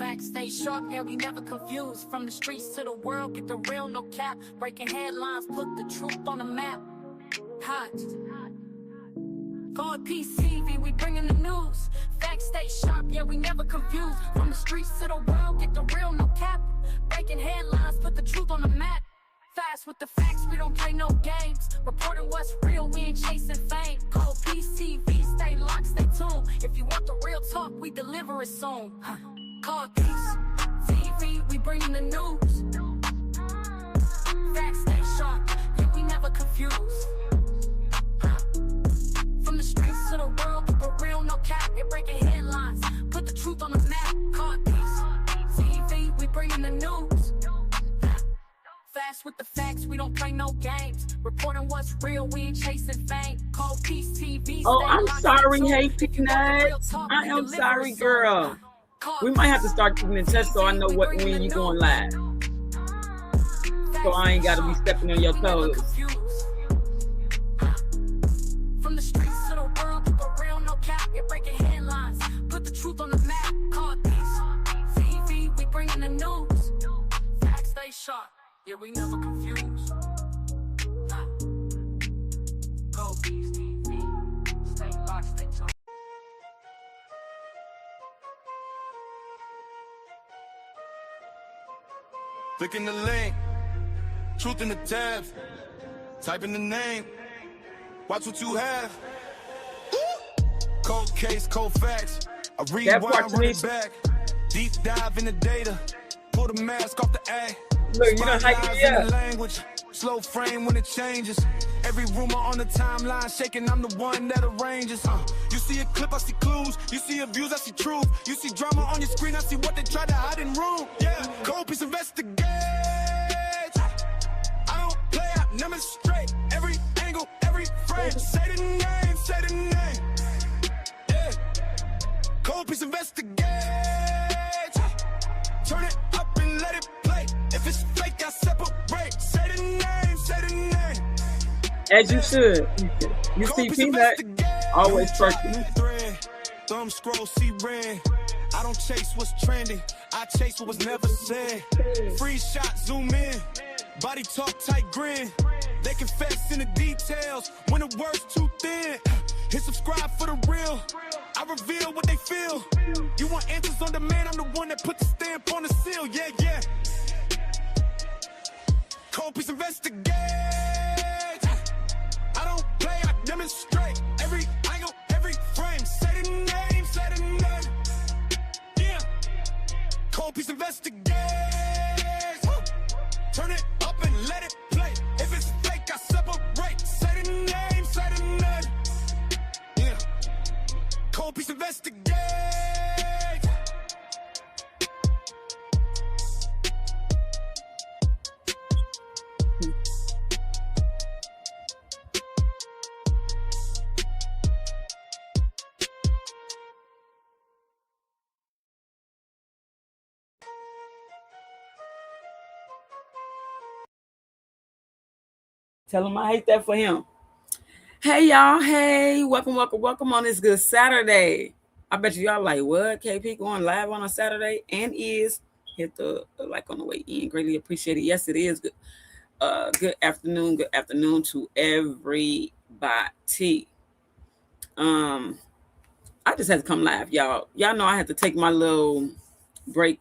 Facts stay sharp, yeah, we never confused. From the streets to the world, get the real, no cap. Breaking headlines, put the truth on the map. Hot. Going PCV, we bringing the news. Facts stay sharp, yeah, we never confused. From the streets to the world, get the real, no cap. Breaking headlines, put the truth on the map. Fast with the facts, we don't play no games. Reporting what's real, we ain't chasing fame. Call PCV, stay locked, stay tuned. If you want the real talk, we deliver it soon. Call Peace TV, we bringing the news. Facts stay sharp, yeah, we never confused. From the streets to the world, keep it real, no cap. They breaking headlines, put the truth on the map. Call Peace TV, we bringing the news. Fast with the facts, we don't play no games. Reporting what's real, we ain't chasing fame. Call Peace TV. Oh, I'm sorry, hey Peanuts. I am sorry, girl. We might have to start keeping in touch so I know when you're going live. So I ain't gotta be stepping on your toes. From the streets to the world, keep it real, no cap. You're breaking headlines, put the truth on the map. Call Peace TV, we bringing the news. Facts stay sharp. Yeah, we never confused. Go Peace TV. Stay locked, stay tuned. Click in the link, truth in the tabs. Type in the name, watch what you have. Cold case, cold facts. I rewind, run it back. Deep dive in the data. Pull the mask off the A. Look, you don't hype me up. Language, slow frame when it changes. Every rumor on the timeline shaking, I'm the one that arranges. You see a clip, I see clues. You see a views, I see truth. You see drama on your screen, I see what they try to hide in room. Yeah, cold piece investigate. I don't play, I demonstrate. Every angle, every frame. Say the name, say the name. Yeah, cold piece investigate. Turn it up and let it play. If it's fake, I separate. Say the name, say the name. As you should. You see Peanut always trusting. Thumb scroll, see red. I don't chase what's trending. I chase what was never said. Free shot, zoom in. Body talk, tight grin. They confess in the details when the word's too thin. Hit subscribe for the real. I reveal what they feel. You want answers on demand? I'm the one that put the stamp on the seal. Yeah, yeah. Cold piece investigate. I don't play, I demonstrate. Every angle, every frame. Say the name, say the name. Yeah. Cold piece investigate. Turn it up and let it play. If it's fake, I separate. Say the name, say the name. Yeah. Cold piece investigate. Tell him I hate that for him. Hey, y'all. Hey, welcome on this good Saturday. I bet y'all like, what? KP going live on a Saturday? And is. Hit the like on the way in. Greatly appreciate it. Yes, it is. Good. Good afternoon. Good afternoon to everybody. I just had to come live, y'all. Y'all know I had to take my little break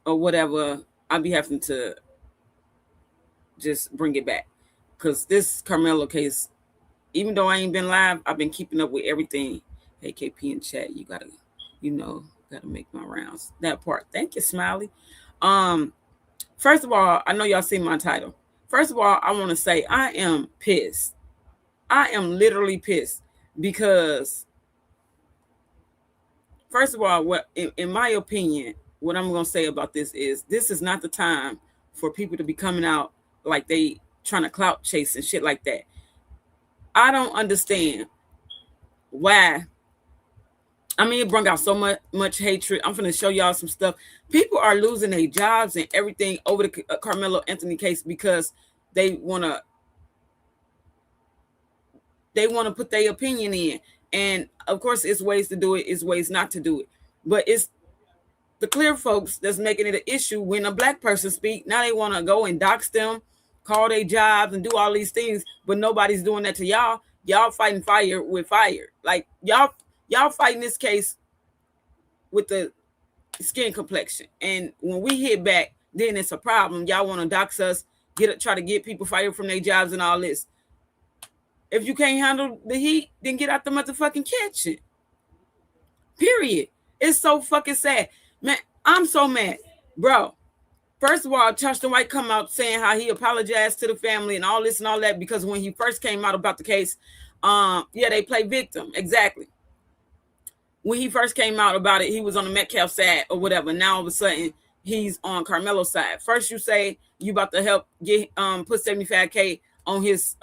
or whatever. I'll be having to just bring it back. Because this Karmelo case, even though I ain't been live, I've been keeping up with everything. Hey, KP in chat, you gotta make my rounds. That part. Thank you, Smiley. First of all, I know y'all see my title. First of all, I want to say I am pissed. I am literally pissed because, first of all, what in my opinion, what I'm gonna say about this is not the time for people to be coming out like they trying to clout chase and shit like that. I don't understand why. I mean, it brought out so much hatred. I'm going to show y'all some stuff. People are losing their jobs and everything over the Karmelo Anthony case because they want to put their opinion in. And of course, it's ways to do it, it's ways not to do it. But the clear folks that's making it an issue when a black person speak. Now they want to go and dox them, call their jobs, and do all these things, but nobody's doing that to y'all. Y'all fighting fire with fire. Like y'all fighting this case with the skin complexion, and when we hit back, then it's a problem. Y'all want to dox us, try to get people fired from their jobs and all this. If you can't handle the heat, then get out the motherfucking kitchen. Period. It's so fucking sad. Man, I'm so mad. Bro, first of all, Charleston White come out saying how he apologized to the family and all this and all that, because when he first came out about the case, they play victim. Exactly. When he first came out about it, he was on the Metcalf side or whatever. Now all of a sudden, he's on Karmelo's side. First, you say you about to help get put $75K on his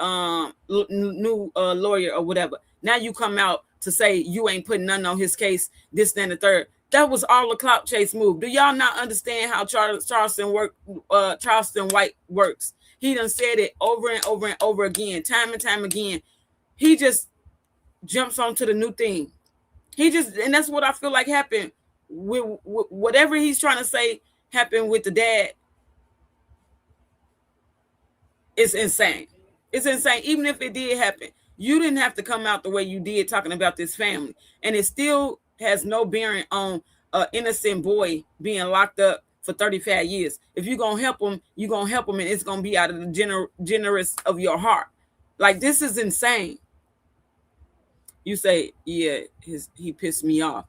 new lawyer or whatever. Now you come out to say you ain't putting nothing on his case, this, then the third. That was all a clout chase move. Do y'all not understand how Charleston White works? He done said it over and over and over again, time and time again. He just jumps onto the new thing. And that's what I feel like happened with whatever he's trying to say happened with the dad. It's insane. It's insane. Even if it did happen, you didn't have to come out the way you did talking about this family. And it still has no bearing on an innocent boy being locked up for 35 years. If you're going to help him, you're going to help him, and it's going to be out of the generous of your heart. Like, this is insane. You say, yeah, he pissed me off.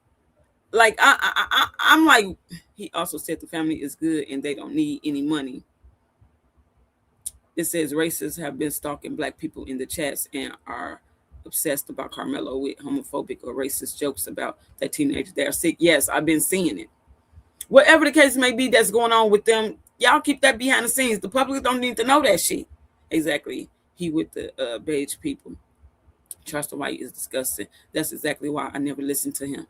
Like, I'm like, he also said the family is good and they don't need any money. It says racists have been stalking black people in the chats and are obsessed about Karmelo with homophobic or racist jokes about that teenagers that are sick. Yes, I've been seeing it. Whatever the case may be that's going on with them, y'all keep that behind the scenes. The public don't need to know that shit. Exactly. He with the beige people. Charleston White is disgusting. That's exactly why I never listened to him.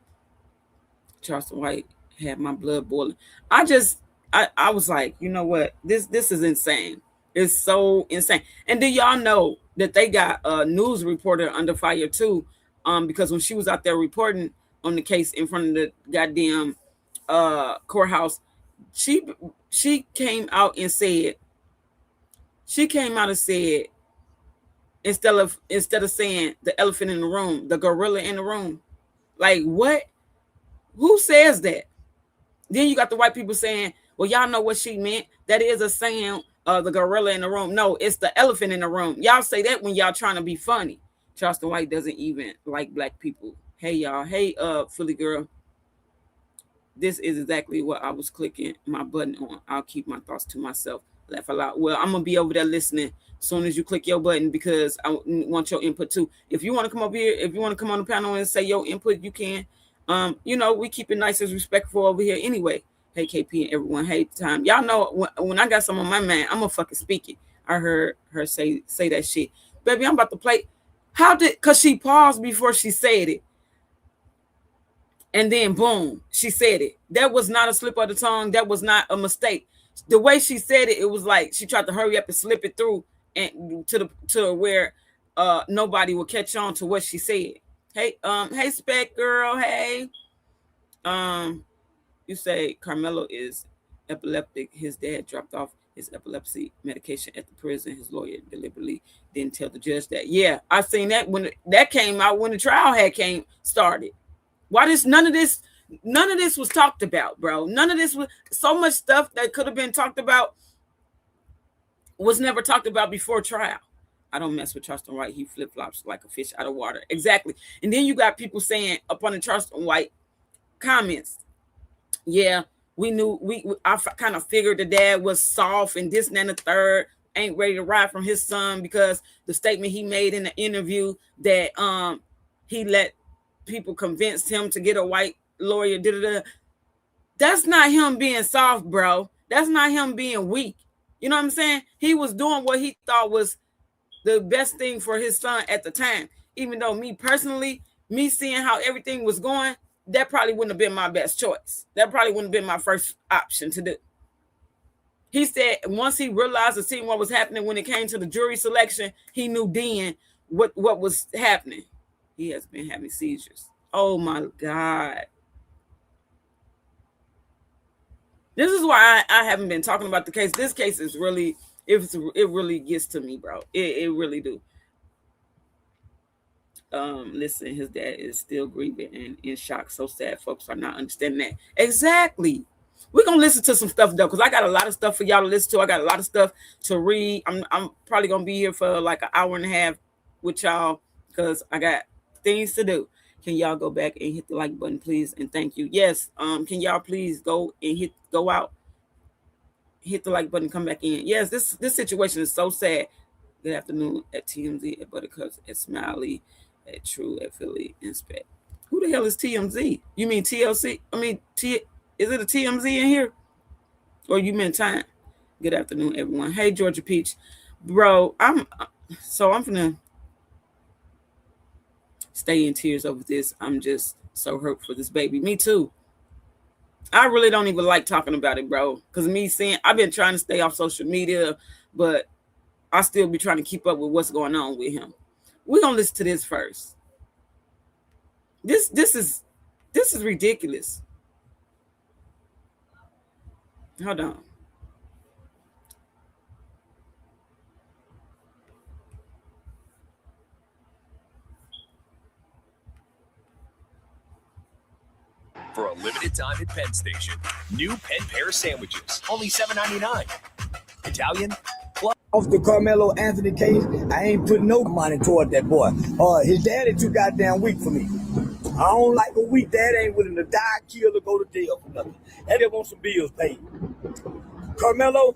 Charleston White had my blood boiling. I was like, you know what? This is insane. It's so insane. And do y'all know that they got a news reporter under fire too? Because when she was out there reporting on the case in front of the goddamn courthouse, she came out and said, instead of saying the elephant in the room, the gorilla in the room. Like, what? Who says that? Then you got the white people saying, well, y'all know what she meant. That is a saying, the gorilla in the room. No, it's the elephant in the room. Y'all say that when y'all trying to be funny. Charleston White doesn't even like black people. Hey, y'all. Hey, Philly girl. This is exactly what I was clicking my button on. I'll keep my thoughts to myself. Laugh a lot. Well, I'm going to be over there listening as soon as you click your button, because I want your input too. If you want to come over here, if you want to come on the panel and say your input, you can. We keep it nice and respectful over here anyway. Hey, KP and everyone. Hey, time. Y'all know when I got some on my mind, I'm going to fucking speak it. I heard her say that shit. Baby, I'm about to play. Because she paused before she said it. And then, boom, she said it. That was not a slip of the tongue. That was not a mistake. The way she said it, it was like she tried to hurry up and slip it through and to where nobody will catch on to what she said. Hey, Spec girl, hey. You say Karmelo is epileptic. His dad dropped off his epilepsy medication at the prison. His lawyer deliberately didn't tell the judge that. Yeah, I seen that when that came out, when the trial had started. Why none of this was talked about, bro? None of this was, so much stuff that could have been talked about was never talked about before trial. I don't mess with Charleston White. He flip-flops like a fish out of water. Exactly. And then you got people saying up on the Charleston White comments, yeah, I kind of figured the dad was soft and this and the third, ain't ready to ride from his son because the statement he made in the interview that he let people convinced him to get a white lawyer. That's not him being soft, bro. That's not him being weak. You know what I'm saying? He was doing what he thought was the best thing for his son at the time. Even though me personally, me seeing how everything was going, that probably wouldn't have been my best choice. That probably wouldn't have been my first option to do. He said once he realized and seen what was happening when it came to the jury selection, he knew then what was happening. He has been having seizures. Oh my God. This is why I haven't been talking about the case. This case is really, it really gets to me, bro. It really do. Listen, his dad is still grieving and in shock. So sad, folks are not understanding that. Exactly. We're gonna listen to some stuff though, because I got a lot of stuff for y'all to listen to. I got a lot of stuff to read. I'm probably gonna be here for like an hour and a half with y'all because I got things to do. Can y'all go back and hit the like button, please? And thank you. Yes. Can y'all please go and go out, hit the like button, come back in. Yes, this situation is so sad. Good afternoon at TMZ, at Buttercups, at Smiley, at True, at Philly, Inspect. Who the hell is TMZ? You mean TLC? I mean, is it a TMZ in here? Or you meant time? Good afternoon, everyone. Hey, Georgia Peach. Bro, I'm gonna stay in tears over this. I'm just so hurt for this baby. Me too. I really don't even like talking about it, bro. Because I've been trying to stay off social media, but I still be trying to keep up with what's going on with him. We're gonna listen to this first. This is ridiculous. Hold on. For a limited time at Penn Station, new Penn Pear sandwiches, only $7.99. Italian. Off the Karmelo Anthony case, I ain't putting no money toward that boy. His daddy too goddamn weak for me. I don't like a weak dad, ain't willing to die, kill, or go to jail for nothing. And they want some bills paid. Karmelo,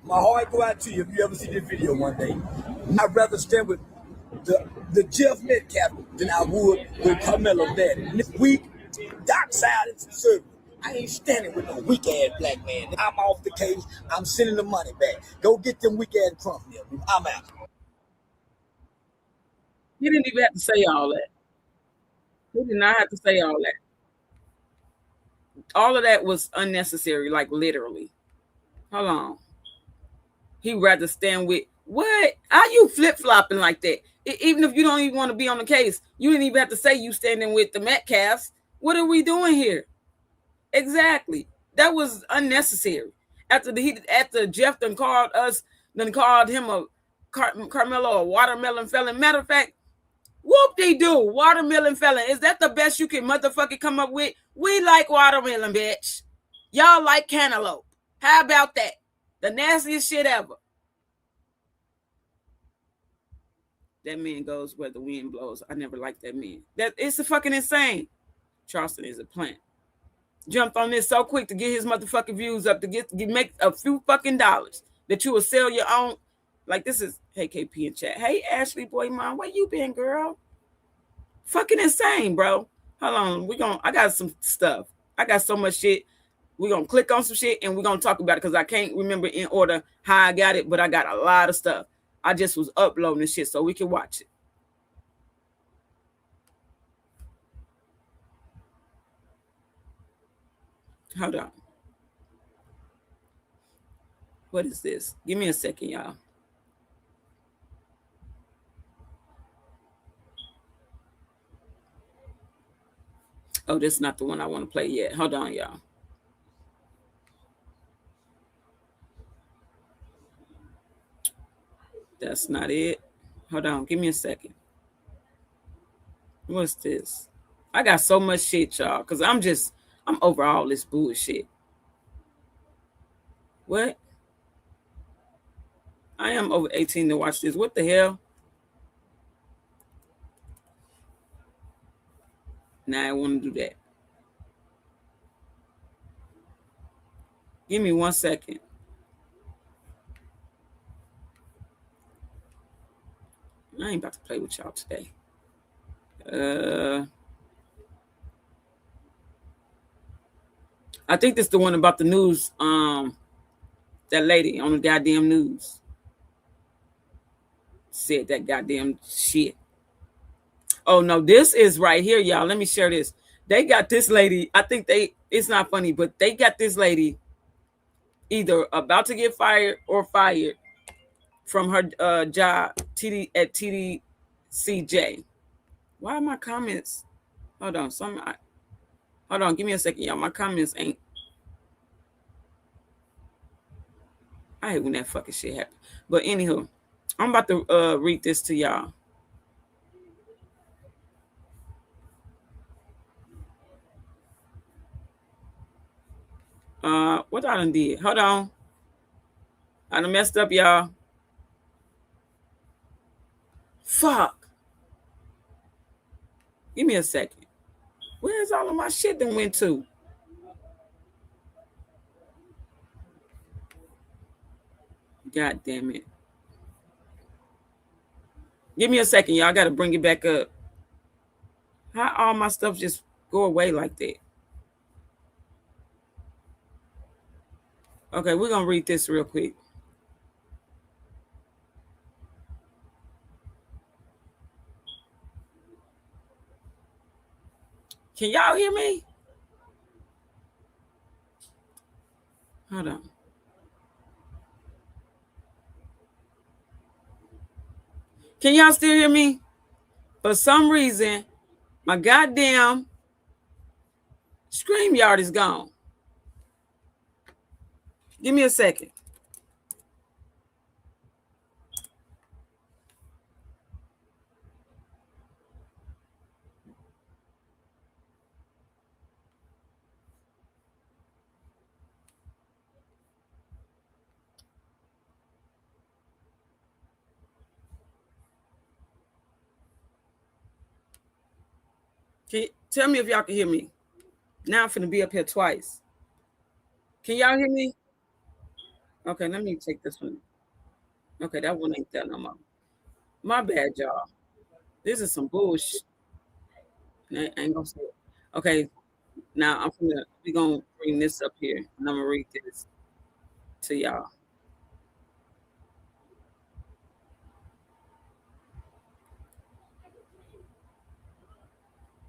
my heart go out to you if you ever see this video one day. I'd rather stand with the Jeff Metcalf than I would with Karmelo's daddy. This weak, dark side is conservative. I ain't standing with no weak ass black man. I'm off the case. I'm sending the money back. Go get them weak ass crump meal. I'm out. He didn't even have to say all that. He did not have to say all that. All of that was unnecessary, like literally. Hold on. He'd rather stand with what? Are you flip-flopping like that? Even if you don't even want to be on the case, you didn't even have to say you standing with the Metcalfs. What are we doing here? Exactly. That was unnecessary. After Jeff called him a Karmelo a watermelon felon. Matter of fact, whoop-de-doo, watermelon felon. Is that the best you can motherfucking come up with? We like watermelon, bitch. Y'all like cantaloupe. How about that? The nastiest shit ever. That man goes where the wind blows. I never liked that man. It's a fucking insane. Charleston is a plant. Jumped on this so quick to get his motherfucking views up, to make a few fucking dollars that you will sell your own. Like, this is, hey, KP in chat. Hey, Ashley, boy, mom, where you been, girl? Fucking insane, bro. Hold on. I got some stuff. I got so much shit. We're going to click on some shit and we're going to talk about it because I can't remember in order how I got it, but I got a lot of stuff. I just was uploading this shit so we can watch it. Hold on. What is this? Give me a second, y'all. Oh, this is not the one I want to play yet. Hold on, y'all. That's not it. Hold on. Give me a second. What's this? I got so much shit, y'all, because I'm over all this bullshit. What? I am over 18 to watch this. What the hell? Now I want to do that. Give me 1 second. I ain't about to play with y'all today. I think this is the one about the news. That lady on the goddamn news said that goddamn shit. Oh no, this is right here, y'all. Let me share this. They got this lady. I think it's not funny, but they got this lady either about to get fired or fired from her job at TDCJ. Why are my comments? Hold on. Hold on. Give me a second, y'all. My comments ain't. I hate when that fucking shit happens. But anywho, I'm about to read this to y'all. What I done did? Hold on. I done messed up, y'all. Fuck. Give me a second. Where's all of my shit that went to? God damn it. Give me a second, y'all. I gotta bring it back up. How all my stuff just go away like that? Okay, we're gonna read this real quick. Can y'all hear me? Hold on. Can y'all still hear me? For some reason, my goddamn StreamYard is gone. Give me a second. Tell me if y'all can hear me. Now I'm finna be up here twice. Can y'all hear me? Okay, let me take this one. Okay, that one ain't there no more. My bad, y'all. This is some bullshit. I ain't gonna say it. Okay, now we gonna bring this up here and I'm gonna read this to y'all.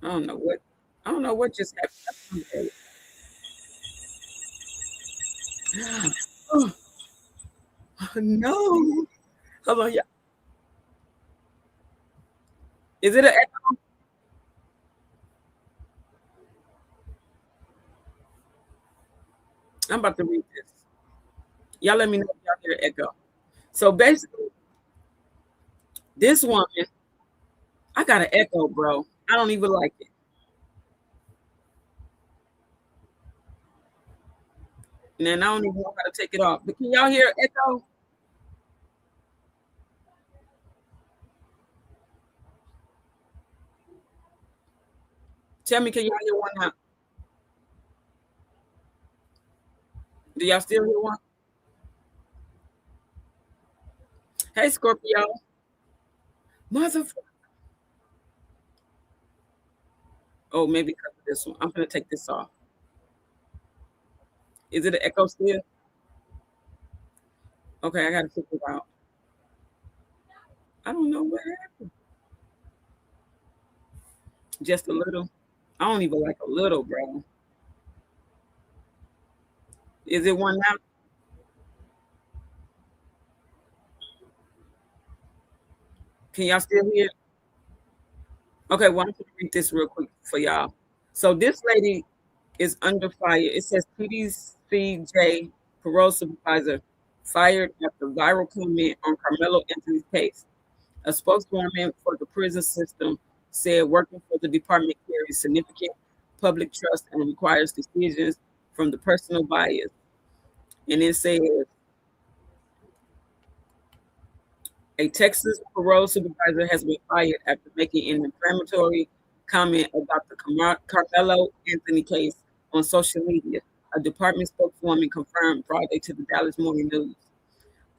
I don't know what just happened. Oh, no. Hold on, y'all. Is it an echo? I'm about to read this. Y'all let me know if y'all hear an echo. So basically, this woman, I got an echo, bro. I don't even like it. And then I don't even know how to take it off. But can y'all hear an echo? Tell me, can y'all hear one now? Do y'all still hear one? Hey, Scorpio. Motherfucker. Oh, maybe because of this one. I'm going to take this off. Is it an echo still? Okay, I got to figure it out. I don't know what happened. Just a little. I don't even like a little, bro. Is it one now? Can y'all still hear? Okay, well, I'm going to read this real quick for y'all. So this lady is under fire. It says PDCJ parole supervisor fired after viral comment on Karmelo Anthony Case. A spokeswoman for the prison system said working for the department carries significant public trust and requires decisions from the personal bias. And it says a Texas parole supervisor has been fired after making an inflammatory comment about the Karmelo Anthony case on social media. A department spokeswoman confirmed Friday to the Dallas Morning News,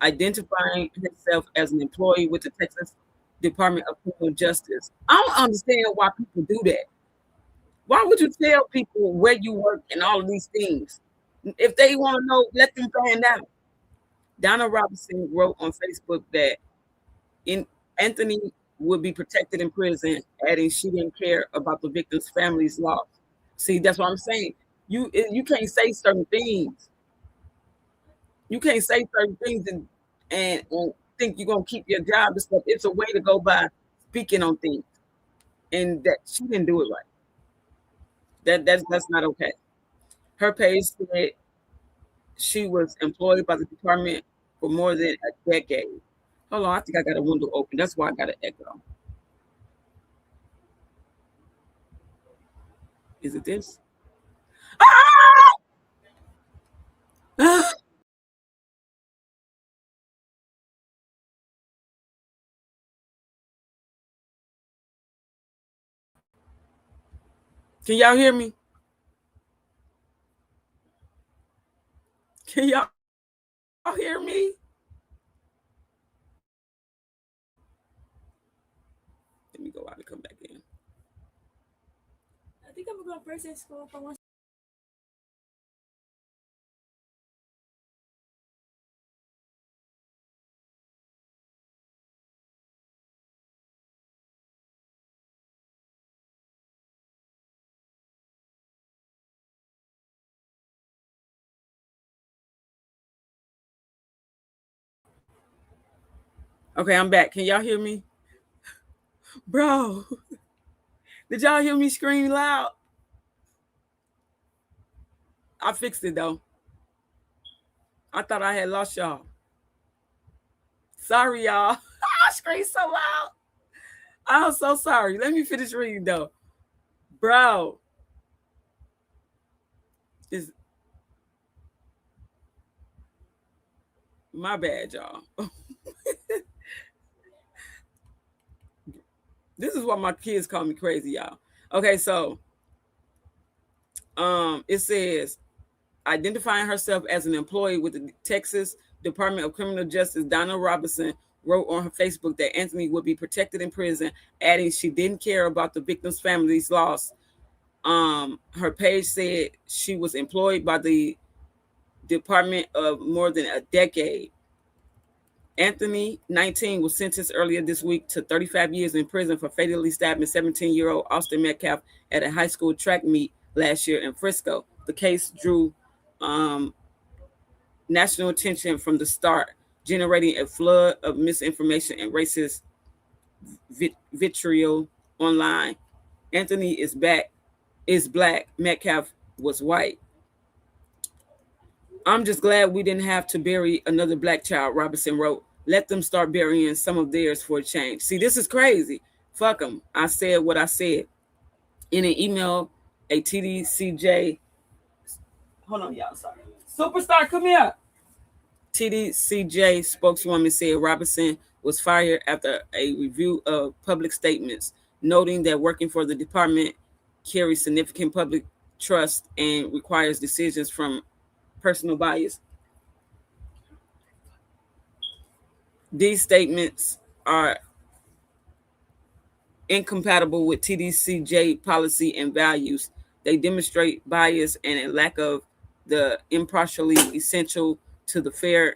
identifying herself as an employee with the Texas Department of Criminal Justice. I don't understand why people do that. Why would you tell people where you work and all of these things? If they want to know, let them find out. Donna Robinson wrote on Facebook that Anthony would be protected in prison, adding she didn't care about the victim's family's loss. See, that's what I'm saying. You can't say certain things. You can't say certain things and think you're gonna keep your job and stuff. It's a way to go by speaking on things, and that she didn't do it right. That's not okay. Her page said she was employed by the department for more than a decade. Hold on, I think I got a window open. That's why I got an echo. Is it this? Ah! Can y'all hear me? Can y'all hear me? Let me go out and come back in. I think I'm gonna go first at school for one. Okay, I'm back. Can y'all hear me? Bro, did y'all hear me scream loud? I fixed it though. I thought I had lost y'all. Sorry, y'all. I screamed so loud. I'm so sorry. Let me finish reading though. Bro, is my bad, y'all. This is what my kids call me crazy, y'all. Okay, so it says identifying herself as an employee with the Texas Department of Criminal Justice, Donna Robinson wrote on her Facebook that Anthony would be protected in prison, adding she didn't care about the victim's family's loss. Her page said she was employed by the department of more than a decade. Anthony, 19, was sentenced earlier this week to 35 years in prison for fatally stabbing 17-year-old Austin Metcalf at a high school track meet last year in Frisco. The case drew national attention from the start, generating a flood of misinformation and racist vitriol online. Anthony is black. Metcalf was white. I'm just glad we didn't have to bury another black child, Robinson wrote. Let them start burying some of theirs for a change. See, this is crazy. Fuck them. I said what I said. In an email, a TDCJ. Hold on, y'all. Sorry. Superstar, come here. TDCJ spokeswoman said Robinson was fired after a review of public statements, noting that working for the department carries significant public trust and requires decisions from personal bias. These statements are incompatible with TDCJ policy and values. They demonstrate bias and a lack of the impartially essential to the fair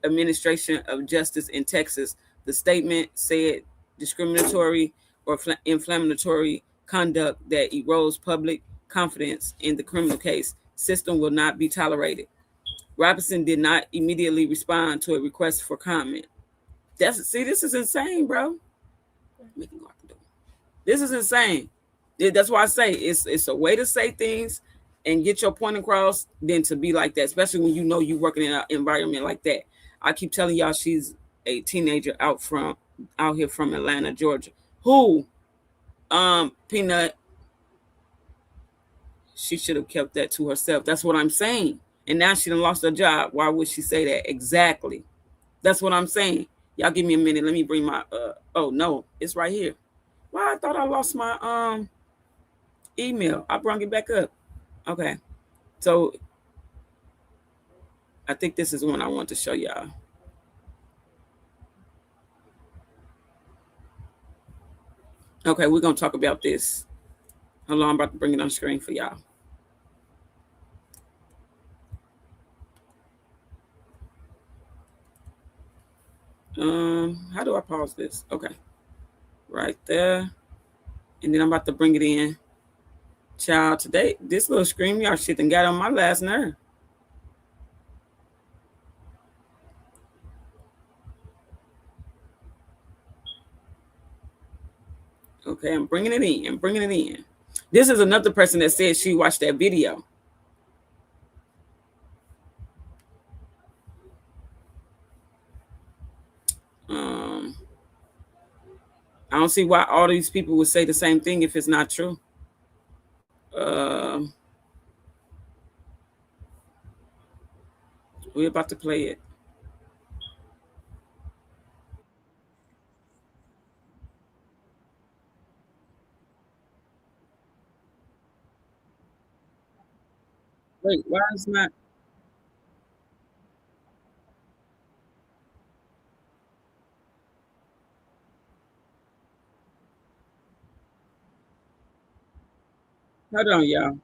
administration of justice in Texas. The statement said discriminatory or inflammatory conduct that erodes public confidence in the criminal case system will not be tolerated. Robinson did not immediately respond to a request for comment. This is insane, bro. This is insane. That's why I say it's a way to say things and get your point across than to be like that, especially when you know you're working in an environment like that. I keep telling y'all she's a teenager out here from Atlanta, Georgia. Who, Peanut, she should have kept that to herself. That's what I'm saying. And now she done lost her job. Why would she say that? Exactly. That's what I'm saying. Y'all give me a minute. Let me bring my oh no, it's right here. Why I thought I lost my email. I brought it back up. Okay. So I think this is one I want to show y'all. Okay, we're gonna talk about this. Hold on, I'm about to bring it on screen for y'all. How do I pause this? Okay. Right there. And then I'm about to bring it in. Child, today, this little scream y'all shit done got on my last nerve. Okay, I'm bringing it in. This is another person that said she watched that video. I don't see why all these people would say the same thing if it's not true. We're about to play it. Wait, why is not? Hold on, y'all.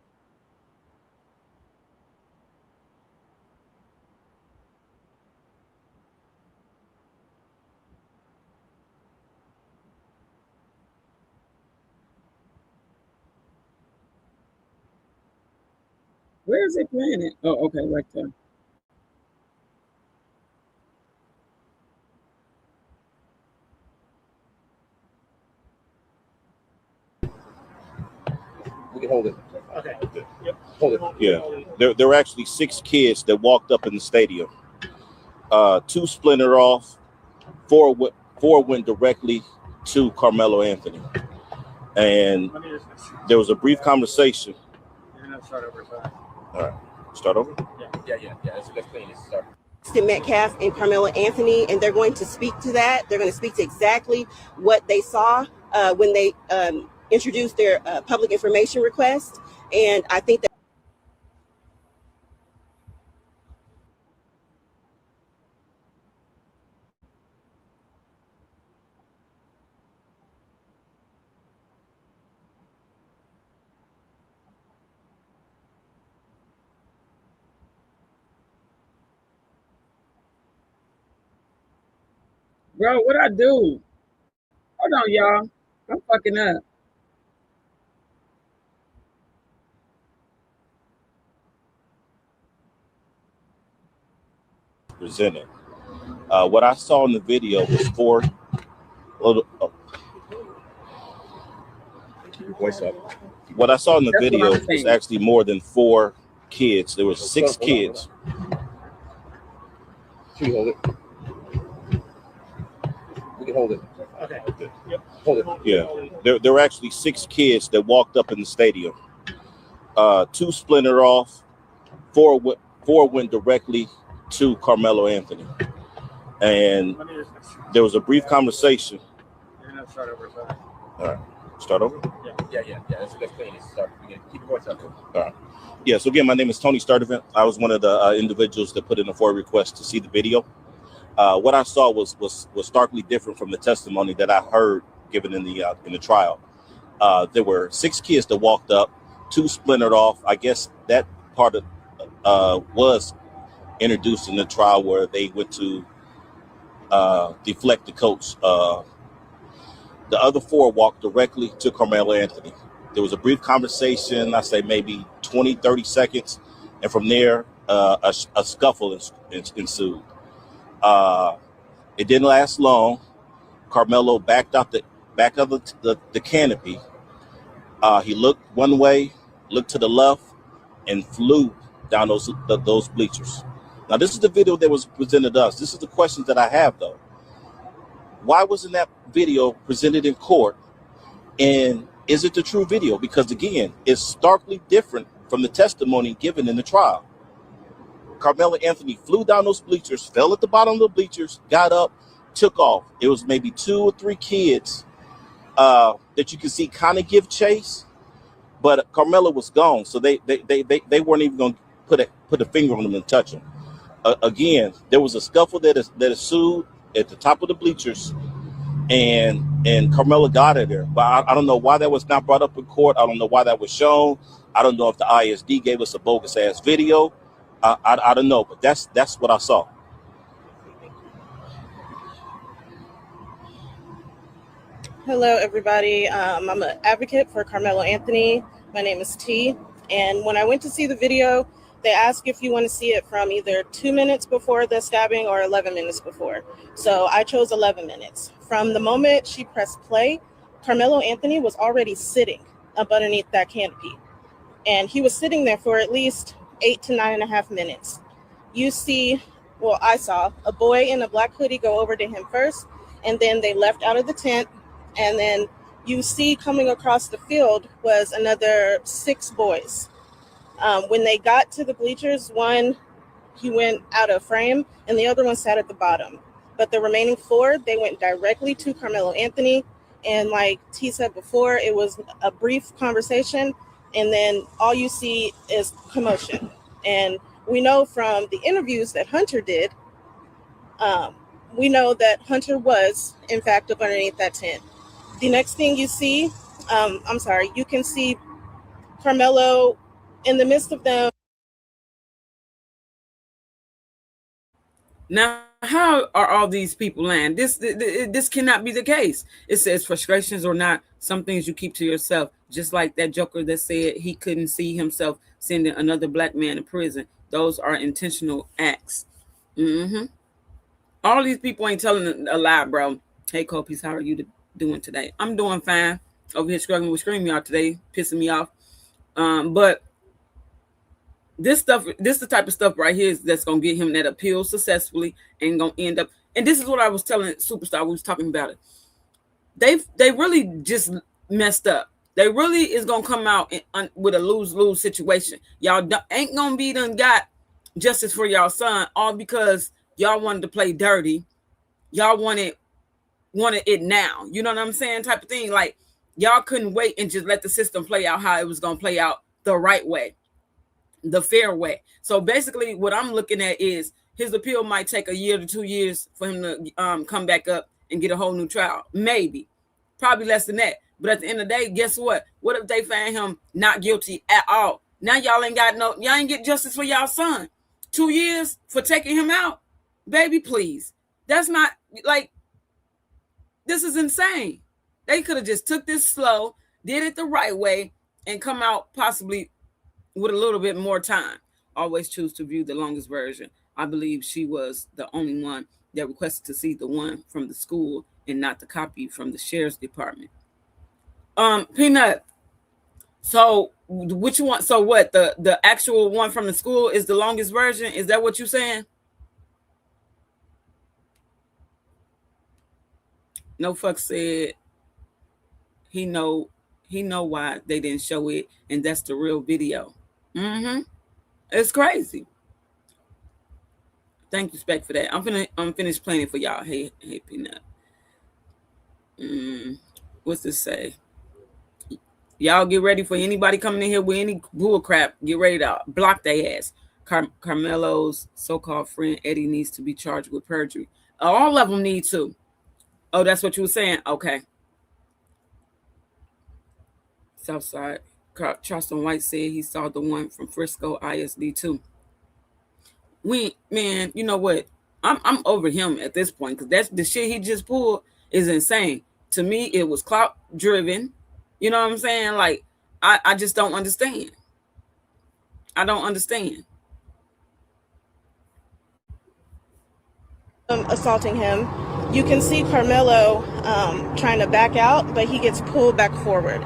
Where is it playing it? Oh, okay, right there. We can hold it. Okay. Yep. Hold it. Yeah. There were actually 6 kids that walked up in the stadium. 2 splintered off. 4 went directly to Karmelo Anthony. And there was a brief conversation. You're going to start over, sorry. All right. Start over? Yeah. Let's clean this. Start. Metcalf and Karmelo Anthony, and they're going to speak to that. They're going to speak to exactly what they saw when they introduced their public information request. And I think that Bro, what I do? Hold on, y'all. I'm fucking up. Presented. What I saw in the video was 4. Voice up. What I saw in the video was actually more than 4 kids. There were 6 kids. Can you hold it? We can hold it. Okay. Yep. Hold it. Yeah. There were actually 6 kids that walked up in the stadium. 2 splintered off. 4 went directly to Karmelo Anthony. And there was a brief conversation. You're going to start over, sorry. All right. Start over? Yeah. Let's clean this. Start. Keep your voice up. All right. Yeah, so again, my name is Tony Sturdivant. I was one of the individuals that put in a FOIA request to see the video. What I saw was starkly different from the testimony that I heard given in the trial. There were 6 kids that walked up, 2 splintered off. I guess that part of was introduced in the trial where they went to deflect the coach. The other 4 walked directly to Karmelo Anthony. There was a brief conversation, I say maybe 20, 30 seconds. And from there, a scuffle ensued. It didn't last long. Karmelo backed up the canopy. He looked one way, looked to the left, and flew down those bleachers. Now, this is the video that was presented to us. This is the questions that I have, though. Why wasn't that video presented in court? And is it the true video? Because, again, it's starkly different from the testimony given in the trial. Karmelo Anthony flew down those bleachers, fell at the bottom of the bleachers, got up, took off. It was maybe 2 or 3 kids that you could see kind of give chase, but Karmelo was gone, so they weren't even going to put a finger on him and touch him. Again, there was a scuffle that ensued at the top of the bleachers, and Karmelo got it there. But I don't know why that was not brought up in court. I don't know why that was shown. I don't know if the ISD gave us a bogus ass video. I don't know, but that's what I saw. Hello, everybody. I'm an advocate for Karmelo Anthony. My name is T. And when I went to see the video, they ask if you want to see it from either 2 minutes before the stabbing or 11 minutes before. So I chose 11 minutes. From the moment she pressed play, Karmelo Anthony was already sitting up underneath that canopy. And he was sitting there for at least 8 to 9.5 minutes. You see, I saw a boy in a black hoodie go over to him first, and then they left out of the tent And then you see coming across the field was another 6 boys. When they got to the bleachers, one, he went out of frame, and the other one sat at the bottom. But the remaining 4, they went directly to Karmelo Anthony. And like T said before, it was a brief conversation, and then all you see is commotion. And we know from the interviews that Hunter did, we know that Hunter was, in fact, up underneath that tent. The next thing you see, you can see Karmelo in the midst of them. Now, how are all these people lying? This cannot be the case. It says frustrations or not, some things you keep to yourself. Just like that joker that said he couldn't see himself sending another black man to prison. Those are intentional acts. All these people ain't telling a lie, bro. Hey, Copies, how are you doing today? I'm doing fine. Over here struggling with StreamYard today, pissing me off. But this the type of stuff right here that's gonna get him that appeal successfully and gonna end up. And this is what I was telling Superstar. We was talking about it. They really just messed up. They really is gonna come out with a lose-lose situation. Y'all ain't gonna be done got justice for y'all son all because y'all wanted to play dirty. Y'all wanted it now. You know what I'm saying? Type of thing. Like y'all couldn't wait and just let the system play out how it was gonna play out the right way. The fair way. So basically what I'm looking at is his appeal might take a year to 2 years for him to come back up and get a whole new trial. Maybe. Probably less than that. But at the end of the day, guess what? What if they find him not guilty at all? Now y'all ain't get justice for y'all son. 2 years for taking him out? Baby, please. That's not like, this is insane. They could have just took this slow, did it the right way, and come out possibly with a little bit more time. Always choose to view the longest version. I believe she was the only one that requested to see the one from the school and not the copy from the sheriff's department. Peanut. So which one? So what? The actual one from the school is the longest version? Is that what you're saying? No fuck said he know why they didn't show it, and that's the real video. It's crazy. Thank you, Spec, for that. I'm finished playing it for y'all. Hey, Peanut. What's this say? Y'all get ready for anybody coming in here with any bull crap. Get ready to block their ass. Carmelo's so-called friend Eddie needs to be charged with perjury. All of them need to. Oh, that's what you were saying? Okay. Southside. Charleston White said he saw the one from Frisco ISD too. Man, you know what? I'm over him at this point because that's the shit he just pulled is insane. To me, it was clout driven. You know what I'm saying? Like, I just don't understand. I don't understand. Assaulting him. You can see Karmelo trying to back out, but he gets pulled back forward.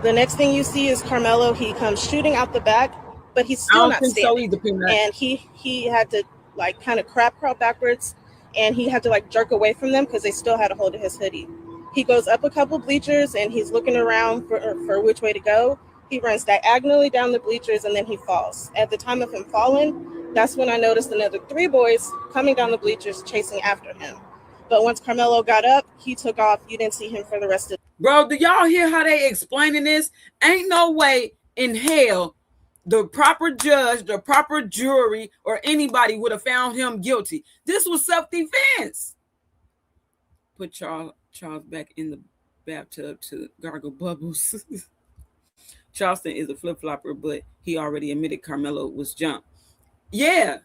The next thing you see is Karmelo. He comes shooting out the back, but he's still not standing. So either, and he had to like kind of crab crawl backwards, and he had to like jerk away from them because they still had a hold of his hoodie. He goes up a couple bleachers and he's looking around for which way to go. He runs diagonally down the bleachers and then he falls. At the time of him falling, that's when I noticed another 3 boys coming down the bleachers chasing after him. But once Karmelo got up, he took off. You didn't see him for the rest of the Bro, do y'all hear how they explaining this? Ain't no way in hell the proper judge, the proper jury, or anybody would have found him guilty. This was self-defense. Put Charles back in the bathtub to gargle bubbles. Charleston is a flip-flopper, but he already admitted Karmelo was jumped. Yeah,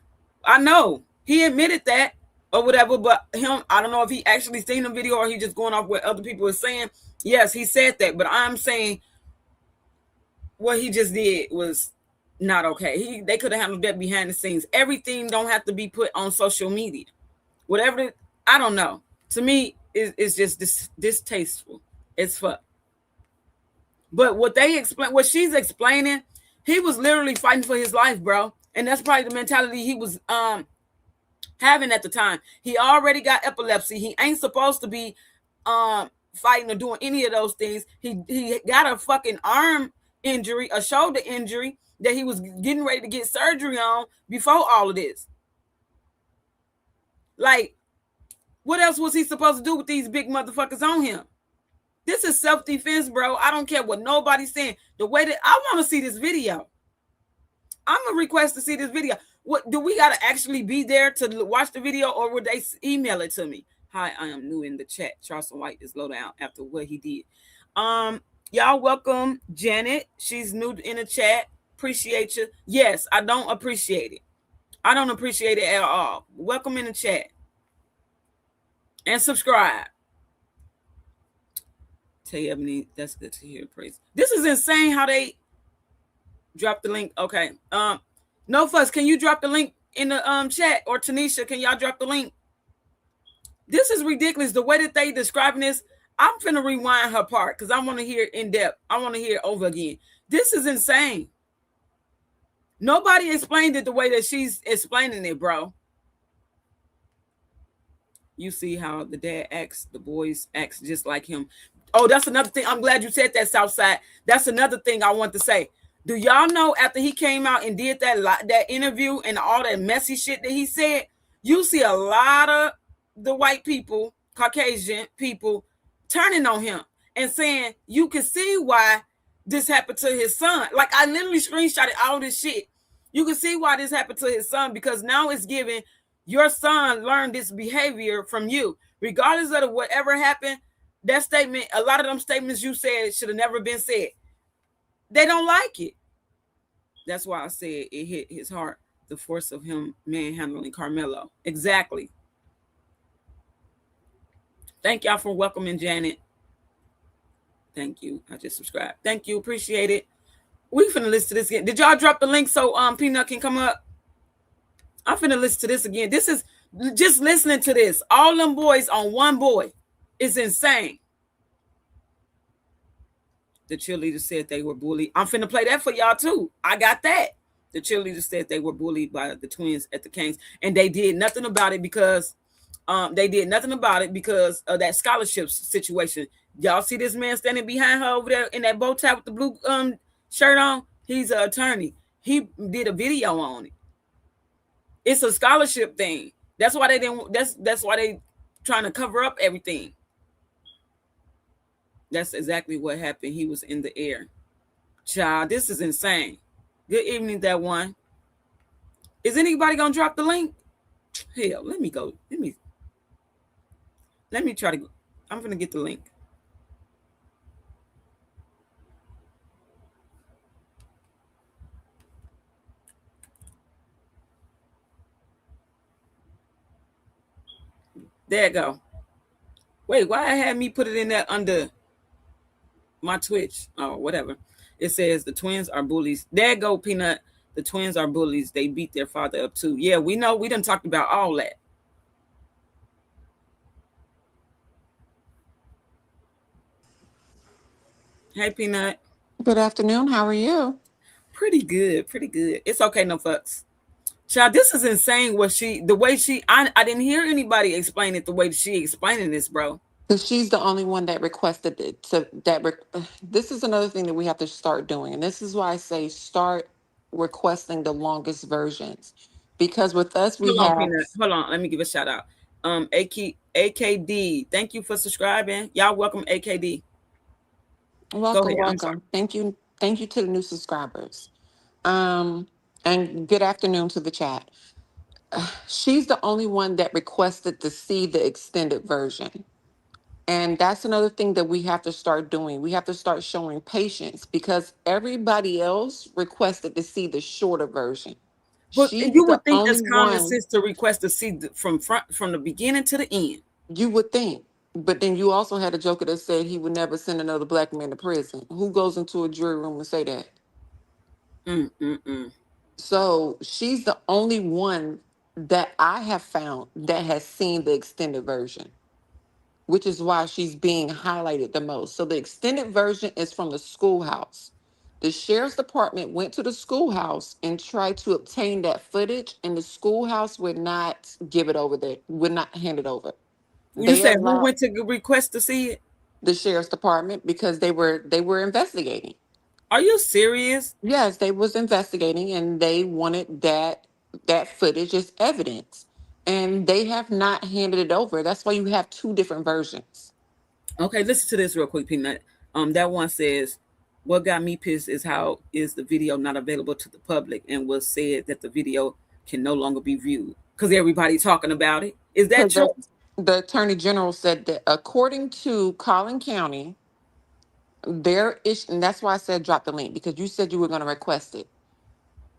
I know. He admitted that or whatever, but him, I don't know if he actually seen the video or he just going off what other people are saying. Yes, he said that, but I'm saying what he just did was not okay. They could have handled that behind the scenes. Everything don't have to be put on social media. Whatever, I don't know. To me, it's just distasteful as fuck. But what she's explaining, he was literally fighting for his life, bro. And that's probably the mentality he was having at the time. He already got epilepsy. He ain't supposed to be fighting or doing any of those things. He got a fucking arm injury, a shoulder injury that he was getting ready to get surgery on before all of this. Like, what else was he supposed to do with these big motherfuckers on him? This is self-defense, bro. I don't care what nobody's saying. The way that I want to see this video. I'm gonna request to see this video. What do we gotta actually be there to watch the video, or would they email it to me? Hi, I am new in the chat. Charleston White is low down after what he did. Y'all welcome Janet. She's new in the chat. Appreciate you. Yes, I don't appreciate it. I don't appreciate it at all. Welcome in the chat. And subscribe. Tell you, Ebony, that's good to hear. Praise. This is insane how they drop the link. Okay. No fuss. Can you drop the link in the chat, or Tanisha? Can y'all drop the link? This is ridiculous. The way that they describing this, I'm finna rewind her part because I want to hear in depth. I want to hear it over again. This is insane. Nobody explained it the way that she's explaining it, bro. You see how the dad acts, the boys acts just like him. Oh, that's another thing. I'm glad you said that, Southside. That's another thing I want to say. Do y'all know after he came out and did that interview and all that messy shit that he said, you see a lot of the white people, Caucasian people, turning on him and saying, you can see why this happened to his son. Like, I literally screenshotted all this shit. You can see why this happened to his son, because now it's giving your son learned this behavior from you. Regardless of whatever happened, that statement, a lot of them statements you said should have never been said. They don't like it. That's why I said it hit his heart, the force of him manhandling Karmelo. Exactly. Thank y'all for welcoming Janet. Thank you. I just subscribed. Thank you. Appreciate it. We finna listen to this again. Did y'all drop the link so Peanut can come up? I'm finna listen to this again. This is just listening to this. All them boys on one boy is insane. The cheerleaders said they were bullied. I'm finna play that for y'all too. I got that. The cheerleaders said they were bullied by the twins at the Canes, and they did nothing about it because of that scholarship situation. Y'all see this man standing behind her over there in that bow tie with the blue shirt on? He's an attorney. He did a video on it. It's a scholarship thing. That's why they didn't. That's why they trying to cover up everything. That's exactly what happened. He was in the air. Child, this is insane. Good evening, that one. Is anybody gonna drop the link? Hell, let me go. Let me try to go. I'm gonna get the link. There you go. Wait, why I had me put it in there under my Twitch? Oh, whatever. It says the twins are bullies. There you go, Peanut. The twins are bullies. They beat their father up too. Yeah, we know. We done talked about all that. Hey, Peanut. Good afternoon. How are you? Pretty good. Pretty good. It's okay, no fucks. Child, this is insane. I didn't hear anybody explain it the way she explaining this, bro. Because she's the only one that requested it. This is another thing that we have to start doing. And this is why I say start requesting the longest versions. Because with us, we Hold on, have... Peanut. Hold on. Let me give a shout out. AKD. Thank you for subscribing. Y'all welcome, AKD. Welcome, welcome. Thank you. Thank you to the new subscribers. And good afternoon to the chat. She's the only one that requested to see the extended version. And that's another thing that we have to start doing. We have to start showing patience because everybody else requested to see the shorter version. But you would think that's common sense to request to see from the beginning to the end. You would think. But then you also had a joker that said he would never send another black man to prison. Who goes into a jury room and say that? So she's the only one that I have found that has seen the extended version, which is why she's being highlighted the most. So the extended version is from the schoolhouse. The sheriff's department went to the schoolhouse and tried to obtain that footage, and the schoolhouse would not give it over there, would not hand it over. You said who went to request to see it? the sheriff's department because they were investigating. Are you serious? Yes, they was investigating and they wanted that footage as evidence. And they have not handed it over. That's why you have two different versions. Okay, listen to this real quick, Peanut. That one says, "What got me pissed is how is the video not available to the public, and was said that the video can no longer be viewed because everybody talking about it. Is that Because true?" the attorney general said that according to Collin County, their issue, and that's why I said drop the link because you said you were going to request it.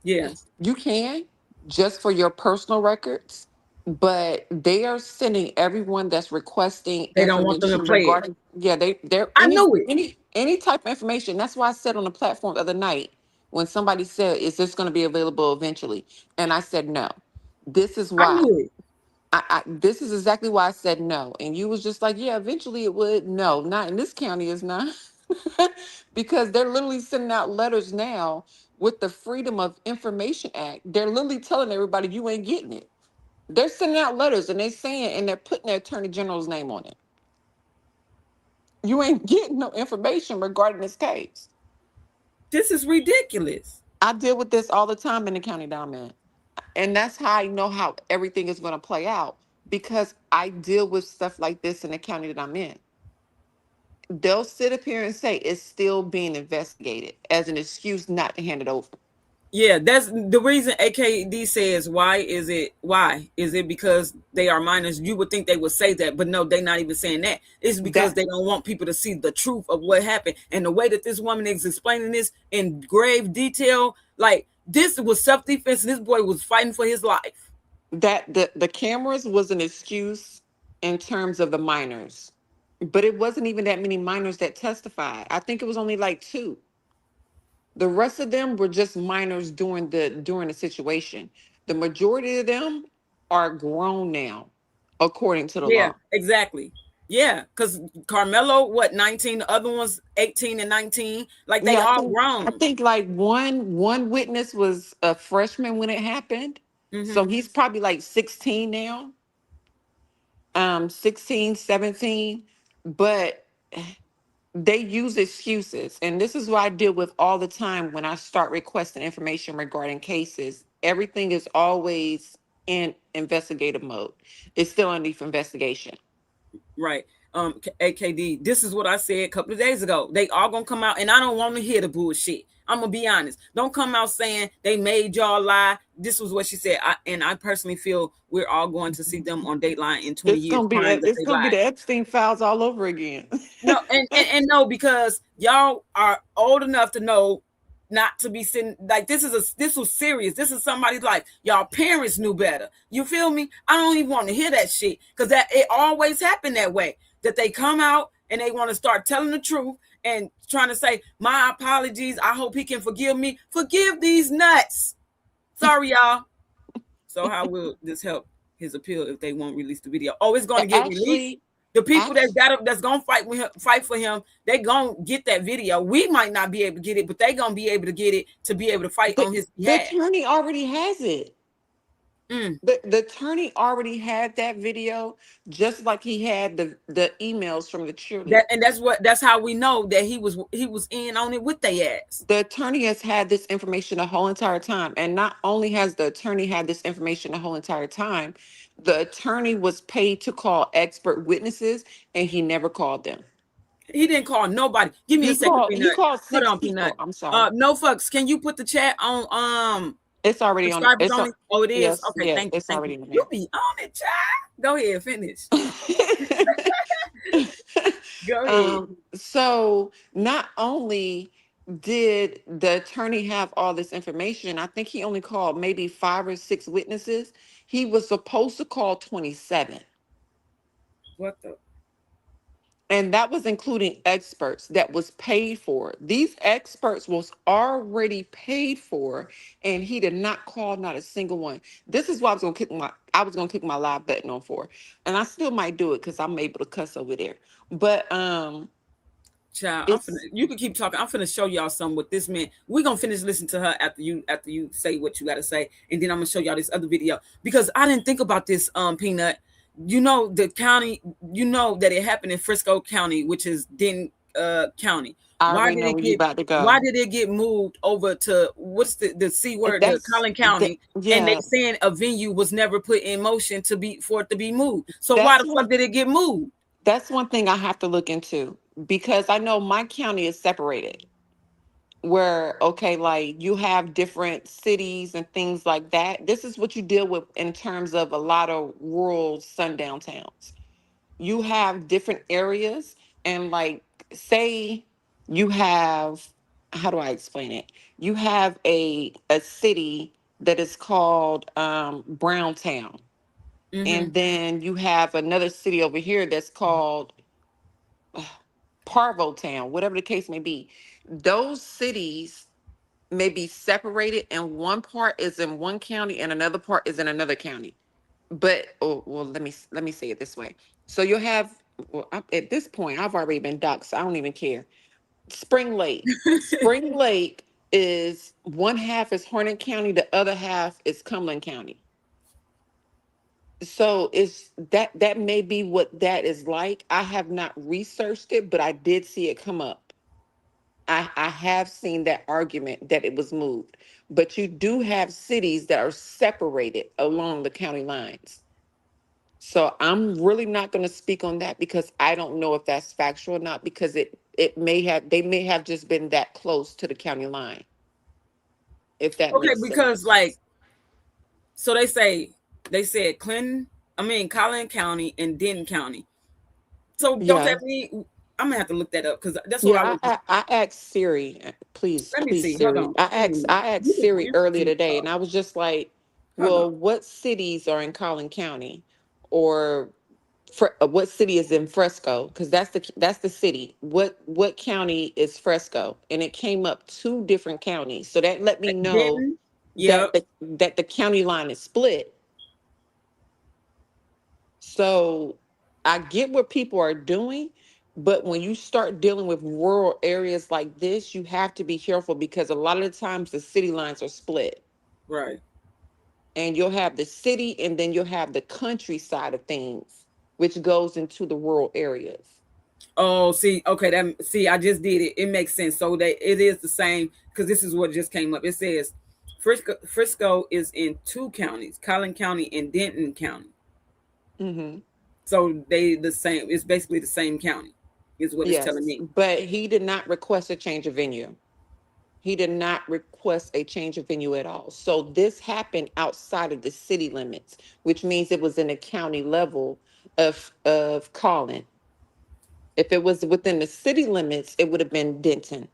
Yeah, You can just for your personal records, but they are sending everyone that's requesting they don't want them to information play it. regarding they're I knew it. any type of information. That's why I said on the platform the other night when somebody said, "Is this going to be available eventually?" And I said no. This is I why. knew it. This is exactly why I said no. And you was just like, yeah, eventually it would. No, not in this county, it's not. Because they're literally sending out letters now with the Freedom of Information Act. They're literally telling everybody you ain't getting it. They're sending out letters and they're saying, and they're putting their attorney general's name on it. You ain't getting no information regarding this case. This is ridiculous. I deal with this all the time in the county that I'm in. And that's how I know how everything is going to play out because I deal with stuff like this in the county that I'm in. They'll sit up here and say it's still being investigated as an excuse not to hand it over. Yeah, that's the reason AKD says why is it because they are minors? You would think they would say that, but no, they're not even saying that. It's because they don't want people to see the truth of what happened. And the way that this woman is explaining this in grave detail, like this was self-defense. This boy was fighting for his life. That the cameras was an excuse in terms of the minors, but it wasn't even that many minors that testified. I think it was only like two. The rest of them were just minors during the situation. The majority of them are grown now, according to the Yeah, law. exactly. Yeah, because Karmelo, what, 19, the other ones 18 and 19, like they Yeah, all I grown. think like one witness was a freshman when it happened. So he's probably like 16 now. 16, 17. But they use excuses. And this is what I deal with all the time when I start requesting information regarding cases. Everything is always in investigative mode. It's still underneath investigation. Right. AKD, this is what I said a couple of days ago. They all gonna come out, and I don't want to hear the bullshit. I'm gonna be honest. Don't come out saying they made y'all lie. This was what she said. I personally feel we're all going to see them on Dateline in 20 years, crying that It's they gonna be lied. the Epstein files all over again. No, and no, because y'all are old enough to know not to be sitting like this was serious. This is somebody's life. Y'all parents knew better. You feel me? I don't even want to hear that shit because that it always happened that way. That they come out and they want to start telling the truth and trying to say, my apologies. I hope he can forgive me. Forgive these nuts. Sorry, y'all. So how will this help his appeal if they won't release the video? Oh, it's going to get released. The people that's gonna fight for him, they gonna get that video. We might not be able to get it, but they gonna be able to get it to be able to fight on his behalf. The attorney already has it. The attorney already had that video, just like he had the emails from the cheerleader. That's how we know that he was in on it with their ass. The attorney has had this information the whole entire time, and not only has the attorney had this information the whole entire time, the attorney was paid to call expert witnesses, and he never called them. He didn't call nobody. Give me a second, Peanut. He called 6 Hold on, people. Peanut. I'm sorry. No fucks. Can you put the chat on? It's already on. Subscribers only. Oh, it is. Yes, Okay, yes, thank you. it's already on there. You be on it, child. Go ahead, finish. Go ahead. So not only did the attorney have all this information, I think he only called maybe 5 or 6 witnesses. He was supposed to call 27. What the? And that was including experts that was paid for. These experts was already paid for, and he did not call not a single one. This is why I was gonna kick my live button on for. And I still might do it because I'm able to cuss over there. But child, you can keep talking. I'm finna show y'all something with this man. We're gonna finish listening to her after you say what you gotta say, and then I'm gonna show y'all this other video because I didn't think about this, Peanut. You know, the county, you know that it happened in Frisco County, which is Denton County. I already know where you about to go. Why did it get moved over to what's the C word, the Collin County? And they saying a venue was never put in motion for it to be moved. So why the fuck did it get moved? That's one thing I have to look into, because I know my county is separated. Where, okay, like you have different cities and things like that. This is what you deal with in terms of a lot of rural sundown towns. You have different areas, and like, say you have, how do I explain it? You have a city that is called Browntown. And then you have another city over here that's called Parvo Town, whatever the case may be. Those cities may be separated, and one part is in one county and another part is in another county. But well, let me say it this way. So you'll have, well, at this point I've already been doxxed, so I don't even care. Spring Lake. Spring Lake is one half is Hornet County, the other half is Cumberland County. So it's that may be what that is like. I have not researched it, but I did see it come up. I have seen that argument that it was moved, but you do have cities that are separated along the county lines. So I'm really not going to speak on that, because I don't know if that's factual or not, because they may have just been that close to the county line. If that makes sense. Because like, so they said Collin County and Denton County. So don't that mean, I'm gonna have to look that up, because that's what I asked Siri, please see. Siri. Hold on. I asked Siri earlier today, and I was just like, well, what cities are in Collin County, or what city is in Frisco? Because that's the city. What county is Frisco? And it came up 2 different counties, so that let me know that the county line is split. So I get what people are doing, but when you start dealing with rural areas like this, you have to be careful, because a lot of the times the city lines are split. Right. And you'll have the city, and then you'll have the countryside of things, which goes into the rural areas. Oh, see, okay, I just did it. It makes sense. So that it is the same, because this is what just came up. It says Frisco is in 2 counties, Collin County and Denton County. So they the same. It's basically the same county, is what it's telling me. But he did not request a change of venue. He did not request a change of venue at all. So this happened outside of the city limits, which means it was in the county level of Collin. If it was within the city limits, it would have been Denton.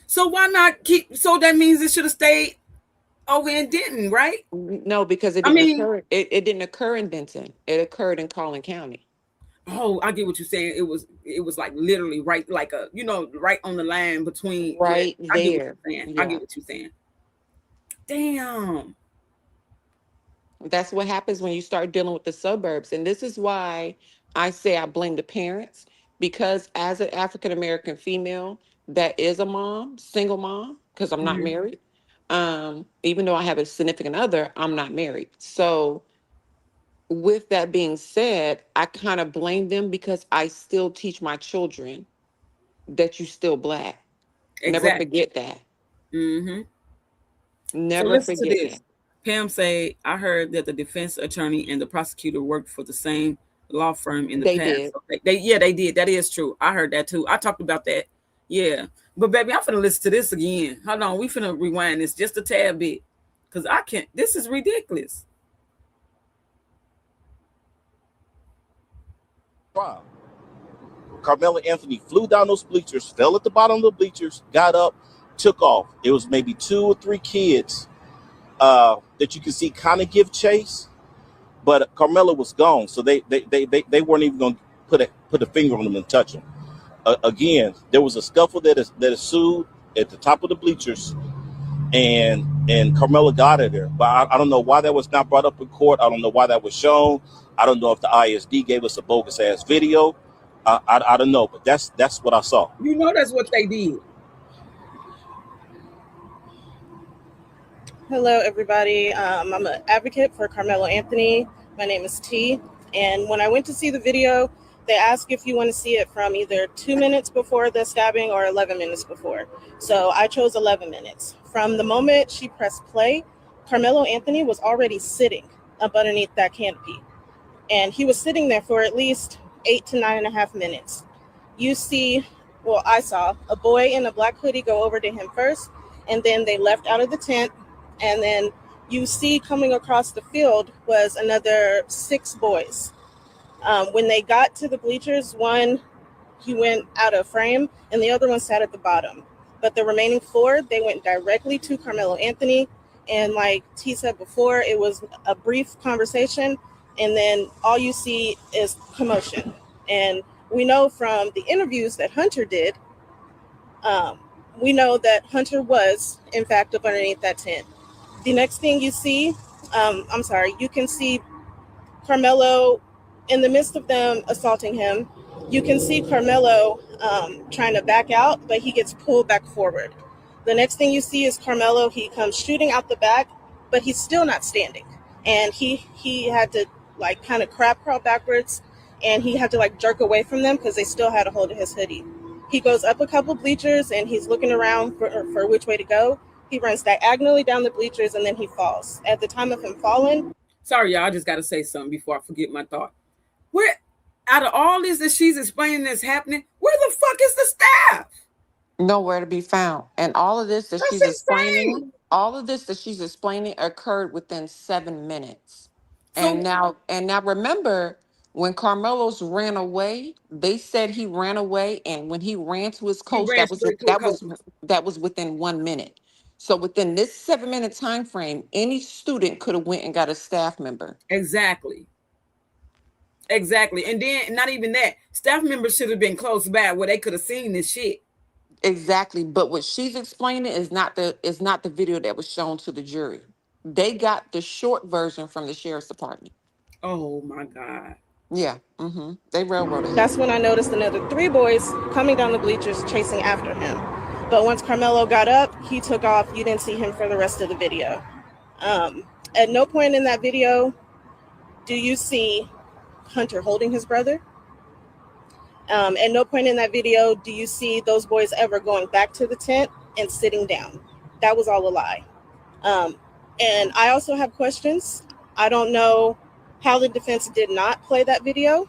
So why not keep? So that means it should have stayed over in Denton, right? No, because it didn't occur. It didn't occur in Denton. It occurred in Collin County. Oh, I get what you're saying. It was like literally right, like right on the line between. Right there. I get what you're saying. Damn. That's what happens when you start dealing with the suburbs. And this is why I say I blame the parents, because as an African American female that is a mom, single mom, because I'm not married, even though I have a significant other, I'm not married. So with that being said, I kind of blame them, because I still teach my children that you still Black. Exactly. Never forget that. Never forget that. Pam say, I heard that the defense attorney and the prosecutor worked for the same law firm in the past. Did. So they did. That is true. I heard that too. I talked about that. Yeah. But baby, I'm finna listen to this again. Hold on. We finna rewind this just a tad bit, because I can't. This is ridiculous. Wow. Karmelo Anthony flew down those bleachers, fell at the bottom of the bleachers, got up, took off. It was maybe 2 or 3 kids that you can see kind of give chase, but Karmelo was gone, so they weren't even going to put a finger on him and touch him. Again, there was a scuffle that ensued at the top of the bleachers, and Karmelo got it there. But I don't know why that was not brought up in court. I don't know why that was shown. I don't know if the ISD gave us a bogus ass video. I don't know, but that's what I saw. You know, that's what they did. Hello, everybody. I'm an advocate for Karmelo Anthony. My name is T. And when I went to see the video, they ask if you want to see it from either 2 minutes before the stabbing or 11 minutes before. So I chose 11 minutes. From the moment she pressed play, Karmelo Anthony was already sitting up underneath that canopy. And he was sitting there for at least 8 to 9.5 minutes. You see, well, I saw a boy in a black hoodie go over to him first, and then they left out of the tent. And then you see coming across the field was another 6 boys. When they got to the bleachers, one, he went out of frame, and the other one sat at the bottom. But the remaining 4, they went directly to Karmelo Anthony. And like T said before, it was a brief conversation, and then all you see is commotion. And we know from the interviews that Hunter did, we know that Hunter was, in fact, up underneath that tent. The next thing you see, you can see Karmelo in the midst of them assaulting him. You can see Karmelo trying to back out, but he gets pulled back forward. The next thing you see is Karmelo. He comes shooting out the back, but he's still not standing. And he had to like kind of crab crawl backwards, and he had to like jerk away from them because they still had a hold of his hoodie. He goes up a couple bleachers and he's looking around for which way to go. He runs diagonally down the bleachers and then he falls. At the time of him falling, sorry, y'all, I just got to say something before I forget my thought. Where, out of all this that she's explaining that's happening, where the fuck is the staff? Nowhere to be found. And all of this that That's she's explaining, insane. occurred within 7 minutes. So And now remember, when Carmelo's ran away, they said he ran away, and when he ran to his he coach, ran straight to a coach. that was within 1 minute. So within this 7 minute time frame, any student could have went and got a staff member. Exactly. And then not even that, staff members should have been close by where they could have seen this shit. Exactly. But what she's explaining is not the video that was shown to the jury. They got the short version from the sheriff's department. Oh my God. Yeah. They railroaded him. that's when I noticed another 3 boys coming down the bleachers chasing after him. But once Karmelo got up, he took off. You didn't see him for the rest of the video. At no point in that video do you see Hunter holding his brother. At no point in that video do you see those boys ever going back to the tent and sitting down. That was all a lie. And I also have questions. I don't know how the defense did not play that video,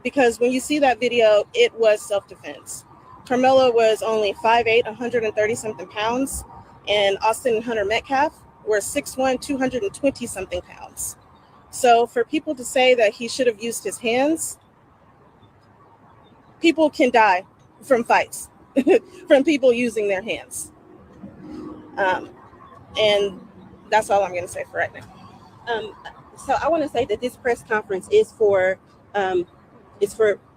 because when you see that video, it was self-defense. Karmelo was only 5'8", 130-something pounds, and Austin and Hunter Metcalf were 6'1", 220-something pounds. So for people to say that he should have used his hands, people can die from fights, from people using their hands. And that's all I'm going to say for right now. So I want to say that this press conference is for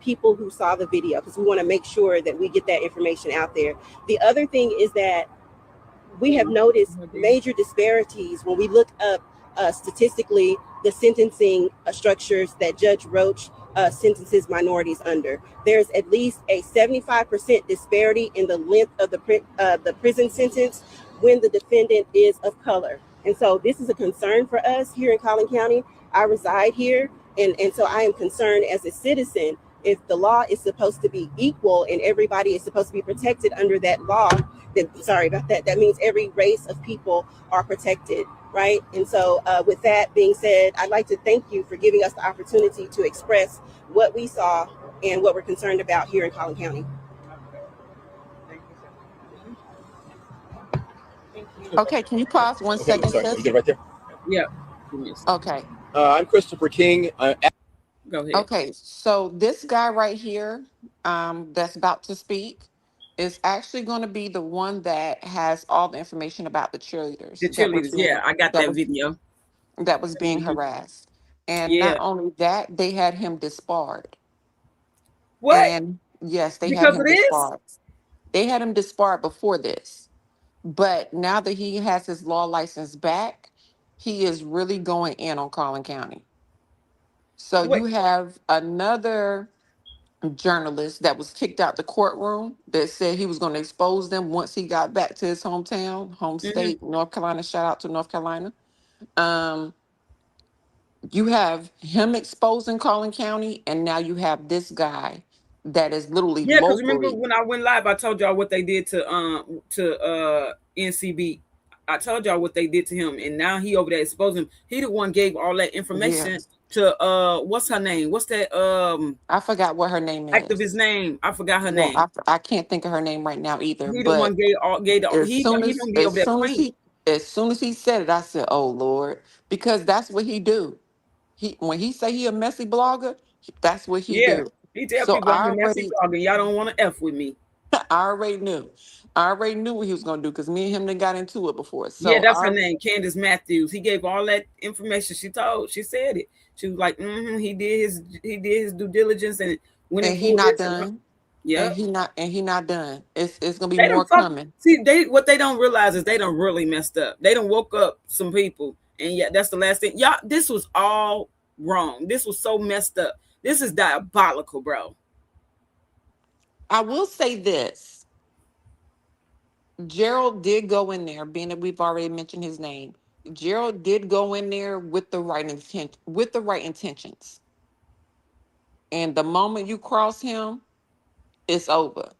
people who saw the video, because we want to make sure that we get that information out there. The other thing is that we have noticed major disparities when we look up statistically the sentencing structures that Judge Roach sentences minorities under. There's at least a 75% disparity in the length of the prison sentence when the defendant is of color. And so this is a concern for us here in Collin County. I reside here, and so I am concerned as a citizen. If the law is supposed to be equal and everybody is supposed to be protected under that law, then sorry about that, that means every race of people are protected, right? And so with that being said, I'd like to thank you for giving us the opportunity to express what we saw and what we're concerned about here in Collin County. Okay, can you pause 1 second? Sorry, we get right there. Yeah. Okay. I'm Christopher King. Go ahead. Okay, so this guy right here, that's about to speak, is actually going to be the one that has all the information about the cheerleaders. The cheerleaders, yeah, I got that video. That was being harassed. And Yeah. not only that, they had him disbarred. What? And yes, they had him disbarred. They had him disbarred before this. But now that he has his law license back, he is really going in on Collin County. So you have another journalist that was kicked out the courtroom that said he was going to expose them once he got back to his home state, North Carolina. Shout out to North Carolina. You have him exposing Collin County, and now you have this guy that is literally Yeah, because remember locally. when I went live, I told y'all what they did to NCB. I told y'all what they did to him, and now he over there exposing him. He the one gave all that information to what's her name? What's that I forgot what her name is. Activist name. I forgot her name. I can't think of her name right now either. He the but one gave the as he soon he as don't be over there playing. as soon as he said it, I said, "Oh Lord," because that's what he do. When he say he a messy blogger, that's what he Yeah, do. he tell So people I'm a messy blogger. Y'all don't want to f with me. I already knew. I already knew what he was gonna do because me and him done got into it before. Yeah, So that's her name, Candace Matthews. He gave all that information. She said it. She was like, he did his due diligence and went and he pulled not this. done. Yeah, And he not done. It's gonna be they more don't fuck. coming. See, what they don't realize is they don't really messed up. They don't woke up some people, and yeah, that's the last thing. Y'all, this was all wrong. This was so messed up. This is diabolical, bro. I will say this. Gerald did go in there, being that we've already mentioned his name. Gerald did go in there with the right intentions. And the moment you cross him, it's over.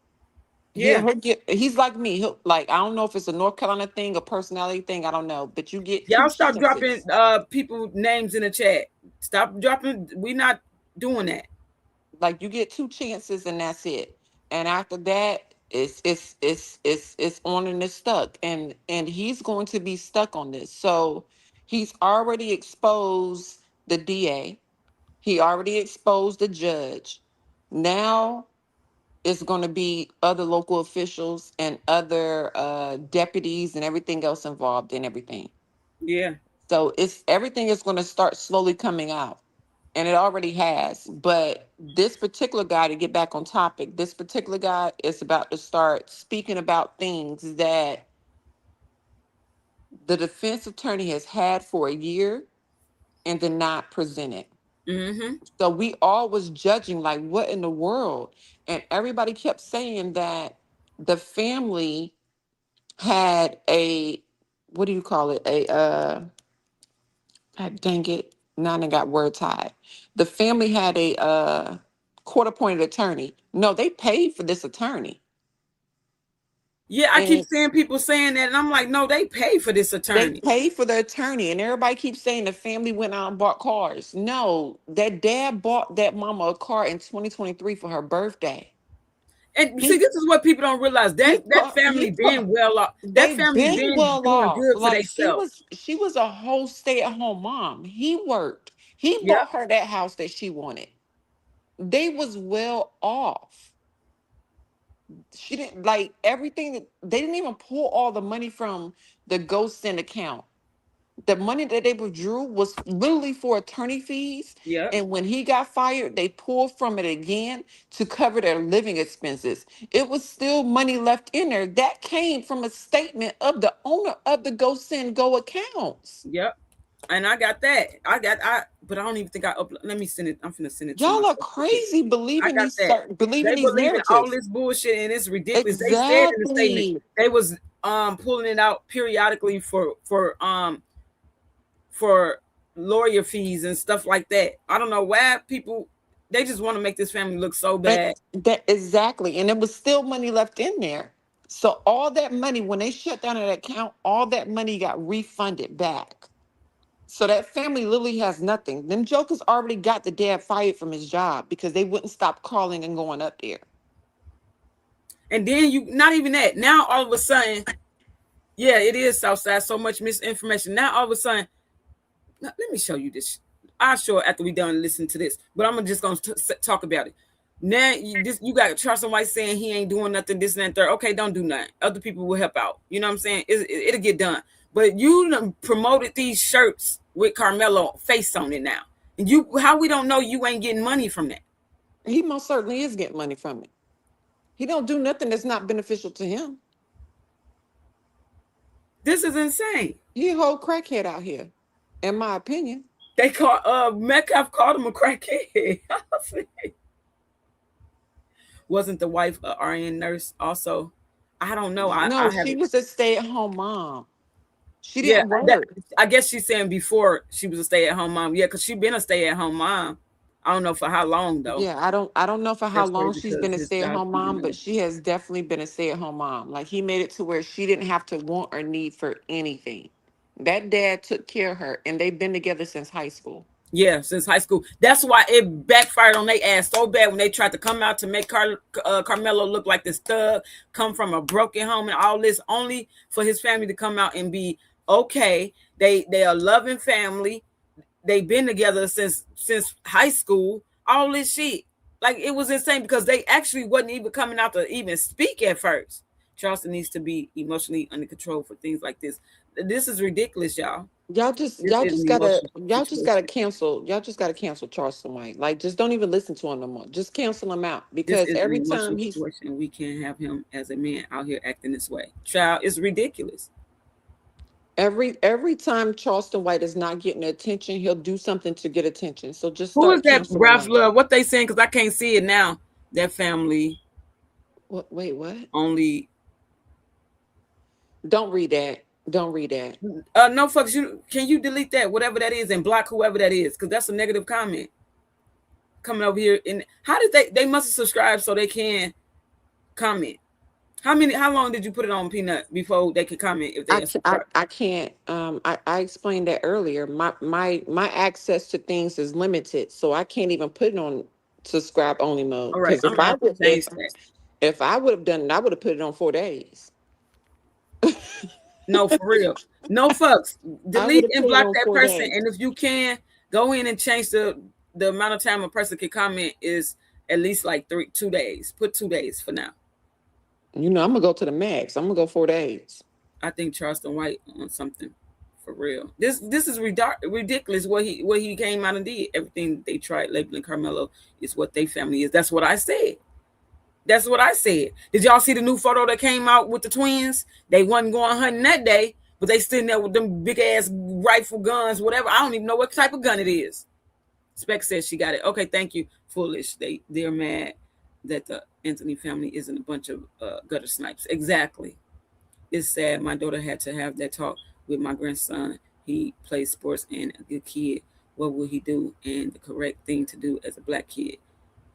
Yeah, He's like me. Like, I don't know if it's a North Carolina thing, a personality thing, I don't know. But you get two y'all stop dropping chances. people names in the chat. Stop dropping. We not doing that. Like, you get two chances and that's it. And after that, it's on and it's stuck. And he's going to be stuck on this. So he's already exposed the DA. He already exposed the judge. Now it's going to be other local officials and other deputies and everything else involved in everything. Yeah. So everything is going to start slowly coming out, and it already has. But this particular guy, to get back on topic, this particular guy is about to start speaking about things that the defense attorney has had for a year and did not present it. So we all was judging like, what in the world? And everybody kept saying that the family had a, what do you call it? Dang it, now I got word tied. The family had a court appointed attorney. No, they paid for this attorney. Yeah, I keep And seeing people saying that, and I'm like, no, they pay for this they attorney. paid for the attorney, and everybody keeps saying the family went out and bought cars. No, that dad bought that mama a car in 2023 for her birthday. And see, this is what people don't realize. That family been well off. That They've family been been well doing off. good for Like, themselves. she was a whole stay-at-home mom. He worked. He Yep. bought her that house that she wanted. They was well off. She didn't like everything they didn't even pull all the money from the ghost in account. The money that they withdrew was literally for attorney fees. Yep. And when he got fired, they pulled from it again to cover their living expenses. It was still money left in there. That came from a statement of the owner of the Go Send Go accounts. Yep. And I got that. But I don't even think I upload. Let me send it. I'm finna send it to Y'all are myself. crazy I believing got that. They believing these believe in all narratives. this bullshit, and it's ridiculous. They said in the statement Exactly. they was pulling it out periodically for lawyer fees and stuff like that. I don't know why people they just want to make this family look so bad. That exactly. And there was still money left in there. So all that money, when they shut down that account, all that money got refunded back. So that family literally has nothing. Them jokers already got the dad fired from his job because they wouldn't stop calling and going up there. And then you not even that. Now all of a sudden, yeah, it is Southside. So much misinformation. Now all of a sudden, let me show you this. I'll show it after we done listen to this. But I'm just gonna talk about it. Now you got Charleston White saying he ain't doing nothing, this and that, third. Okay, don't do nothing. Other people will help out. You know what I'm saying? It'll get done. But you promoted these shirts with Karmelo face on it now. And how we don't know you ain't getting money from that? He most certainly is getting money from it. He don't do nothing that's not beneficial to him. This is insane. He a whole crackhead out here, in my opinion. They Metcalf called him a crackhead. Wasn't the wife a RN nurse also? I don't know. No, I she haven't. was a stay-at-home mom. She Yeah, didn't work. I guess she's saying before she was a stay-at-home mom. Yeah, because she been a stay-at-home mom. I don't know for how long though. Yeah, I don't know for how That's long crazy she's because been a his job stay-at-home should be mom, but nice. she has definitely been a stay-at-home mom. Like he made it to where she didn't have to want or need for anything. That dad took care of her, and they've been together since high school. Yeah, since high school. That's why it backfired on their ass so bad when they tried to come out to make Karmelo look like this thug, come from a broken home and all this, only for his family to come out and be okay. They are a loving family. They've been together since high school. All this shit, like it was insane because they actually wasn't even coming out to even speak at first. Charleston needs to be emotionally under control for things like this. This is ridiculous, y'all. This Y'all is just an gotta emotional y'all just gotta situation. cancel Charleston White. Like just don't even listen to him no more. Just cancel him out This because is an every emotional time he's situation. We can't have him as a man out here acting this way. Child, it's ridiculous. every time Charleston White is not getting attention, he'll do something to get attention. So just Who is start that canceling Ralph him. Love? What they saying? Because I can't see it now. That family What wait, what? only. Don't read that. Don't read that. No fucks. Can you delete that, whatever that is, and block whoever that is? Because that's a negative comment coming over here. And how did they must have subscribed so they can comment? How long did you put it on Peanut before they could comment if they subscribe? I can't I explained that earlier. My access to things is limited, so I can't even put it on subscribe only mode. All right, Because I'm gonna have to change that. if I would have done it, I would have put it on 4 days. No, for real. No fucks. I would Delete have and put it block on that four person. days. And if you can, go in and change the amount of time a person can comment is at least like 2 days. Put 2 days for now. You know, I'm gonna go to the max. I'm gonna go 4 days. I think Charleston White on something for real. This is ridiculous what he came out and did. Everything they tried labeling Karmelo is what they family is. That's what I said. That's what I said. Did y'all see the new photo that came out with the twins? They wasn't going hunting that day, but they sitting there with them big ass rifle guns, whatever. I don't even know what type of gun it is. Spec says she got it. Okay, thank you. Foolish. They're mad that the Anthony family isn't a bunch of gutter snipes. Exactly. It's sad. My daughter had to have that talk with my grandson. He plays sports and a good kid. What will he do? And the correct thing to do as a black kid.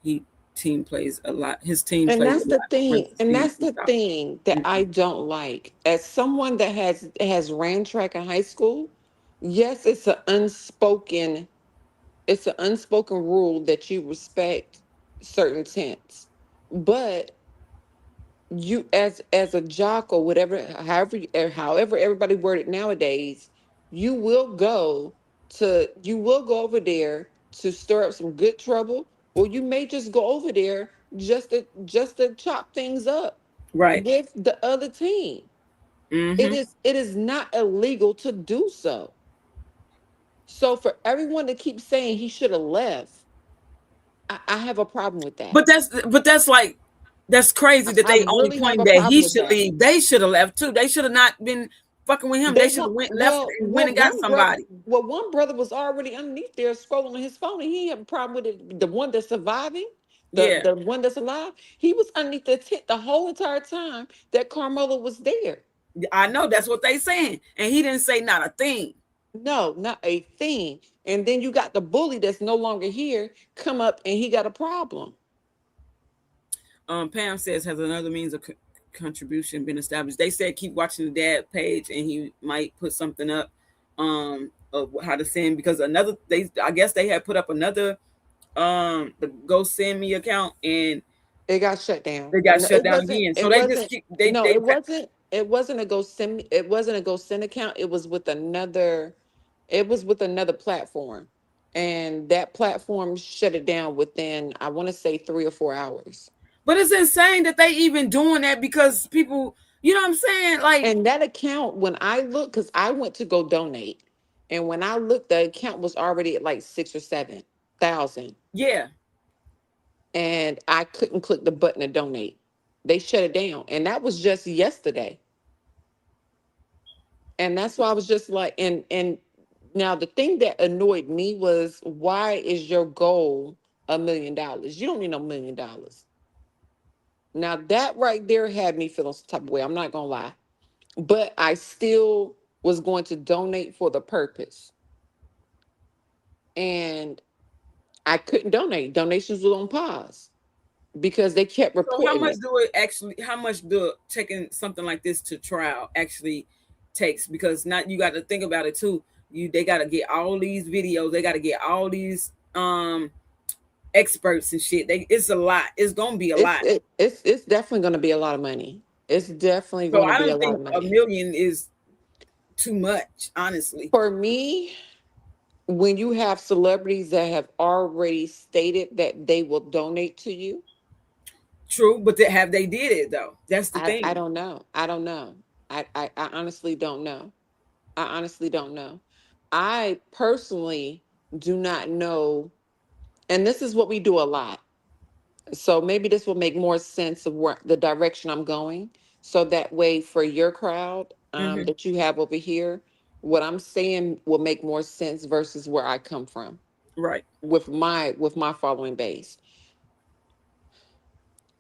He team plays a lot. His team And plays that's a the lot. thing. And Speed that's and the stop. thing that I don't like. As someone that has ran track in high school, yes, it's an unspoken rule that you respect certain tents. But you as a jock or whatever, however everybody worded nowadays, you will go over there to stir up some good trouble, or you may just go over there just to chop things up Right. with the other team. Mm-hmm. It is not illegal to do so. So for everyone to keep saying he should have left, I have a problem with that. But that's like that's crazy that I they only really have claim a that problem he with should that. leave. They should have left too. They should have not been fucking with him. They They should have want went left and went well and got somebody. one brother was already underneath there scrolling on his phone, and he had a problem with it. The one that's surviving, Yeah, the one that's alive, he was underneath the tent the whole entire time that Carmelo was there. I know that's what they saying, and he didn't say not a thing. No, not a thing. And then you got the bully that's no longer here come up, and he got a problem. Pam says, has another means of contribution been established? They said keep watching the dad page, and he might put something up of how to send because I guess they had put up another the Go Send Me account, and It got shut down. they got No, shut down again. So they just keep no, it wasn't a go send it wasn't a go send account. It was with another platform. And that platform shut it down within, I want to say, 3 or 4 hours. But it's insane that they even doing that because people, you know what I'm saying? Like, And that account, when I looked, because I went to go donate, and when I looked, the account was already at like 6 or 7 thousand, yeah, and I couldn't click the button to donate. They shut it down, and that was just yesterday. And that's why I was just like, and now the thing that annoyed me was, why is your goal $1 million? You don't need no $1 million. Now that right there had me feeling some type of way. I'm not gonna lie, but I still was going to donate for the purpose, and I couldn't donate. Donations were on pause because they kept So how reporting much it. do it actually? How much do taking something like this to trial actually takes? Because not you got to think about it too. They got to get all these videos. They got to get all these experts and shit. It's a lot. It's gonna be a lot. It's definitely going to be a lot of money. It's definitely So going to I be a don't lot think of a money. million is too much, honestly. For me, when you have celebrities that have already stated that they will donate to you, True, but have they did it though? That's the I thing. don't know. I don't know. I honestly don't know. I honestly don't know. I personally do not know. And this is what we do a lot. So maybe this will make more sense of where the direction I'm going. So that way, for your crowd Hmm. that you have over here, what I'm saying will make more sense versus where I come from Right, with my following base.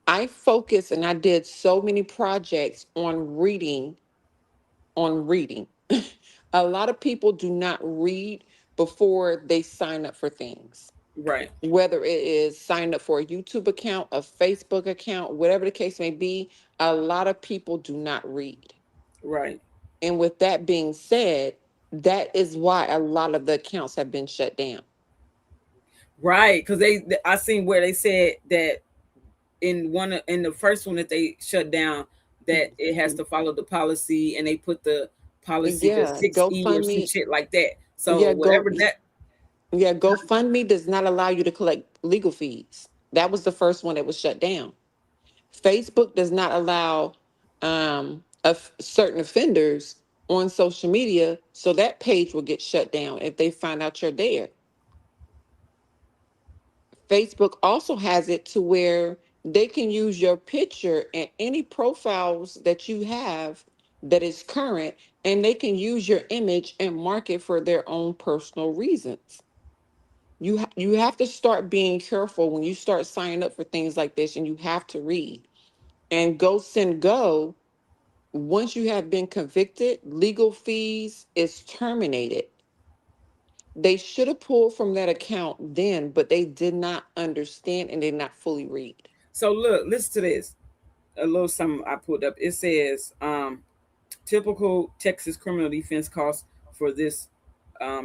I focus and I did so many projects on reading. A lot of people do not read before they sign up for things, right, whether it is sign up for a YouTube account, a Facebook account, whatever the case may be. A lot of people do not read. right, And with that being said, that is why a lot of the accounts have been shut down. right. Because I seen where they said that in the first one that they shut down that it has to follow the policy, and they put the policy to Yeah, 6E or some GoFundMe. shit like that. So Yeah, whatever that. GoFundMe does not allow you to collect legal fees. That was the first one that was shut down. Facebook does not allow certain offenders on social media, so that page will get shut down if they find out you're there. Facebook also has it to where they can use your picture and any profiles that you have that is current, and they can use your image and market for their own personal reasons. You have to start being careful when you start signing up for things like this, and you have to read. And Go Send Go, once you have been convicted, legal fees is terminated. They should have pulled from that account then, but they did not understand and did not fully read. So look, listen to this. A little something I pulled up. It says, typical Texas criminal defense costs for this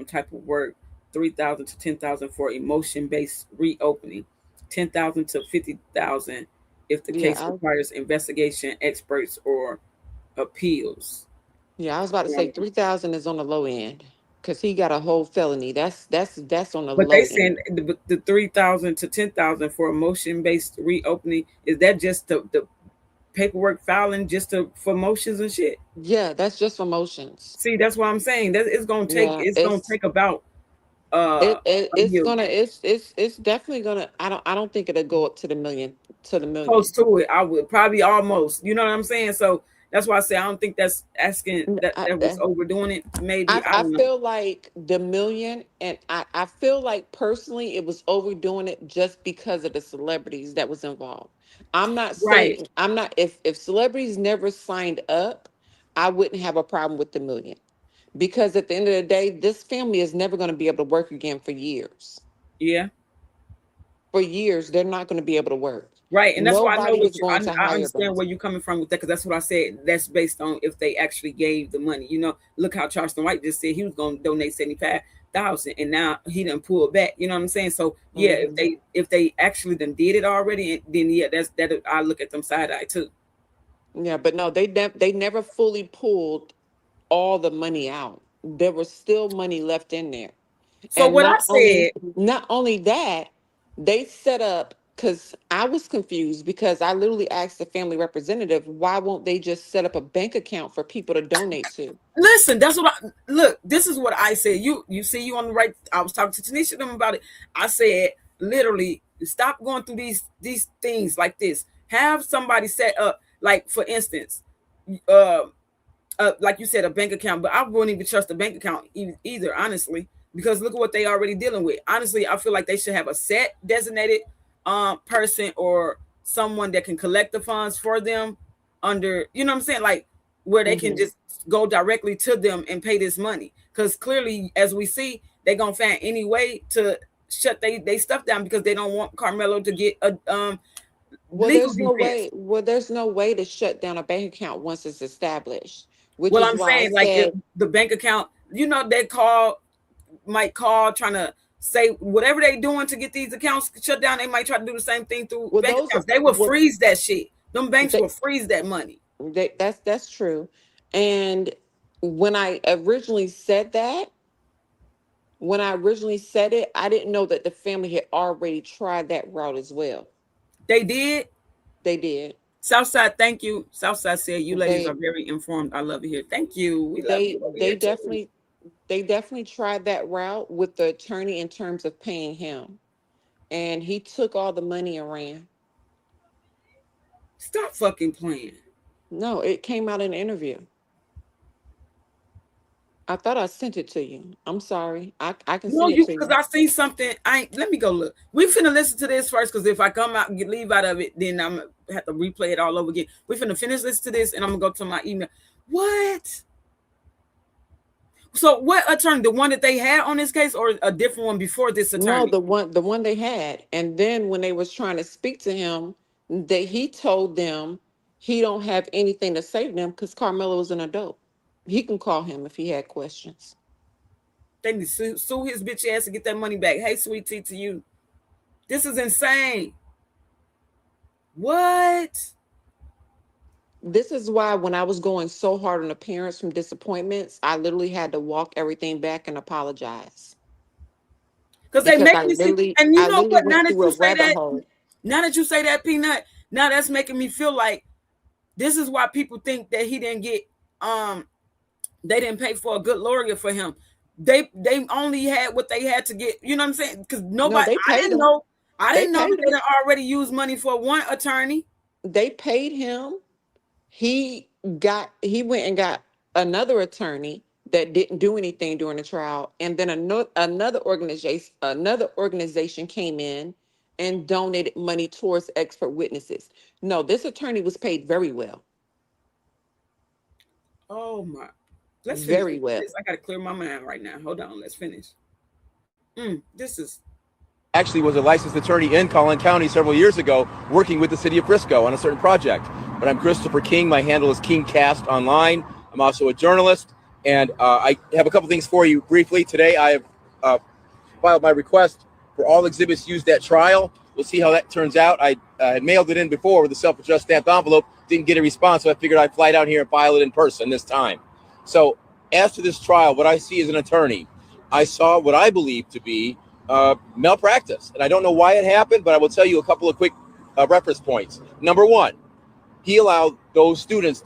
type of work: 3,000 to 10,000 for emotion-based reopening, 10,000 to 50,000 if the Yeah, case requires investigation, experts, or appeals. I was about to say Um, 3,000 is on the low end because he got a whole felony. That's on the but they low saying end. the 3,000 to 10,000 for emotion-based reopening, is that just the paperwork filing just for motions and shit? Yeah, that's just for motions. See, that's what I'm saying. That Yeah, it's gonna take about a it's year. gonna it's definitely gonna. I don't think it'll go up to the million Close to it. I would probably almost. You know what I'm saying? So that's why I say I don't think that's asking N- that was overdoing it. Maybe I I don't know. feel like the million, and I feel like personally it was overdoing it just because of the celebrities that was involved. Right. I'm not if celebrities never signed up, I wouldn't have a problem with the million. Because at the end of the day, this family is never going to be able to work again for years. Yeah. For years, they're not going to be able to work. Right. And that's why I know Nobody what is going to I hire understand them. where you're coming from with that, because that's what I said. That's based on if they actually gave the money. You know, look how Charleston White just said he was going to donate 75,000, and now he done pulled back. You know what I'm saying? So yeah, Mhm. if they actually done did it already, then yeah, that's that I look at them side eye too. Yeah, but no, they never fully pulled all the money out. There was still money left in there. So And what I said, not only that, they set up, because I was confused because I literally asked the family representative, why won't they just set up a bank account for people to donate to? listen, that's what I look. This is what I said. You see, you on the right. I was talking to Tanisha them about it. I said literally, stop going through these things like this. Have somebody set up, like for instance, uh, like you said, a bank account. But I wouldn't even trust a bank account either, honestly, because look at what they already dealing with. Honestly, I feel like they should have a set designated person or someone that can collect the funds for them under, you know what I'm saying? Like where they can just go directly to them and pay this money. Because clearly, as we see, they're going to find any way to shut they stuff down because they don't want Karmelo to get a legal defense. There's no way to shut down a bank account once it's established. Which Well, is I'm why saying, like, if the bank account, you know, they might call trying to say whatever they doing to get these accounts shut down. They might try to do the same thing through bank accounts. They will freeze that shit. Them banks will freeze that money. That's true. And when I originally said it, I didn't know that the family had already tried that route as well. They did. They did. Southside, thank you. Southside said you ladies are very informed. I love it here. Thank you. We love you. They definitely tried that route with the attorney in terms of paying him. And he took all the money and ran. Stop fucking playing. No, it came out in an interview. I thought I sent it to you. I'm sorry. I can send it to you. Because I seen something. Let me go look. We finna listen to this first, because if I come out and leave out of it, then I'm gonna have to replay it all over again. We finna finish listen to this, and I'm gonna go to my email. What? So what attorney? The one that they had on this case, or a different one before this attorney? No, the one they had. And then when they was trying to speak to him, he told them he don't have anything to say to them because Karmelo is an adult. He can call him if he had questions. They need to sue his bitch ass to get that money back. Hey, sweet tea to you. This is insane. What? This is why when I was going so hard on the parents from disappointments, I literally had to walk everything back and apologize. Because they make me see, and you know what? Now that you say that, Peanut, now that's making me feel like this is why people think that he didn't get they didn't pay for a good lawyer for him. They only had what they had to get. You know what I'm saying? Because nobody, I didn't know that they had already used money for one attorney. They paid him. He went and got another attorney that didn't do anything during the trial, and then another organization came in and donated money towards expert witnesses. No, this attorney was paid very well. Oh my. Let's very well. I got to clear my mind right now. Hold on. Let's finish. This is actually was a licensed attorney in Collin County several years ago, working with the city of Frisco on a certain project. But I'm Christopher King. My handle is KingCast online. I'm also a journalist, and I have a couple things for you briefly. Today, I have filed my request for all exhibits used at trial. We'll see how that turns out. I had mailed it in before with a self-addressed stamped envelope. Didn't get a response, so I figured I'd fly down here and file it in person this time. So as to this trial, what I see as an attorney, I saw what I believe to be malpractice. And I don't know why it happened, but I will tell you a couple of quick reference points. Number one, he allowed those students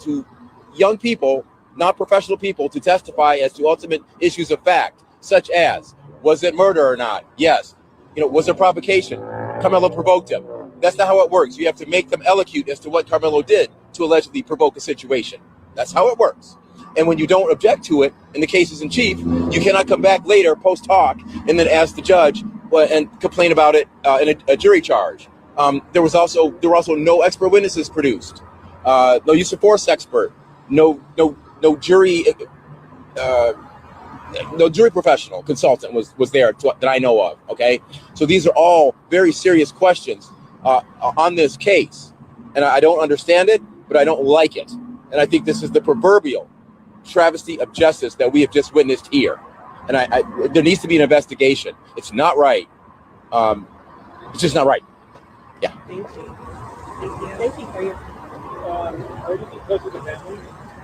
young people, not professional people, to testify as to ultimate issues of fact, such as, was it murder or not? Yes. Was there provocation? Karmelo provoked him. That's not how it works. You have to make them elocute as to what Karmelo did to allegedly provoke a situation. That's how it works. And when you don't object to it, and the case is in chief, you cannot come back later post hoc and then ask the judge and complain about it in a jury charge. There were also no expert witnesses produced, no use of force expert, no jury professional consultant was there that I know of. Okay, so these are all very serious questions on this case, and I don't understand it, but I don't like it, and I think this is the proverbial travesty of justice that we have just witnessed here, and there needs to be an investigation. It's not right. It's just not right. Yeah. Thank you. Thank you for your. Are you close with the family?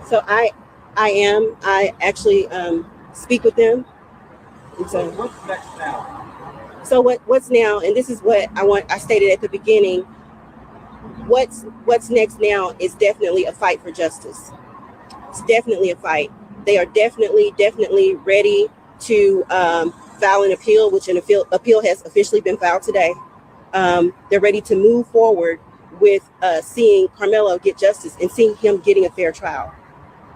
So I am. I actually speak with them. So what's next now? So what's now, and this is what I stated at the beginning. What's next now is definitely a fight for justice. It's definitely a fight. They are definitely ready to file an appeal, which an appeal has officially been filed today. They're ready to move forward with seeing Karmelo get justice and seeing him getting a fair trial.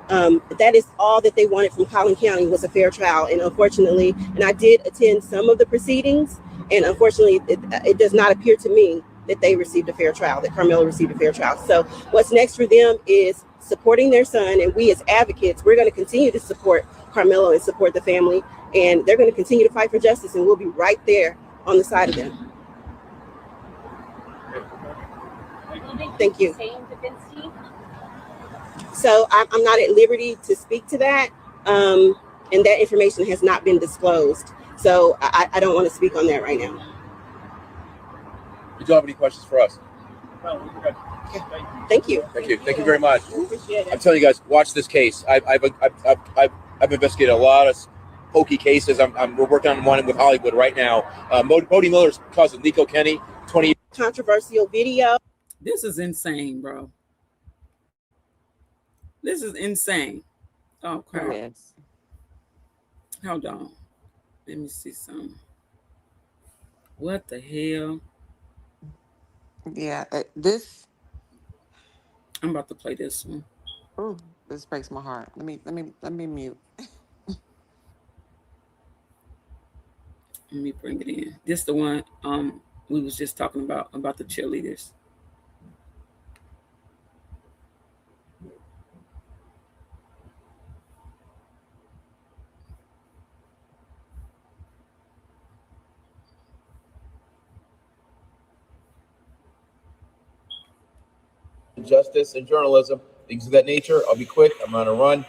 That is all that they wanted from Collin County, was a fair trial. And unfortunately, and I did attend some of the proceedings, and unfortunately, it does not appear to me that they received a fair trial, that Karmelo received a fair trial. So what's next for them is supporting their son, and we as advocates, we're going to continue to support Karmelo and support the family, and they're going to continue to fight for justice, and we'll be right there on the side of them. Thank you. So I'm not at liberty to speak to that, and that information has not been disclosed. So I don't want to speak on that right now. Do you have any questions for us? Okay. Thank you. Thank you. Thank you very much. I'm telling you guys, watch this case. I've investigated a lot of pokey cases. We're working on one with Hollywood right now. Bodie Miller's cousin, Nico Kenny, 20 years. Controversial video. This is insane, bro. This is insane. Oh, crap. Yes. Hold on. Let me see something. What the hell? Yeah, I'm about to play this one. Oh, this breaks my heart. Let me mute. Let me bring it in. This the one we was just talking about the cheerleaders. Justice and journalism, things of that nature. I'll be quick. I'm on a run.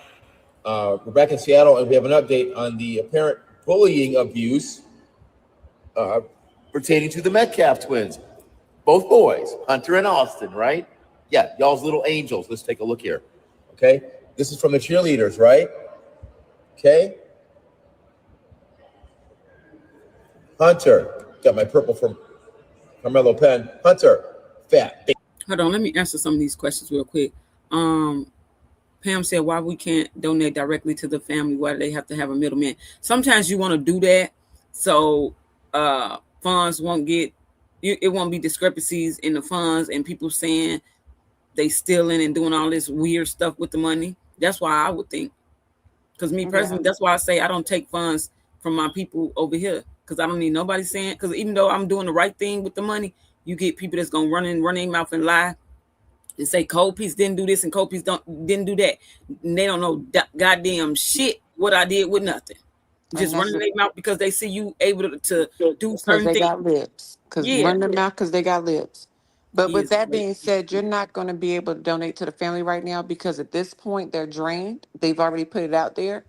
We're back in Seattle, and we have an update on the apparent bullying abuse pertaining to the Metcalf twins. Both boys, Hunter and Austin, right? Yeah, y'all's little angels. Let's take a look here. Okay, this is from the cheerleaders, right? Okay. Hunter, got my purple from Karmelo pen. Hunter, fat. Hold on, let me answer some of these questions real quick. Pam said, why we can't donate directly to the family? Why do they have to have a middleman? Sometimes you want to do that so funds won't get, it won't be discrepancies in the funds and people saying they stealing and doing all this weird stuff with the money. That's why I would think. Because me personally, that's why I say I don't take funds from my people over here. Because I don't need nobody saying, because even though I'm doing the right thing with the money, you get people that's going to run their mouth and lie and say Cold Piece didn't do this and Cold Piece didn't do that. And they don't know goddamn shit what I did with nothing. Just running their mouth because they see you able to do certain things. Because they got lips. Because run their mouth because they got lips. But with that being said, you're not going to be able to donate to the family right now because at this point they're drained. They've already put it out there.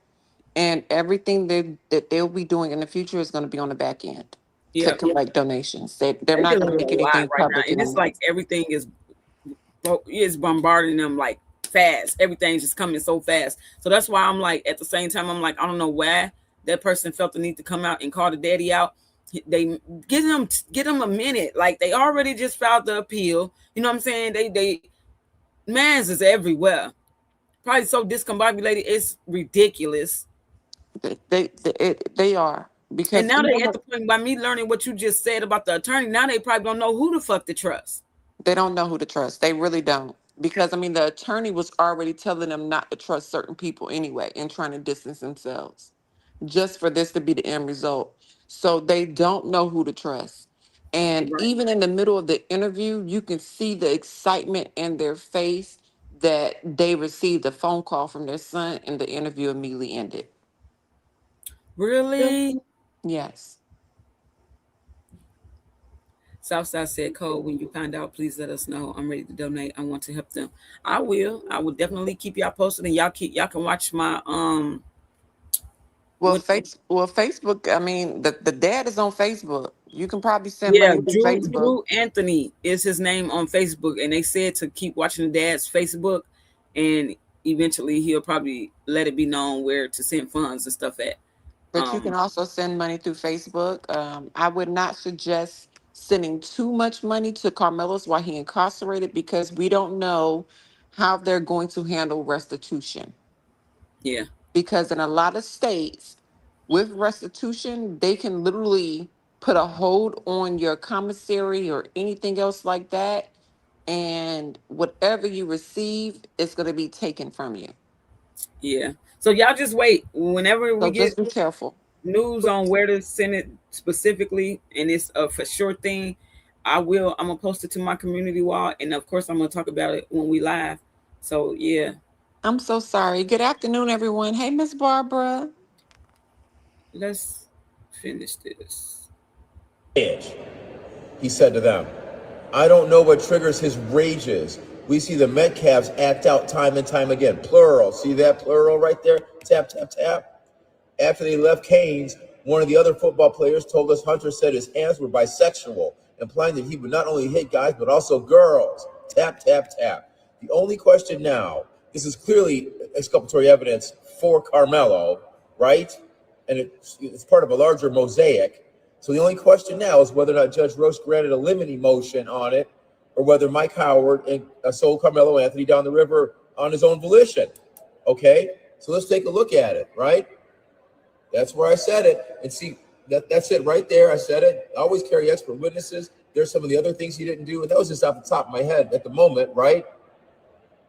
And everything that they'll be doing in the future is going to be on the back end to collect donations. They're not going to make anything right public. Now. And it's like everything is bombarding them like fast. Everything's just coming so fast. So that's why I'm like, at the same time, I'm like, I don't know why that person felt the need to come out and call the daddy out. They get them a minute. Like they already just filed the appeal. You know what I'm saying? They mans is everywhere. Probably so discombobulated. It's ridiculous. They are. Because and now they at the point by me learning what you just said about the attorney, now they probably don't know who the fuck to trust. They don't know who to trust. They really don't. Because I mean the attorney was already telling them not to trust certain people anyway and trying to distance themselves just for this to be the end result. So they don't know who to trust. And even in the middle of the interview, you can see the excitement in their face that they received a phone call from their son and the interview immediately ended. Really? Yes. Southside said, Cole, when you find out, please let us know. I'm ready to donate. I want to help them. I will definitely keep y'all posted, and y'all can watch my Facebook, I mean the dad is on Facebook. You can probably send money through Facebook. Drew Anthony is his name on Facebook, and they said to keep watching the dad's Facebook, and eventually he'll probably let it be known where to send funds and stuff at. But you can also send money through Facebook. I would not suggest sending too much money to Karmelo's while he incarcerated because we don't know how they're going to handle restitution. Yeah. Because in a lot of states, with restitution, they can literally put a hold on your commissary or anything else like that. And whatever you receive is going to be taken from you. Yeah. So y'all just wait. Whenever we get just be careful. News on where to send it specifically, and it's a for sure thing, I will. I'm gonna post it to my community wall, and of course, I'm gonna talk about it when we live. So yeah. I'm so sorry. Good afternoon, everyone. Hey, Miss Barbara. Let's finish this. Edge. He said to them, I don't know what triggers his rages. We see the Metcalfs act out time and time again. Plural. See that plural right there? Tap, tap, tap. After they left Canes, one of the other football players told us Hunter said his hands were bisexual, implying that he would not only hit guys, but also girls. Tap, tap, tap. The only question now, this is clearly exculpatory evidence for Karmelo, right? And it's part of a larger mosaic. So the only question now is whether or not Judge Roche granted a limiting motion on it, or whether Mike Howard and sold Karmelo Anthony down the river on his own volition. Okay, so let's take a look at it, right? That's where I said it. And see, that's it right there. I said it. I always carry expert witnesses. There's some of the other things he didn't do, and that was just off the top of my head at the moment, right?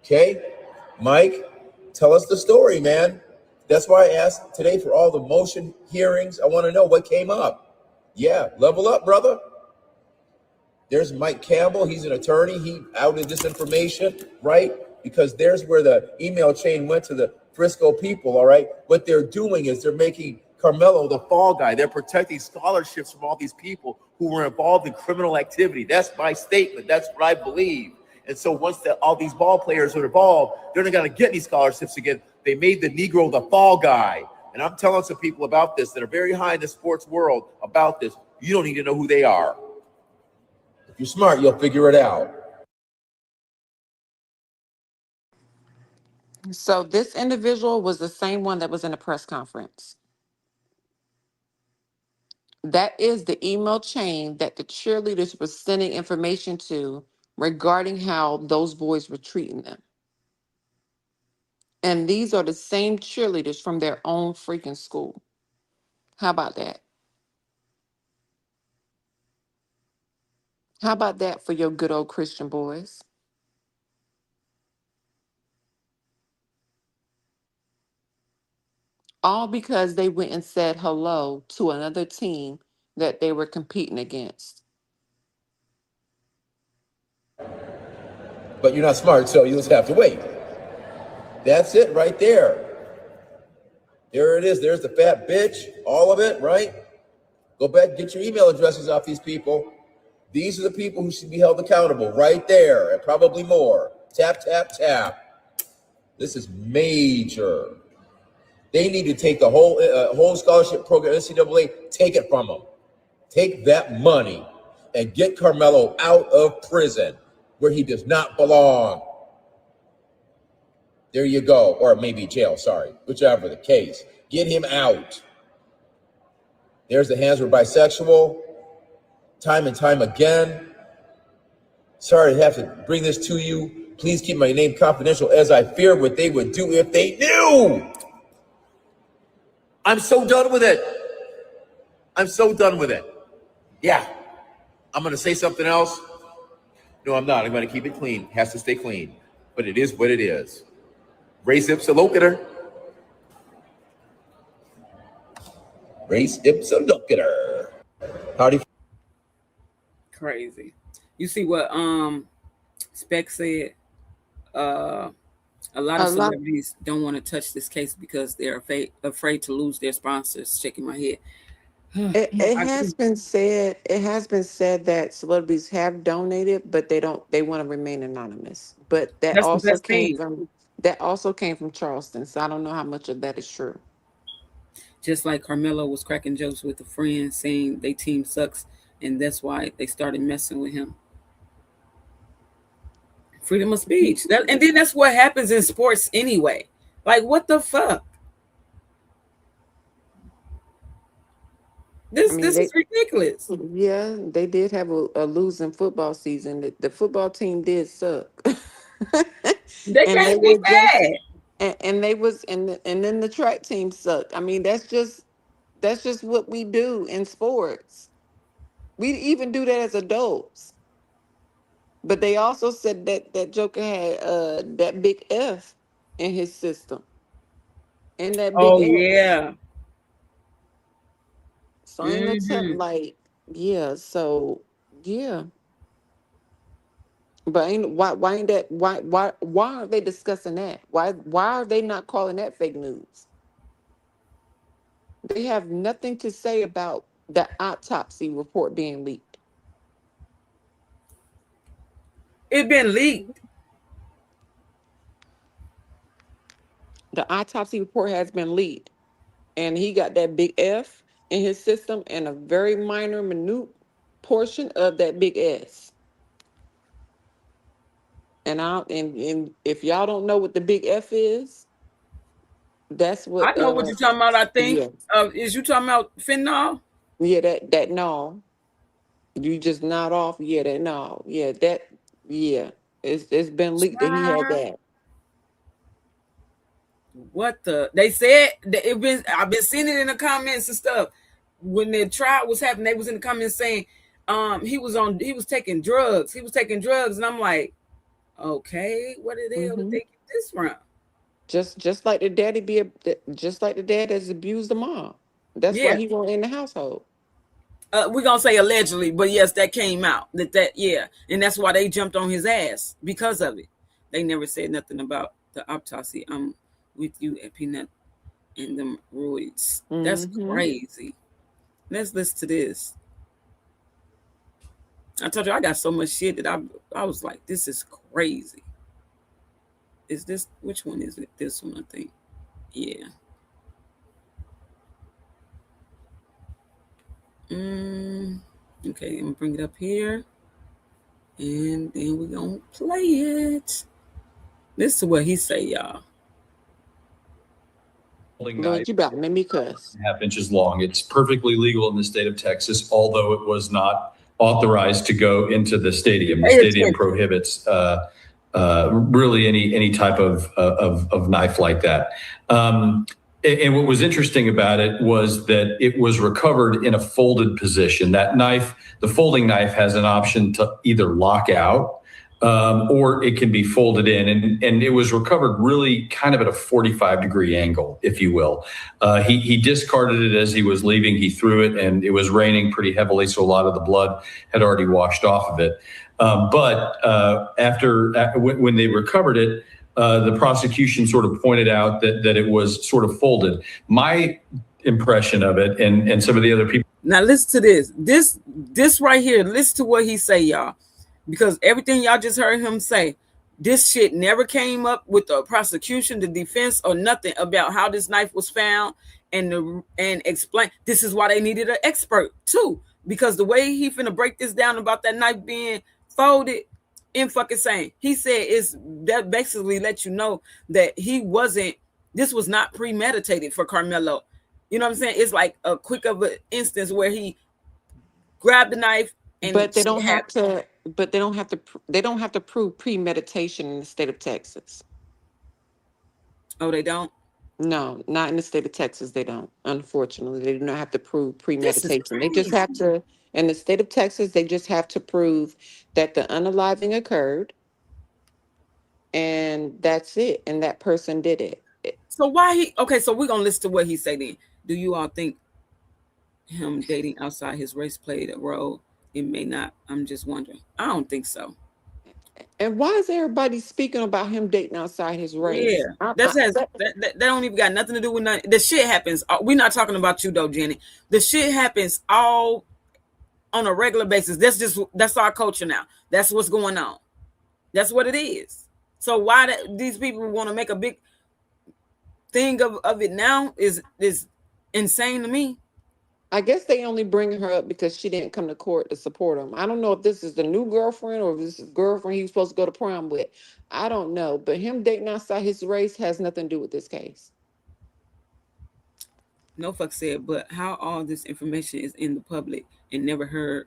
Okay, Mike, tell us the story, man. That's why I asked today for all the motion hearings. I want to know what came up. Yeah, level up, brother. There's Mike Campbell. He's an attorney. He outed this information, right? Because there's where the email chain went to the Frisco people, all right? What they're doing is they're making Karmelo the fall guy. They're protecting scholarships from all these people who were involved in criminal activity. That's my statement. That's what I believe. And so once all these ball players are involved, they're not going to get any scholarships again. They made the Negro the fall guy. And I'm telling some people about this that are very high in the sports world about this. You don't need to know who they are. If you're smart, you'll figure it out. So this individual was the same one that was in the press conference. That is the email chain that the cheerleaders were sending information to regarding how those boys were treating them. And these are the same cheerleaders from their own freaking school. How about that? How about that for your good old Christian boys? All because they went and said hello to another team that they were competing against. But you're not smart, so you just have to wait. That's it right there. There it is. There's the fat bitch, all of it, right? Go back, get your email addresses off these people. These are the people who should be held accountable right there, and probably more. Tap, tap, tap. This is major. They need to take the whole scholarship program, NCAA, take it from them. Take that money and get Karmelo out of prison where he does not belong. There you go. Or maybe jail, sorry. Whichever the case. Get him out. There's the hands were bisexual. Time and time again. Sorry to have to bring this to you. Please keep my name confidential, as I fear what they would do if they knew. I'm so done with it. I'm so done with it. Yeah. I'm going to say something else. No, I'm not. I'm going to keep it clean. It has to stay clean. But it is what it is. Race ipsa locator. Race ipsa locator. Howdy. Crazy. You see what Spec said? A lot of celebrities don't want to touch this case because they're afraid to lose their sponsors. Shaking my head. It has been said. It has been said that celebrities have donated, but they want to remain anonymous. But That's the best thing. That also came from Charleston. So I don't know how much of that is true. Just like Karmelo was cracking jokes with a friend saying they team sucks, and that's why they started messing with him. Freedom of speech. And then that's what happens in sports anyway. Like, what the fuck? This is ridiculous. Yeah, they did have a losing football season. The football team did suck. They can't be bad. And then the track team sucked. I mean, that's just what we do in sports. We even do that as adults. But they also said that Joker had that big F in his system. And that big Oh F. yeah. So ain't no telling, like, yeah, so yeah. But why ain't that why aren't they discussing that? Why are they not calling that fake news? They have nothing to say about the autopsy report being leaked. It been leaked. The autopsy report has been leaked, and he got that big F in his system and a very minor, minute portion of that big S. And if y'all don't know what the big F is, that's I what know what you're talking about. I think yeah. is you talking about fentanyl? Yeah, that no. You just nod off. Yeah, that no. Yeah, that yeah. It's been leaked that he had that. What the? They said that it been. I've been seeing it in the comments and stuff. When the trial was happening, they was in the comments saying, he was taking drugs. He was taking drugs, and I'm like, okay, what the hell did they get this from? Just like the daddy just like the dad has abused the mom. That's why Yeah. he won't in the household. We're gonna say allegedly, but yes, that came out. And that's why they jumped on his ass because of it. They never said nothing about the autopsy. I'm with you at Peanut and them roids. That's crazy. Let's listen to this. I told you I got so much shit that I was like, this is crazy. Is this which one is it? This one, I think. Yeah. Okay, I'm gonna bring it up here. And then we're gonna play it. Listen to what he say, y'all. Lord, you about to make me cuss. 1/2 inches long. It's perfectly legal in the state of Texas, although it was not authorized to go into the stadium. The stadium prohibits really any type of knife like that. And what was interesting about it was that it was recovered in a folded position. That knife, the folding knife, has an option to either lock out or it can be folded in. And it was recovered really kind of at a 45-degree angle, if you will. He discarded it as he was leaving. He threw it, and it was raining pretty heavily, so a lot of the blood had already washed off of it. But when they recovered it, the prosecution sort of pointed out that it was sort of folded. My impression of it, and some of the other people. Now listen to this. This right here. Listen to what he say, y'all. Because everything y'all just heard him say, this shit never came up with the prosecution, the defense, or nothing about how this knife was found and explain. This is why they needed an expert too. Because the way he finna break this down about that knife being folded, in fucking saying, he said that basically let you know that this was not premeditated for Karmelo. You know what I'm saying? It's like a quick of an instance where he grabbed the knife and But they don't have to. But they don't have to. They don't have to prove premeditation in the state of Texas. Oh, they don't? No, not in the state of Texas. They don't. Unfortunately, they do not have to prove premeditation. They just have to. In the state of Texas, they just have to prove that the unaliving occurred, and that's it. And that person did it. So why okay, so we're gonna listen to what he said then. Do you all think him dating outside his race played a role? It may not. I'm just wondering. I don't think so. And why is everybody speaking about him dating outside his race? Yeah, that don't even got nothing to do with nothing. The shit happens. We're not talking about you though, Jenny. The shit happens all on a regular basis. That's our culture now. That's what's going on. That's what it is. So why these people want to make a big thing of it now is insane to me. I guess they only bring her up because she didn't come to court to support him. I don't know if this is the new girlfriend or if this is the girlfriend he was supposed to go to prom with. I don't know. But him dating outside his race has nothing to do with this case. No fuck said, but how all this information is in the public and never heard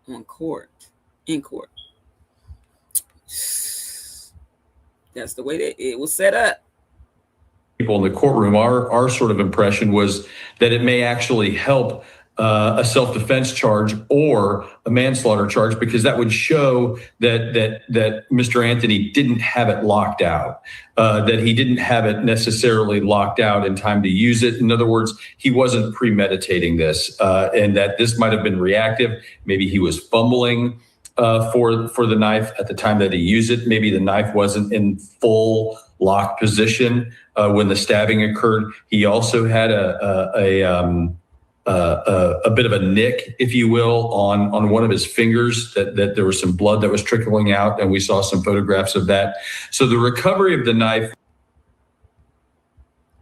in court. That's the way that it was set up. People in the courtroom, our sort of impression was that it may actually help a self-defense charge or a manslaughter charge, because that would show that Mr. Anthony didn't have it locked out, that he didn't have it necessarily locked out in time to use it. In other words, he wasn't premeditating this, and that this might have been reactive. Maybe he was fumbling. for the knife at the time that he used it. Maybe the knife wasn't in full lock position when the stabbing occurred. He also had a bit of a nick, if you will, on one of his fingers, that there was some blood that was trickling out, and we saw some photographs of that. So the recovery of the knife.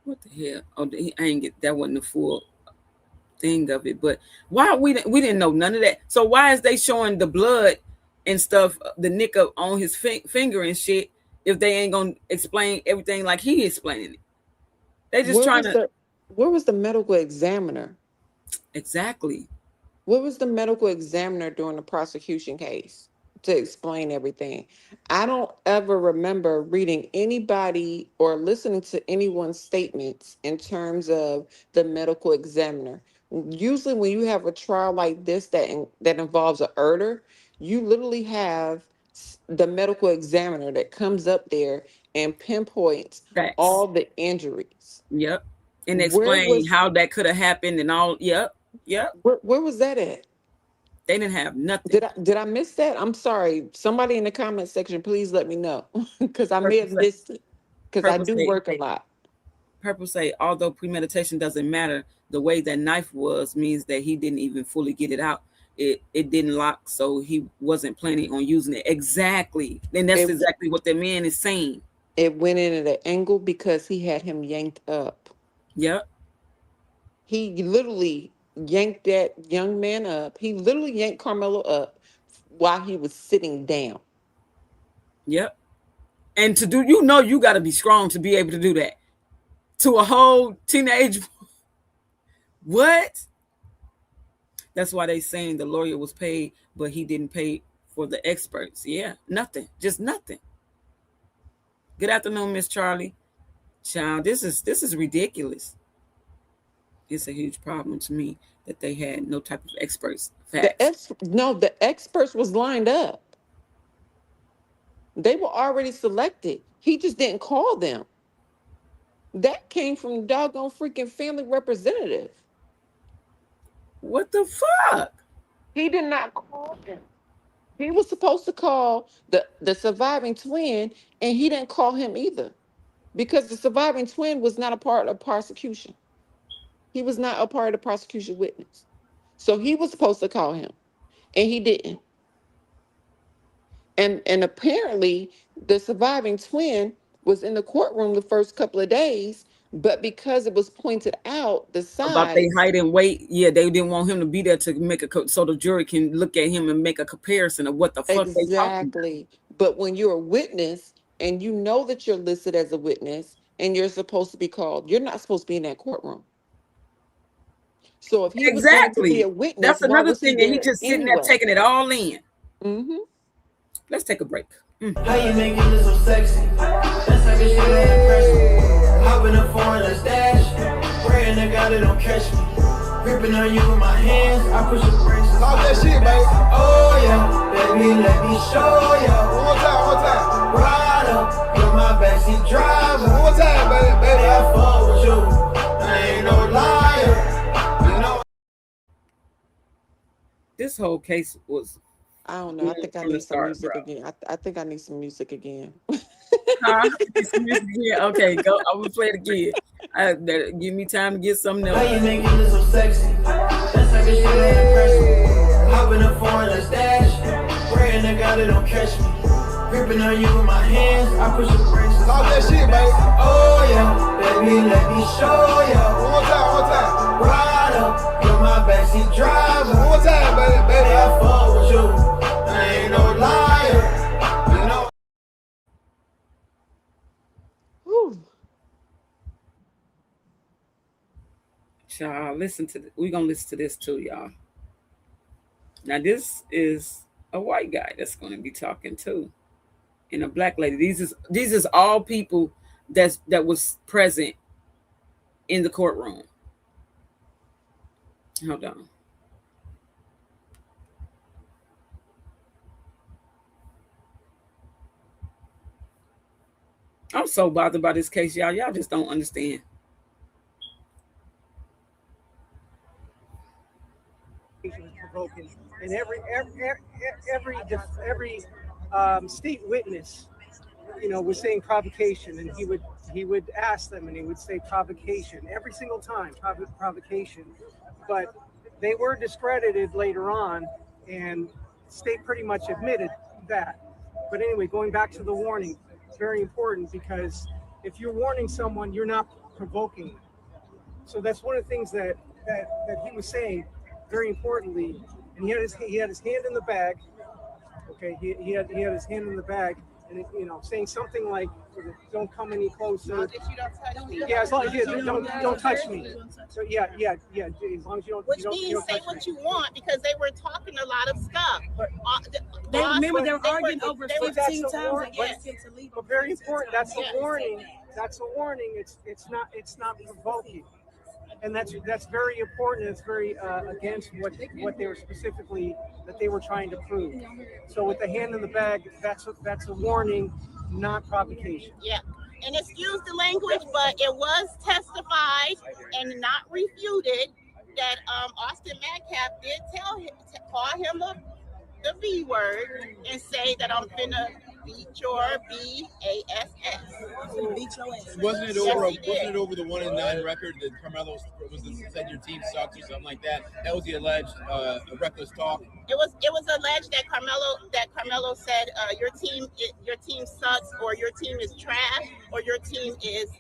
What the hell? Oh, I ain't get that. Wasn't the full thing of it. But why we didn't know none of that? So why is they showing the blood and stuff, the nick up on his finger and shit, if they ain't gonna explain everything like he explaining it? They just where was the medical examiner? Exactly. What was the medical examiner during the prosecution case to explain everything? I don't ever remember reading anybody or listening to anyone's statements in terms of the medical examiner. Usually when you have a trial like this that involves a murder, you literally have the medical examiner that comes up there and pinpoints all the injuries. Yep. And explain how that could have happened and all. Yep. Yep. Where was that at? They didn't have nothing. Did I miss that? I'm sorry. Somebody in the comment section, please let me know, because I may have missed it. Because I do work a lot. Purple say, although premeditation doesn't matter, the way that knife was means that he didn't even fully get it out. It didn't lock, so he wasn't planning on using it. Exactly. And that's exactly what the man is saying. It went in at an angle because he had him yanked up. Yep. He literally yanked that young man up. He literally yanked Karmelo up while he was sitting down. Yep. And to do, you got to be strong to be able to do that to a whole teenage. What? That's why they saying the lawyer was paid, but he didn't pay for the experts. Yeah, nothing, just nothing. Good afternoon, Miss Charlie. Child, this is ridiculous. It's a huge problem to me that they had no type of experts. The experts was lined up. They were already selected. He just didn't call them. That came from the doggone freaking family representative. What the fuck? He did not call them. He was supposed to call the surviving twin, and he didn't call him either, because the surviving twin was not a part of prosecution. He was not a part of the prosecution witness. So he was supposed to call him, and he didn't. And apparently the surviving twin was in the courtroom the first couple of days, but because it was pointed out the size about their height and weight, yeah, they didn't want him to be there to make so the jury can look at him and make a comparison of what the fuck they talking about. But when you're a witness and you know that you're listed as a witness and you're supposed to be called, you're not supposed to be in that courtroom. So if he was going to be a witness, that's another thing, and he just sitting there taking it all in. Mm-hmm. Let's take a break. How you make it look so sexy? That's like a shit that impress me. Hop in the foreign, let's dash. Praying to God it don't catch me. Gripping on you with my hands, I push the brakes. Talk that shit, baby. Oh yeah, baby, let me show ya. One more time. Ride up, you're my backseat driver. One more time, baby. I fuck with you. I ain't no liar. You know. This whole case was. I don't know. I think I need some music again. I think I need some music again. Okay, go. I will play it again. Give me time to get something else. How you make it look so sexy? That's like a shit that impress me. Hop in the foreign, let's dash. Praying to God it don't catch me. Gripping on you with my hands, I push the brakes. Talk that shit, baby. Oh yeah, baby, let me show ya. One more time. Ride up, you're my backseat driver. One more time, baby. I fuck with you. I ain't no liar. You know. Y'all, listen to this. We're gonna listen to this too, y'all. Now, this is a white guy that's gonna be talking too, and a black lady. These is all people that was present in the courtroom. Hold on. I'm so bothered by this case, y'all. Y'all just don't understand. and every state witness, was saying provocation, and he would ask them, and he would say provocation every single time, provocation. But they were discredited later on, and state pretty much admitted that. But anyway, going back to the warning, very important, because if you're warning someone, you're not provoking them. So that's one of the things that he was saying, very importantly. And he had his hand in the bag. Okay, he had his hand in the bag, and saying something like, "Don't come any closer." Yeah, as long as you don't touch me. So yeah. As long as you don't. Which means say what you want, because they were talking a lot of stuff. They were arguing over 15 times. But very important. That's a warning. That's a warning. It's not provoking. And that's very important. It's very against what they were specifically that they were trying to prove. So with the hand in the bag, that's a warning, not provocation. Yeah, and excuse the language, but it was testified and not refuted that Austin Metcalf did call him the B word and say that I'm finna beat your BASS. Wasn't it over the 1-9 record that Karmelo said your team sucks or something like that? That was the alleged reckless talk. It was alleged that Karmelo said your team sucks, or your team is trash, or your team is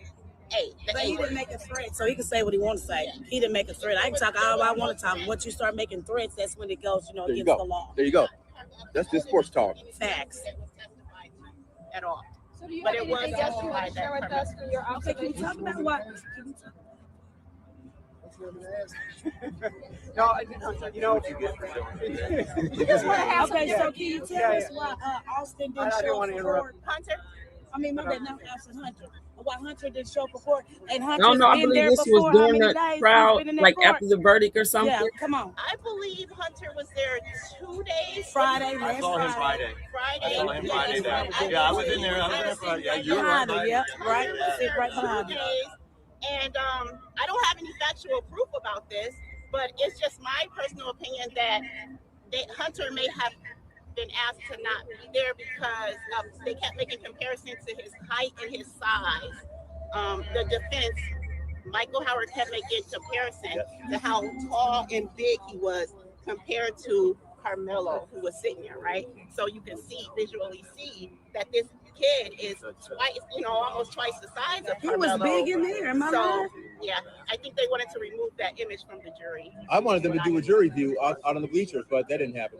But he didn't make a threat, so he can say what he wants to say. He didn't make a threat. I can talk all I want to talk. Once you start making threats, that's when it goes, against the law. There you go. That's just sports talk. Facts. At all. So do you But have it was anything else you want to share with us for your observation? Can you talk about what? No, You just want to have Okay, some. so can you tell us why Austin didn't I show don't want to interrupt. support? Hunter? I mean, my bad, not Austin, Hunter. Why Hunter didn't show support? And I Hunter's don't know. I been believe there this before. was How during many the days? trial, He's been in that like court. after the verdict or something. Yeah, come on. I believe Hunter was there 2 days. Friday, I saw him Friday. Friday. I saw him Friday there. Yeah, I was in there. I was in there Friday. Yeah, you were Behind right. her, yep, right. Sit right behind her. And I don't have any factual proof about this, but it's just my personal opinion that Hunter may have been asked to not be there because they kept making comparisons to his height and his size. The defense, Michael Howard, kept making comparison to how tall and big he was compared to Karmelo, who was sitting there, right? So you can visually see that this kid is twice, almost twice the size of Karmelo. He was big in there, am I right? Yeah, I think they wanted to remove that image from the jury. I wanted them to do a jury view out on the bleachers, but that didn't happen.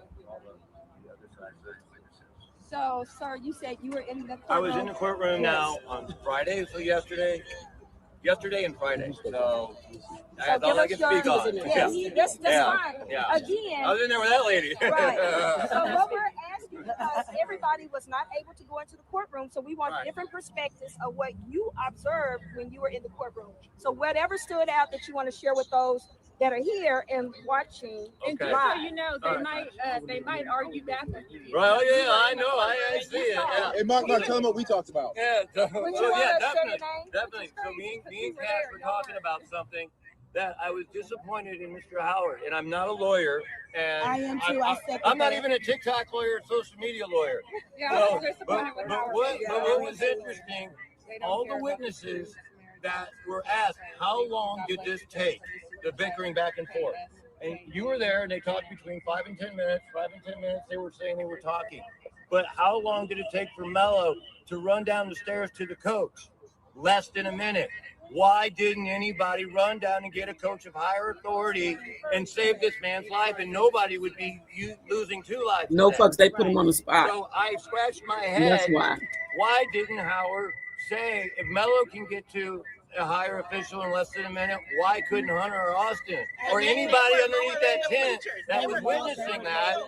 So, sir, you said you were in the courtroom. I was in the courtroom now on Friday, so yesterday and Friday. So that's all I can speak on. Yes, that's fine. Yeah. Again, I was in there with that lady. Right. So what we're asking, because everybody was not able to go into the courtroom, so we want different perspectives of what you observed when you were in the courtroom. So whatever stood out that you want to share with those that are here and watching. And just so you know, they might argue back with you. Right, yeah, I know, I see it. Yeah. Hey, Mark, tell them what we talked about. Yeah, definitely. So me and Cass were talking about something that I was disappointed in Mr. Howard, and I'm not a lawyer, and I am too. I'm not even a TikTok lawyer, social media lawyer. Yeah, but what was interesting, all the witnesses that were asked, how long did this take? The bickering back and forth. And you were there, and they talked between 5 and 10 minutes. 5 and 10 minutes, they were saying they were talking. But how long did it take for Melo to run down the stairs to the coach? Less than a minute. Why didn't anybody run down and get a coach of higher authority and save this man's life, and nobody would be losing 2 lives? No fucks, they put him on the spot. So I scratched my head. That's why. Why didn't Howard say, if Melo can get to a higher official in less than a minute, why couldn't Hunter or Austin or anybody underneath that tent that was witnessing that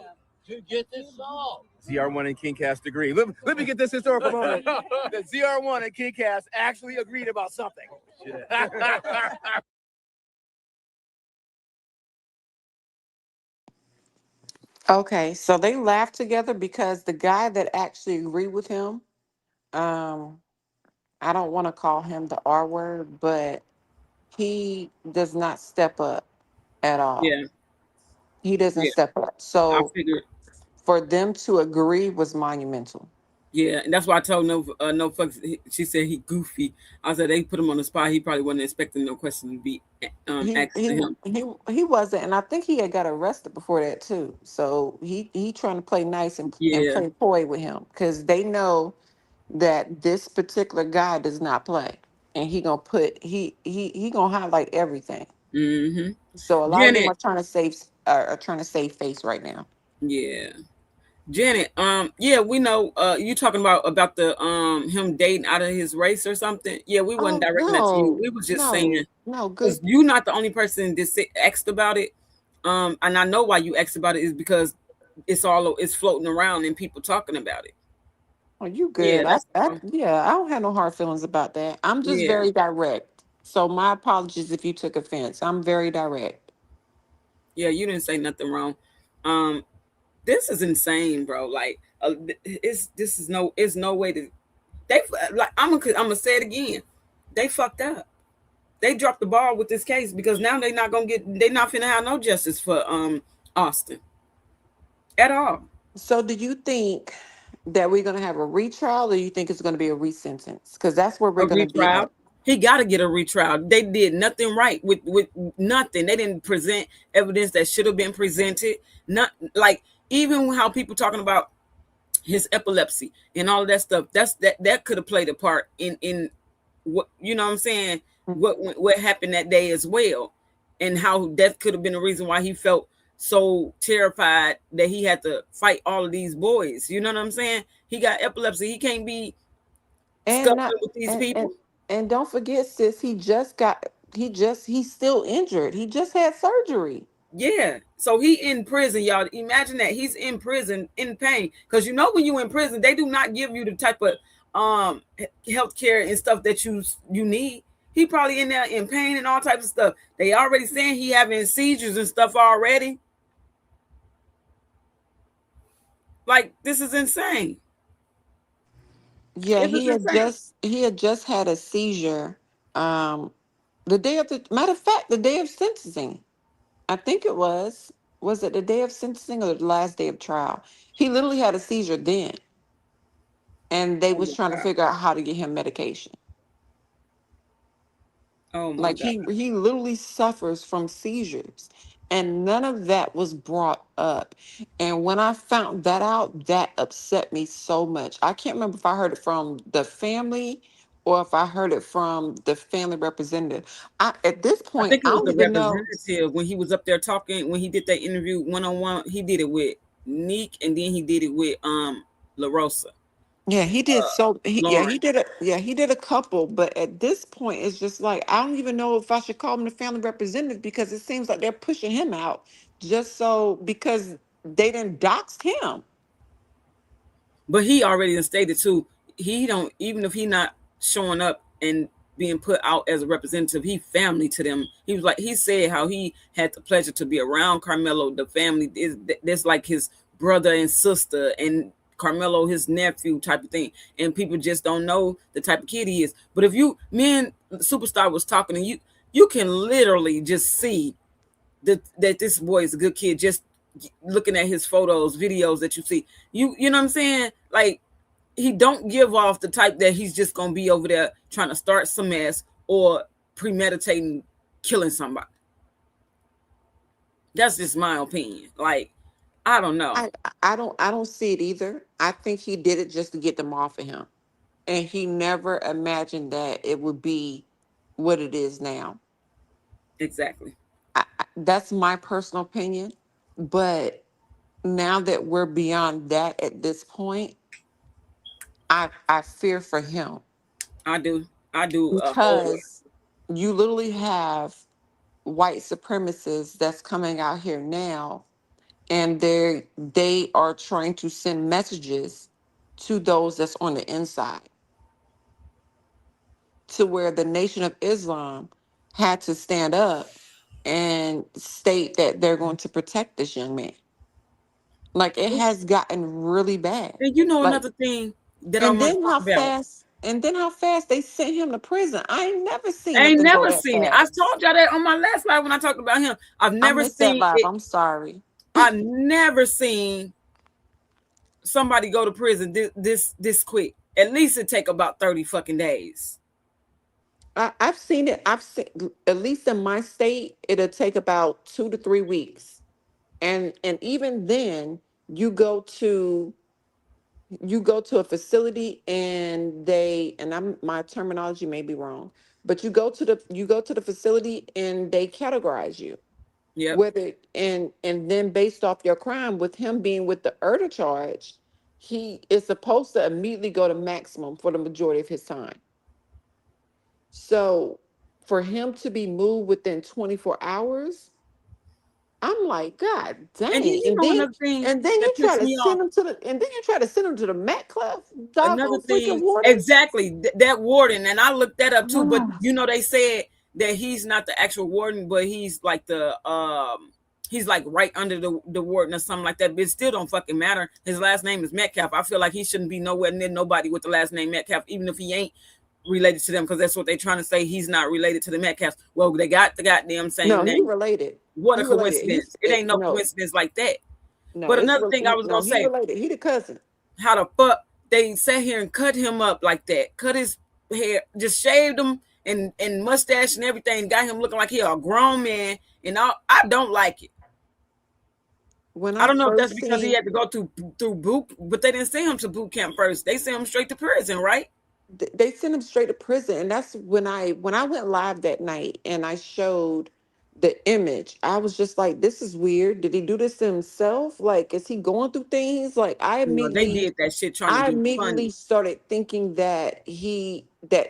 to get this solved? ZR1 and KingCast agree. Let me get this historical moment. The ZR1 and KingCast actually agreed about something. Okay, so they laughed together because the guy that actually agreed with him, I don't want to call him the R word, but he does not step up at all. Yeah. He doesn't Yeah, step up. I So figured. for them to agree was monumental. Yeah, and that's why I told no fucks. She said he goofy. I said they put him on the spot. He probably wasn't expecting no question to be He asked to he him. he wasn't, and I think he had got arrested before that too. So he trying to play nice and Yeah. play coy with him because they know that this particular guy does not play, and he gonna put he gonna highlight everything. Mm-hmm. So a lot of them Janet. are trying to save face right now. Yeah. Janet. Yeah, we know. You talking about the him dating out of his race or something? Yeah, we wasn't Oh directing that to you. no, We was just saying no, because good. you're not the only person that asked about it. And I know why you asked about it is because it's floating around and people talking about it. Oh, you Yeah, good? that's all. Yeah, I don't have no hard feelings about that. I'm just Yeah. very direct. So my apologies if you took offense. I'm very direct. Yeah, you didn't say nothing wrong. Um, this is insane, bro. Like, it's no way to they like. I'm gonna say it again. They fucked up. They dropped the ball with this case because now they're not finna have no justice for Austin at all. So do you think that we're gonna have a retrial, or you think it's gonna be a resentence? Because that's where we're A gonna be retrial. at. He got to get a retrial. They did nothing right with nothing. They didn't present evidence that should have been presented. Not like even how people talking about his epilepsy and all of that stuff. That could have played a part in what you know what I'm saying. What happened that day as well, and how that could have been the reason why he felt so terrified that he had to fight all of these boys. You know what I'm saying? He got epilepsy. He can't be And scuffling not with these and people. and don't forget, sis, he's still injured. He just had surgery. Yeah. So he in prison, y'all. Imagine that he's in prison in pain. Because you know when you in prison, they do not give you the type of health care and stuff that you need. He probably in there in pain and all types of stuff. They already saying he having seizures and stuff already. Like this is insane. Yeah, This is insane. he had just had a seizure. The day of the matter of fact, the day of sentencing. I think it was it the day of sentencing or the last day of trial? He literally had a seizure then, and they Oh was my trying to god. figure out how to get him medication. Oh my Like god. he literally suffers from seizures, and none of that was brought up. And when I found that out, that upset me so much. I can't remember if I heard it from the family or if I heard it from the family representative. At this I point, think it I was don't the even know. representative when he was up there talking when he did that interview one on one. He did it with Neek and then he did it with La Rosa. Yeah, he did. So Lauren. he did a couple, but at this point, it's just like I don't even know if I should call him the family representative because it seems like they're pushing him out just so because they didn't doxed him. But he already stated too. He don't even if he not showing up and being put out as a representative. He family to them. He was like he said how he had the pleasure to be around Karmelo. The family is that's like his brother and sister and Karmelo his nephew type of thing. And people just don't know the type of kid he is. But if you me and Superstar was talking and you can literally just see that this boy is a good kid just looking at his photos, videos that you see. You know what I'm saying? Like he don't give off the type that he's just gonna be over there trying to start some mess or premeditating killing somebody. That's just my opinion. Like I don't know. I don't see it either. I think he did it just to get them off of him, and he never imagined that it would be what it is now. Exactly. That's my personal opinion, but now that we're beyond that at this point, I fear for him I do. I do a whole lot. because you literally have white supremacists that's coming out here now, and they are trying to send messages to those that's on the inside, to where the Nation of Islam had to stand up and state that they're going to protect this young man. Like it has gotten really bad. And you know Like another thing that I and want to then talk about. how fast they sent him to prison. I ain't never seen I ain't nothing go never that seen it. I fast. told y'all that on my last live when I talked about him. I've I never missed that seen live. it. I'm sorry. I never seen somebody go to prison this quick. At least it take about 30 fucking days. I've seen it. I've seen, at least in my state, it'll take about 2 to 3 weeks. And even then, you go to a facility and my terminology may be wrong, but you go to the facility and they categorize you. Yeah. Whether and then based off your crime, with him being with the murder charge, he is supposed to immediately go to maximum for the majority of his time. So for him to be moved within 24 hours, I'm like, God And dang. you know another thing And then that you try pissed to me off. send him to the Met Club, Another doggone freaking thing, warden. exactly, that warden, and I looked that up too. But you know, they said that he's not the actual warden, but he's like he's like right under the warden or something like that. But it still don't fucking matter. His last name is Metcalf. I feel like he shouldn't be nowhere near nobody with the last name Metcalf, even if he ain't related to them, because that's what they're trying to say. He's not related to the Metcalfs. Well, they got the goddamn same No, he name. related. What He a related. coincidence! It ain't no coincidence like that. No, But another thing I was gonna he say, related. He the cousin. how the fuck they sat here and cut him up like that, cut his hair, just shaved him and mustache and everything, got him looking like he a grown man, and I don't like it. When I don't know if that's first because he seen- had to go through boot, but they didn't send him to boot camp first. They sent him straight to prison, right? They sent him straight to prison, and that's when I went live that night and I showed the image. I was just like, this is weird. Did he do this to himself? Like, is he going through things? Like, They did that shit trying to be funny. started thinking that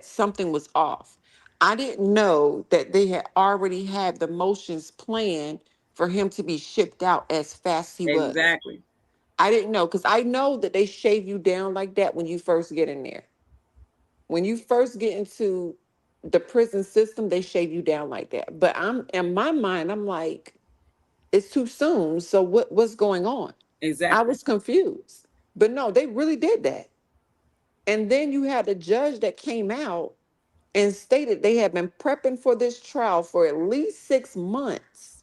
something was off. I didn't know that they had already had the motions planned for him to be shipped out as fast as he was. Exactly. I didn't know, because I know that they shave you down like that when you first get in there. When you first get into the prison system, they shave you down like that. But I'm in my mind, I'm like, it's too soon. So what's going on? Exactly. I was confused. But no, they really did that. And then you had a judge that came out and stated they had been prepping for this trial for at least 6 months.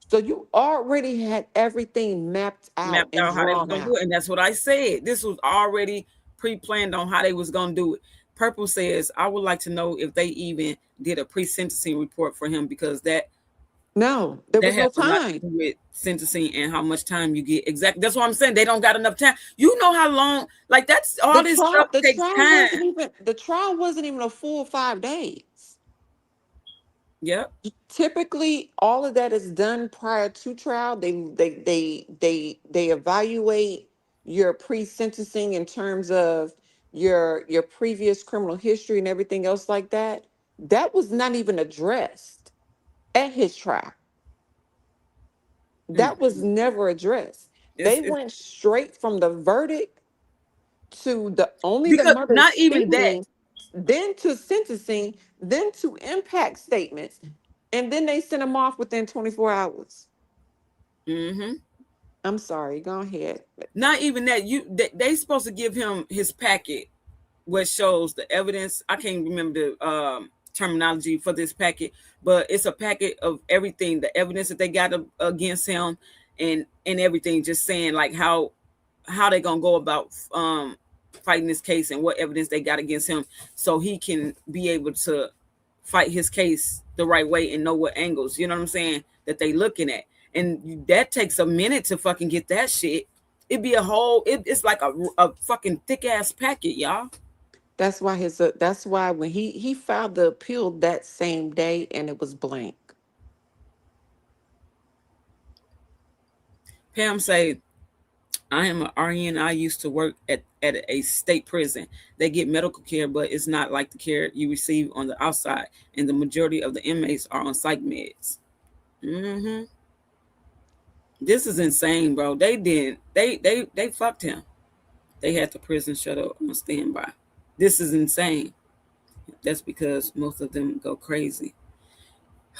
So you already had everything mapped out and how they was drawn gonna do out. it, and that's what I said. This was already pre-planned on how they was gonna do it. Purple says, I would like to know if they even did a pre-sentencing report for him, because there was no has a lot to time do with sentencing and how much time you get. Exactly. That's what I'm saying. They don't got enough time. You know how long, like that's all this stuff takes time. The trial wasn't even a full 5 days. Yep. Typically, all of that is done prior to trial. They evaluate your pre-sentencing in terms of your previous criminal history and everything else like that. That was not even addressed at his trial. That was never addressed. They went straight from the verdict to the mother not even speaking, then to sentencing, then to impact statements, and then they sent him off within 24 hours. Mm-hmm. I'm sorry, go ahead. Not even that. They supposed to give him his packet, which shows the evidence. I can't remember the terminology for this packet, but it's a packet of everything, the evidence that they got against him, and everything, just saying like how they gonna go about fighting this case and what evidence they got against him, so he can be able to fight his case the right way and know what angles, you know what I'm saying, that they looking at. And that takes a minute to fucking get that shit. It'd be it's like a fucking thick ass packet, y'all. That's why when he filed the appeal that same day, and it was blank. Pam say, I am an RN. I used to work at a state prison. They get medical care, but it's not like the care you receive on the outside. And the majority of the inmates are on psych meds. Mm-hmm. This is insane, bro. They fucked him. They had the prison shut up on standby. This is insane. That's because most of them go crazy.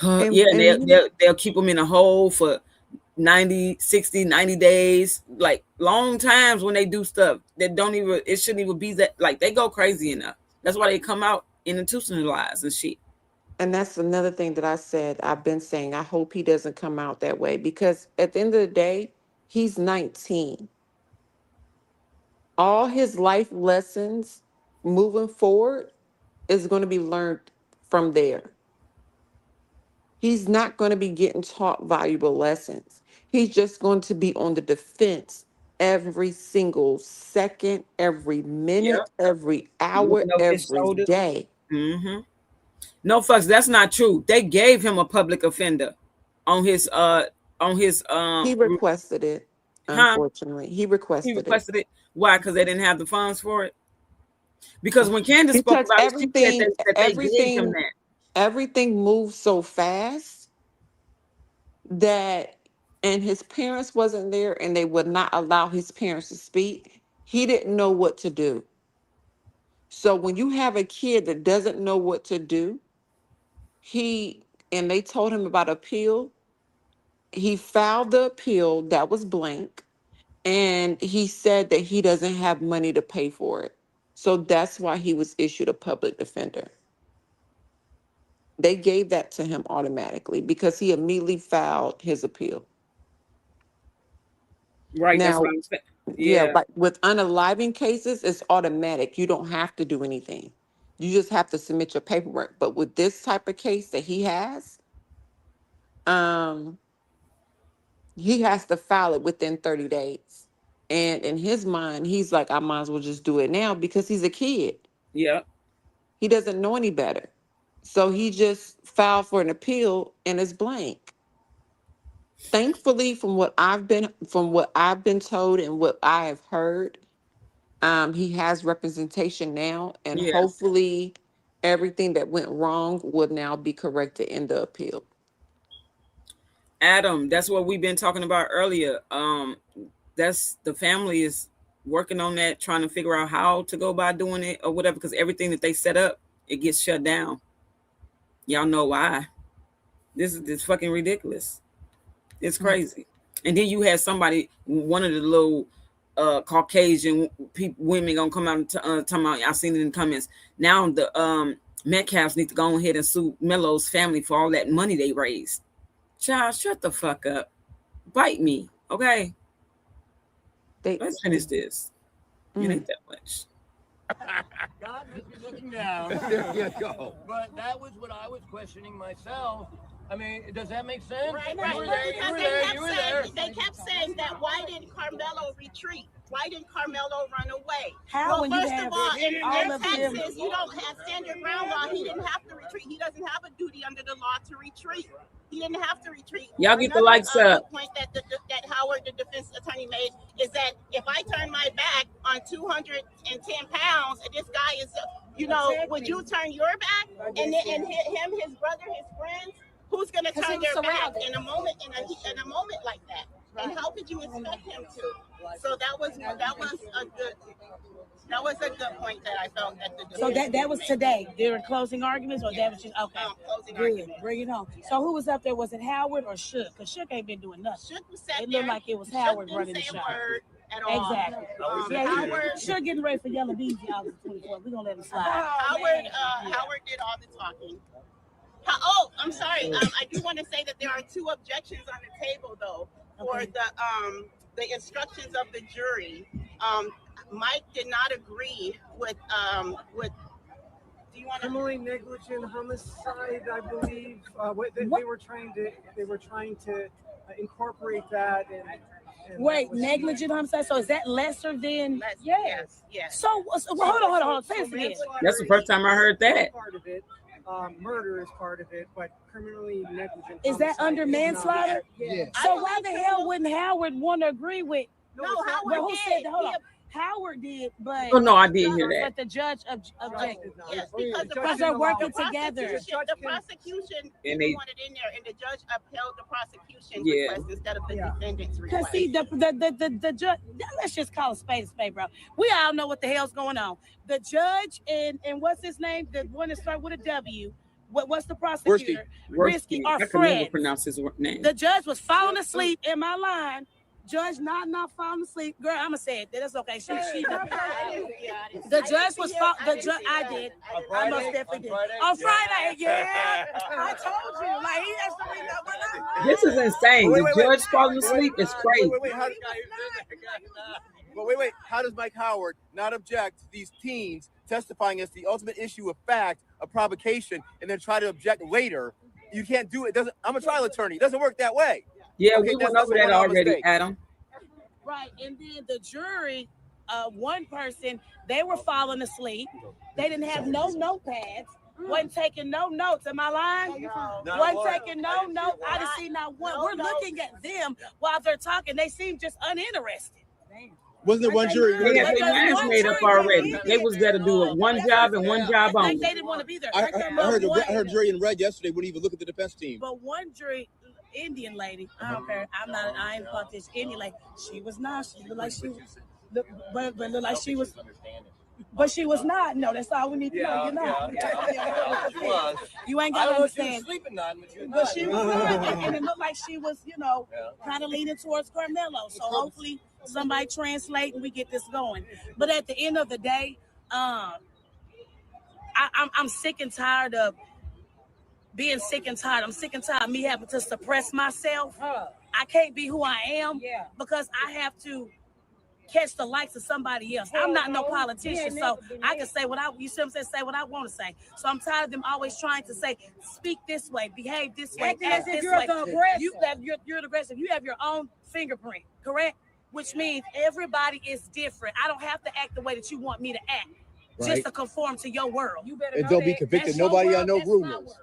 They'll keep them in a hole for 90, 60, 90 days, like long times when they do stuff that it shouldn't even be that, like they go crazy enough. That's why they come out institutionalized and shit. And that's another thing that I've been saying, I hope he doesn't come out that way, because at the end of the day, He's 19. All his life lessons moving forward is going to be learned from there. He's not going to be getting taught valuable lessons. He's just going to be on the defense every single second, every minute, every hour, Looking over his every shoulder. day. Mm-hmm. No, fucks, that's not true. They gave him a public offender on his He requested it, unfortunately. He requested it. Why? Because they didn't have the funds for it. Because when Candace spoke Because about it, she said that they gave him that. everything moved so fast that, and his parents wasn't there and they would not allow his parents to speak. He didn't know what to do. So when you have a kid that doesn't know what to do, and they told him about appeal, he filed the appeal that was blank, and he said that he doesn't have money to pay for it. So that's why he was issued a public defender. They gave that to him automatically because he immediately filed his appeal. Right, now, that's what I'm saying. Yeah, Yeah. like with unaliving cases, it's automatic. You don't have to do anything. You just have to submit your paperwork. But with this type of case that he has to file it within 30 days. And in his mind, he's like, I might as well just do it now because he's a kid. Yeah. He doesn't know any better. So he just filed for an appeal and it's blank. Thankfully, from what I've been told and what I have heard, he has representation now, and hopefully everything that went wrong will now be corrected in the appeal. Adam, that's what we've been talking about earlier. That's the family is working on that, trying to figure out how to go by doing it or whatever, because everything that they set up, it gets shut down. Y'all know why. This is fucking ridiculous. It's crazy. And then you had somebody, one of the little Caucasian women gonna come out and talking about, I seen it in the comments. Now the Metcalfs need to go ahead and sue Melo's family for all that money they raised. Child, shut the fuck up. Bite me, okay? Let's finish this. It ain't that much. God must be looking down. There you go. But that was what I was questioning myself. I mean, does that make sense? Right. You were there. They kept saying that why didn't Karmelo retreat? Why didn't Karmelo run away? How well, first of all, in all of Texas, them? you don't have stand your ground law. He didn't have to retreat. He doesn't have a duty under the law to retreat. He didn't have to retreat. Y'all get the likes up. Point that Howard, the defense attorney, made is that if I turn my back on 210 pounds, and this guy is, would you turn your back? And him, his brother, his friends, who's going to turn their back in a moment like that? Right. And how could you expect him to? So that was a good point that I felt that the So that was today during closing arguments, or that was just okay? Closing good. Arguments. Bring it home. So who was up there? Was it Howard or Shook? Because Shook ain't been doing nothing. Shook was sat It there. looked like it was Shook Howard didn't running the say show. a word at all. Exactly. Howard Shook getting ready for Yellow Bees August 24th. We're gonna let him slide. Howard did all the talking. I'm sorry. I do want to say that there are two objections on the table, though, for the instructions of the jury. Mike did not agree with. Do you want criminally negligent homicide? I believe they were trying to incorporate that. And wait, negligent homicide. So is that lesser than? Yes. So hold on. Say this again. That's the first time I heard that. Part of it. Murder is part of it, but criminally negligent. Is that under manslaughter? Yeah. So why the hell wouldn't Howard want to agree with? No, Howard did. Hold on. Howard did, but Oh no, I did hear that. But the judge objected. Yes, because they're working together. The prosecution And they wanted in there, and the judge upheld the prosecution's Yeah. request instead of the defendant's Because request. see, the judge. Let's just call a spade, bro. We all know what the hell's going on. The judge and what's his name? The one that started with a W. What's the prosecutor? Risky I are can never friends. pronounce his name. The judge was falling asleep in my line. Judge not falling asleep. Girl, I'ma say it. That's okay. The judge was I did. I most definitely did. On Friday, yeah. I told you. Like he has to read that one. This is insane. Wait, The wait, wait. judge falling asleep is crazy. Wait. How does Mike Howard not object to these teens testifying as the ultimate issue of fact of provocation and then try to object later? You can't do it. I'm a trial attorney. It doesn't work that way. Yeah, Okay, we went that's over a that one-off already, mistake. Adam. Right, and then the jury, one person, they were falling asleep. They didn't have no notepads. Wasn't taking no notes. Am I lying? Wasn't taking no notes. I didn't see not one. We're looking at them while they're talking. They seem just uninterested. Wasn't there one jury? They had their minds made up already. They was there to do one job and one job only. They didn't want to be there. I heard jury in red yesterday wouldn't even look at the defense team. But one jury, Indian lady, I don't care. I ain't about this Indian lady. She was not. She looked like she was, but looked like she was. But she was not. No, that's all we need to know. You're not. You ain't got to understand. But she was not. And it looked like she was, kind of leaning towards Karmelo. So hopefully somebody translate and we get this going. But at the end of the day, I'm sick and tired of being sick and tired. I'm sick and tired of me having to suppress myself. I can't be who I am because I have to catch the likes of somebody else. I'm not no politician, so I can say what I want to say. So I'm tired of them always trying to say, speak this way, behave this way, act this way. You're aggressive. You have your own fingerprint, correct? Which means everybody is different. I don't have to act the way that you want me to act just to conform to your world. You better And don't be convicted. Nobody I know rumors.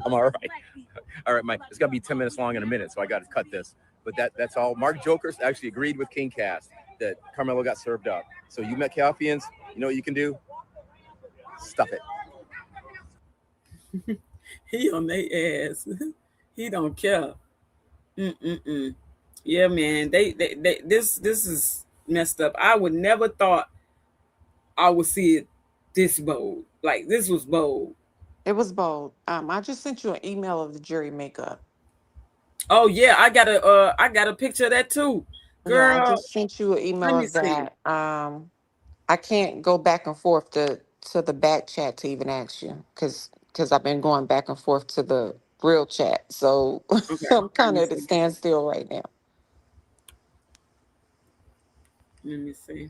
I'm all right. All right, Mike. It's gonna be 10 minutes long in a minute, so I got to cut this. But that's all. Mark Jokers actually agreed with King Cast that Karmelo got served up. So you met Calfians. You know what you can do? Stuff it. He on their ass. He don't care. Yeah, man. They this is messed up. I would never thought I would see it this bold. Like this was bold. It was bold. I just sent you an email of the jury makeup. Oh yeah, I got a picture of that too. Girl, yeah, I just sent you an email of that. I can't go back and forth to the back chat to even ask you because I've been going back and forth to the real chat. So okay. I'm kind of at a standstill right now. Let me see.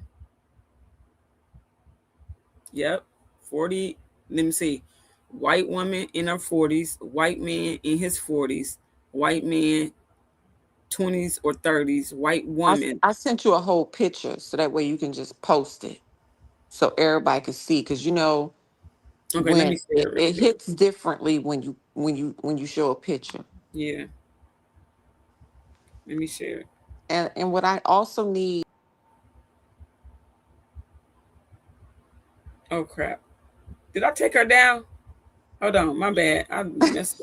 Yep. 40. Let me see. White woman in her 40s, white man in his 40s, white man 20s or 30s, white woman. I sent you a whole picture so that way you can just post it so everybody can see, because okay, when let me see it hits differently when you show a picture. Yeah. Let me share it. And what I also need. Oh crap. Did I take her down? Hold on, my bad. I messed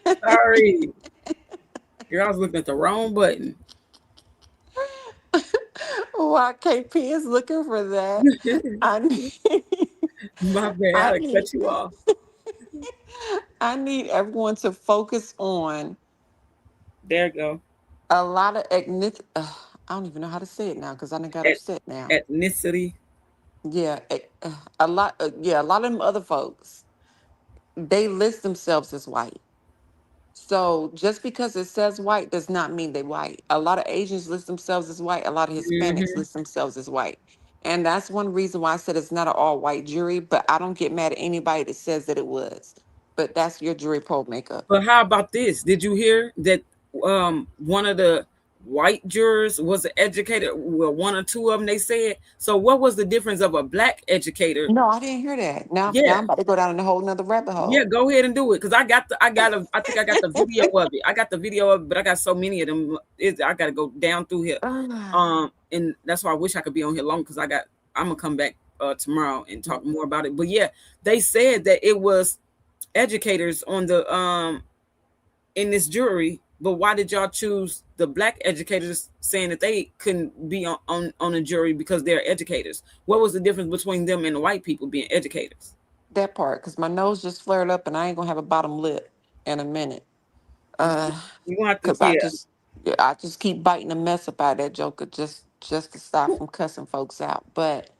up. Sorry. Girl, I was looking at the wrong button. While KP is looking for that, my bad. I cut you off. I need everyone to focus on. There you go. A lot of I don't even know how to say it now because I done got upset now. Ethnicity. Yeah, a lot. A lot of them other folks, they list themselves as white. So just because it says white does not mean they white. A lot of Asians list themselves as white. A lot of Hispanics list themselves as white. And that's one reason why I said it's not an all-white jury, but I don't get mad at anybody that says that it was. But that's your jury poll makeup. But how about this? Did you hear that one of the white jurors was an educator? Well, one or two of them, they said. So what was the difference of a black educator? No, I didn't hear that. Now I'm about to go down in a whole nother rabbit hole. Yeah, go ahead and do it. Because I think I got the video of it. I got the video of it, but I got so many of them. I got to go down through here. And that's why I wish I could be on here long because I'm gonna come back tomorrow and talk more about it. But yeah, they said that it was educators on the in this jury. But why did y'all choose the black educators, saying that they couldn't be on a jury because they're educators? What was the difference between them and the white people being educators? That part, because my nose just flared up and I ain't gonna have a bottom lip in a minute. You want to? I just keep biting the mess up out of that joker just to stop from cussing folks out. But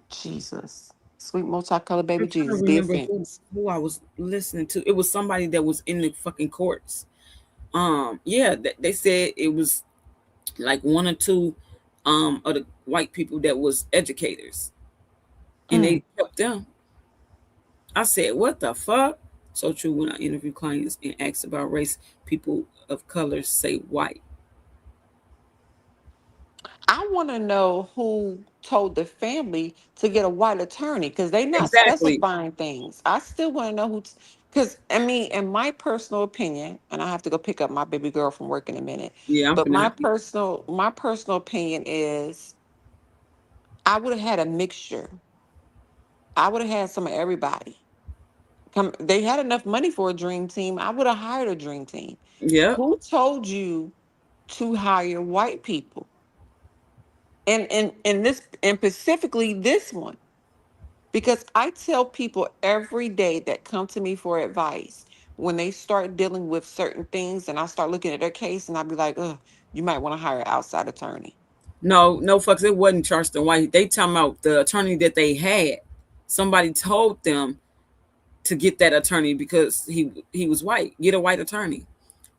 Jesus. Sweet multicolored baby I'm trying to Jesus. Be remember offense. who I was listening to. It was somebody that was in the fucking courts. Yeah, they said it was like one or two of the white people that was educators, and they kept them. I said, what the fuck? So true. When I interview clients and ask about race, people of color say white. I want to know who told the family to get a white attorney because they're not Exactly. specifying things. I still want to know who, because I mean, in my personal opinion, and I have to go pick up my baby girl from work in a minute. Yeah, I'm But finna my have to. personal opinion is I would have had a mixture. I would have had some of everybody. Come, they had enough money for a dream team. I would have hired a dream team. Yeah. Who told you to hire white people? And this and specifically this one, because I tell people every day that come to me for advice when they start dealing with certain things, and I start looking at their case, and I'll be like, "Ugh, you might want to hire an outside attorney." No fucks. It wasn't Charleston White. They talking about the attorney that they had. Somebody told them to get that attorney because he was white. Get a white attorney.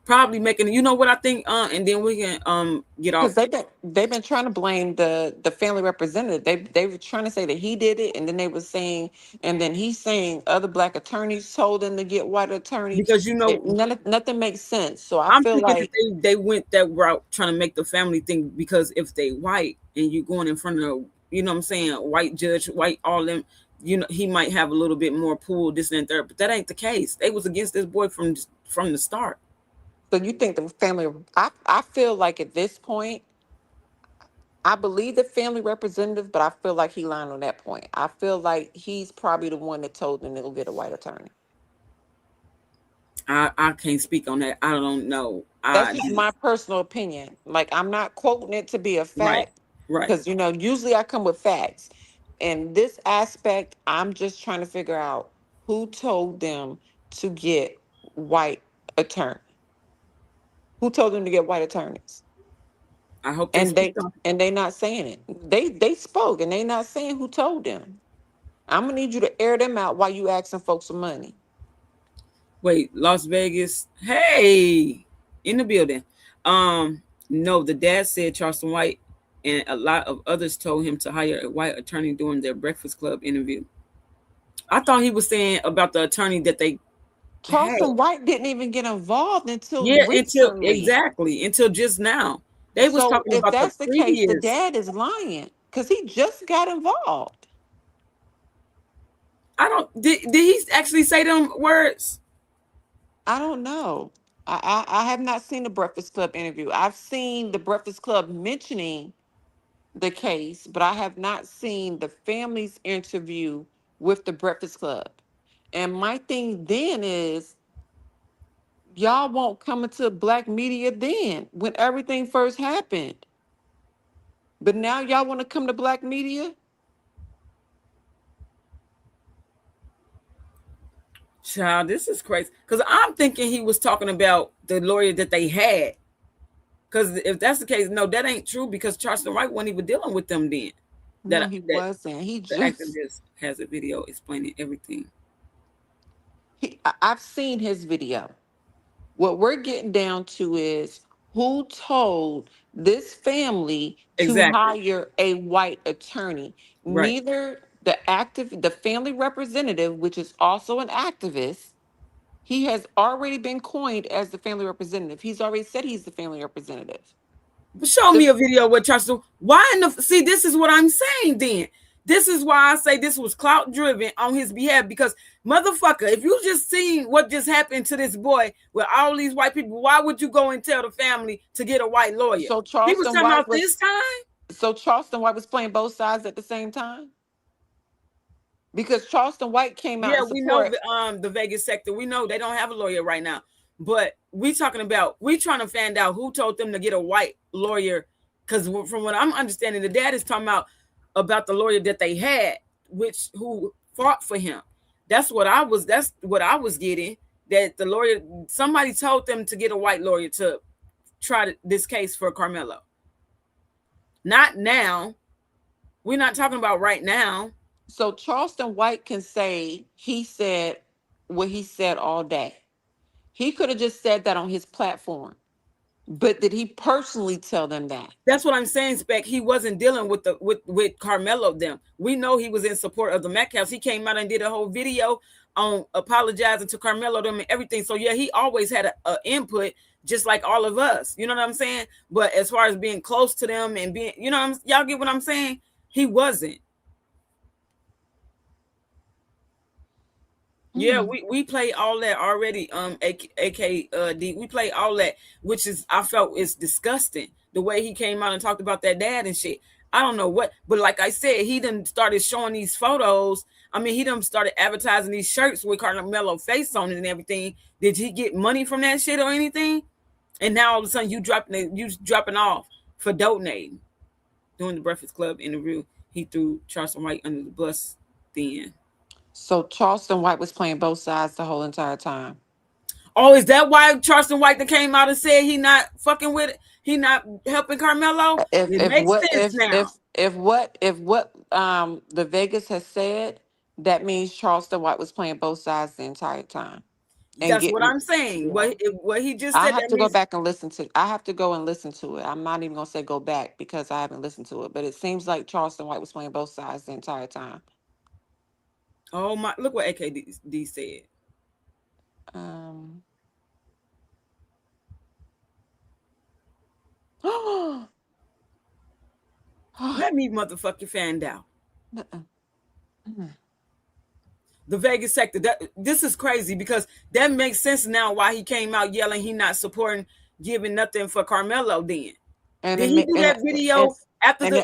Probably making. You know what I think? And then we can get Because off. they've been trying to blame the family representative. They were trying to say that he did it, and then they were saying, and then he's saying other black attorneys told them to get white attorney. Because Nothing makes sense. So I I'm feel thinking that like they went that route trying to make the family think because if they white and you going in front of, you know what I'm saying, white judge, white all them, you know, he might have a little bit more pull, this and that, but that ain't the case. They was against this boy from the start. so you think the family. I feel like at this point, I believe the family representative, but I feel like he lied on that point. I feel like he's probably the one that told them to go get a white attorney. I can't speak on that. I don't know. That's just my personal opinion. Like I'm not quoting it to be a Right, fact, right. because usually I come with facts. In this aspect, I'm just trying to figure out who told them to get white attorney. Who told them to get white attorneys? I hope they And speak they on. and they not saying it. They spoke and they not saying who told them. I'm gonna need you to air them out while you asking folks for money. Wait, Las Vegas. Hey, in the building. No, the dad said Charleston White and a lot of others told him to hire a white attorney during their Breakfast Club interview. I thought he was saying about the attorney that they had. Charleston White didn't even get involved until Yeah, recently. until just now. They was So talking if about the that's the case, the previous. dad is lying because he just got involved. I don't did he actually say them words? I don't know. I have not seen the Breakfast Club interview. I've seen the Breakfast Club mentioning the case, but I have not seen the family's interview with the Breakfast Club. And my thing then is y'all won't come into black media then when everything first happened. But now y'all want to come to black media? Child, this is crazy. Because I'm thinking he was talking about the lawyer that they had. Because if that's the case, no, that ain't true. Because Charleston White wasn't even dealing with them then. No, That he that wasn't. He the just activist has a video explaining everything. I've seen his video. What we're getting down to is who told this family to Exactly. hire a white attorney. Right. Neither the family representative, which is also an activist, he has already been coined as the family representative. He's already said he's the family representative. But show me a video with Charleston. Why in the see? This is what I'm saying. Then this is why I say this was clout driven on his behalf. Because motherfucker, if you just seen what just happened to this boy with all these white people, why would you go and tell the family to get a white lawyer? So He was Charleston talking White about was this time. so Charleston White was playing both sides at the same time? Because Charleston White came out Yeah, in we know support. the Vegas sector. We know they don't have a lawyer right now. But we trying to find out who told them to get a white lawyer. Because from what I'm understanding, the dad is talking about the lawyer that they had, who fought for him. That's what I was getting. That the lawyer, somebody told them to get a white lawyer to try this case for Karmelo. Not now. We're not talking about right now. So Charleston White can say he said what he said all day. He could have just said that on his platform. But did he personally tell them that? That's what I'm saying, Spec. He wasn't dealing with with Karmelo them. We know he was in support of the Metcalfs. He came out and did a whole video on apologizing to Karmelo them and everything. So yeah, he always had a input, just like all of us. You know what I'm saying? But as far as being close to them and being, you know, y'all get what I'm saying? He wasn't. Yeah, we played all that already. AKD, we played all that, which is I felt is disgusting. The way he came out and talked about that dad and shit. I don't know what, but like I said, he done started showing these photos. I mean, he done started advertising these shirts with Karmelo face on it and everything. Did he get money from that shit or anything? And now all of a sudden you dropping off for donating. During the Breakfast Club interview, he threw Charleston White under the bus then. So Charleston White was playing both sides the whole entire time. Oh, is that why Charleston White that came out and said he not fucking with it? He not helping Karmelo? It makes sense now. If what the Vegas has said, that means Charleston White was playing both sides the entire time. That's what I'm saying. What he just said. I have to go back and listen to. I have to go and listen to it. I'm not even gonna say go back because I haven't listened to it. But it seems like Charleston White was playing both sides the entire time. Oh my! Look what AKD said. Let me motherfucking find out. The Vegas sector. This is crazy because that makes sense now why he came out yelling he not supporting giving nothing for Karmelo then. And did he do that video after the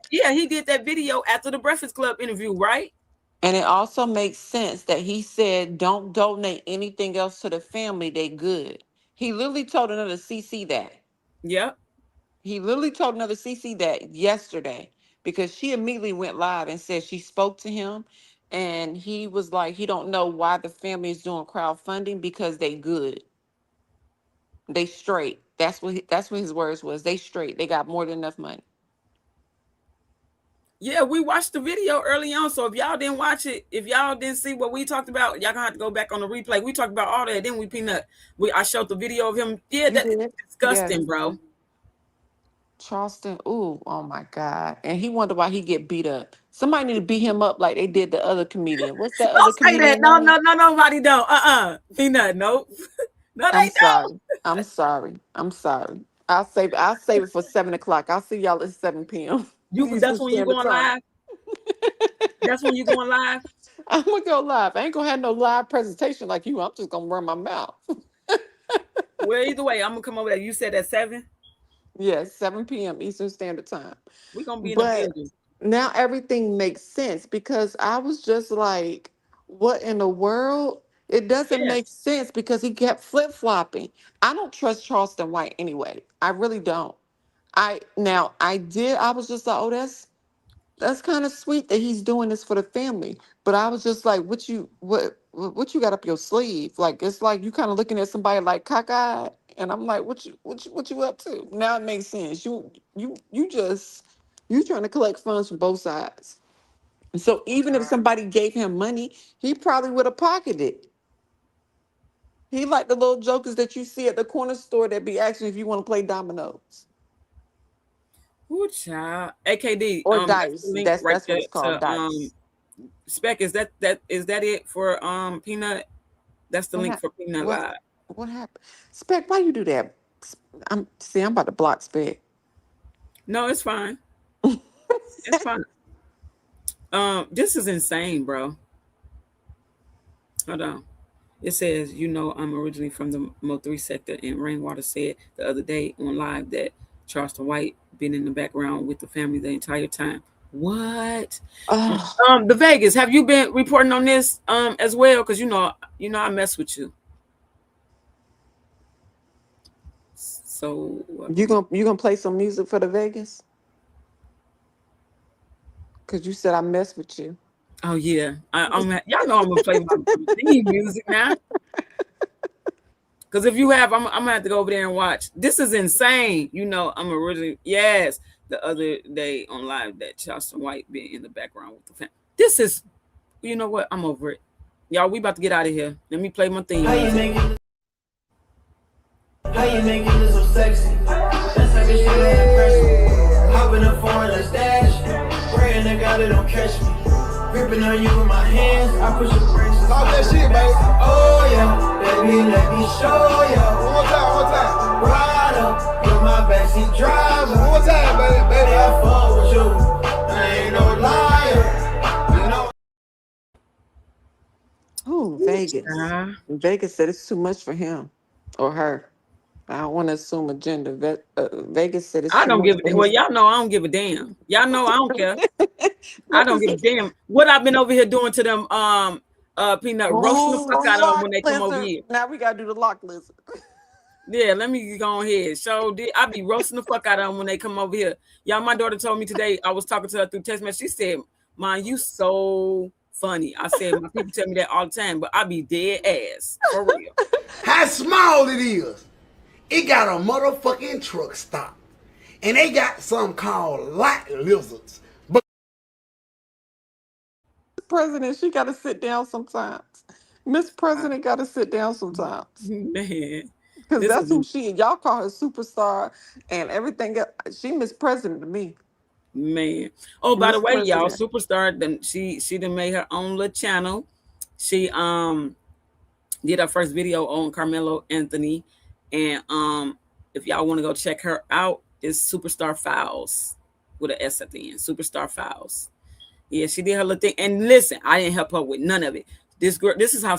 he did that video after the Breakfast Club interview, right? And it also makes sense that he said don't donate anything else to the family, they good. He literally told another CC that. Yep. He literally told another CC that yesterday because she immediately went live and said she spoke to him and he was like, he don't know why the family is doing crowdfunding because they good. They straight. That's what his words was. They straight. They got more than enough money. Yeah, we watched the video early on. So if y'all didn't watch it, if y'all didn't see what we talked about, y'all gonna have to go back on the replay. We talked about all that. Then we Peanut. I showed the video of him. Yeah, that's disgusting, bro. Charleston, oh my God. And he wondered why he get beat up. Somebody need to beat him up like they did the other comedian. What's that other comedian? No, nobody don't. Peanut, nope. No, they don't. I'm sorry. I'll save it for 7 o'clock. I'll see y'all at 7 p.m. That's when you going live? That's when you going live? I'm gonna go live. I ain't gonna have no live presentation like you. I'm just gonna run my mouth. Well, either way, I'm gonna come over there. You said at 7? Yes, 7 p.m. Eastern Standard Time. We're gonna be in the building. Now everything makes sense because I was just like, what in the world? It doesn't make sense because he kept flip-flopping. I don't trust Charleston White anyway. I really don't. I was just like, oh, that's kind of sweet that he's doing this for the family. But I was just like, what you got up your sleeve? Like, it's like you kind of looking at somebody like cockeyed. And I'm like, what you up to? Now it makes sense. You trying to collect funds from both sides. And so even if somebody gave him money, he probably would have pocketed it. He like the little jokers that you see at the corner store that be asking if you want to play dominoes. Ooh, child. AKD. Or dice. That's what it's called, dice. Spec, is that it for Peanut? That's the link for Peanut Live. What happened? Spec, why you do that? I'm about to block Spec. No, it's fine. It's fine. This is insane, bro. Hold on. It says, I'm originally from the Mo3 sector, and Rainwater said the other day on live that Charleston White been in the background with the family the entire time. What? The Vegas, have you been reporting on this as well? Because I mess with you. So you gonna play some music for the Vegas? Because you said I mess with you. Oh yeah, y'all know I'm gonna play my theme music now. Because if you have, I'm gonna have to go over there and watch. This is insane. I'm originally the other day on live that Charleston White been in the background with the family. This is, you know what? I'm over it. Y'all, we about to get out of here. Let me play my theme. How you make it look so sexy? That's how this shit ain't impressive. Hop in a foreign, let's dash. Praying to God they don't catch me. Gripping on you with my hands, I push the brakes. Talk that shit, baby. Oh yeah, baby, let me show ya. One more time. Ride up, you're my backseat driver. One more time, baby. I fuck with you, I ain't no liar. You know. Oh, Vegas. Vegas said it's too much for him or her. I don't want to assume a gender. Vegas said it's I too don't much give for a well, him. y'all know I don't give a damn. Y'all know I don't care. I don't give a damn. What I've been over here doing to them peanut roasting the fuck out of them when they come over here. Now we gotta do the lock lizard. Yeah, let me go ahead. I be roasting the fuck out of them when they come over here. Y'all, my daughter told me today, I was talking to her through text message. She said, "Mom, you so funny." I said, "My people tell me that all the time, but I be dead ass for real." How small it is. It got a motherfucking truck stop. And they got something called lot lizards. But President, she gotta sit down sometimes. Miss President gotta sit down sometimes. Man. Because that's who y'all call her superstar and everything else. She Miss President to me. Man. Oh, by the way, y'all, Superstar, then she done made her own little channel. She did her first video on Karmelo Anthony. And if y'all want to go check her out, it's Superstar Files with an S at the end. Superstar Files. Yeah, she did her little thing. And listen, I didn't help her with none of it. This girl, this is how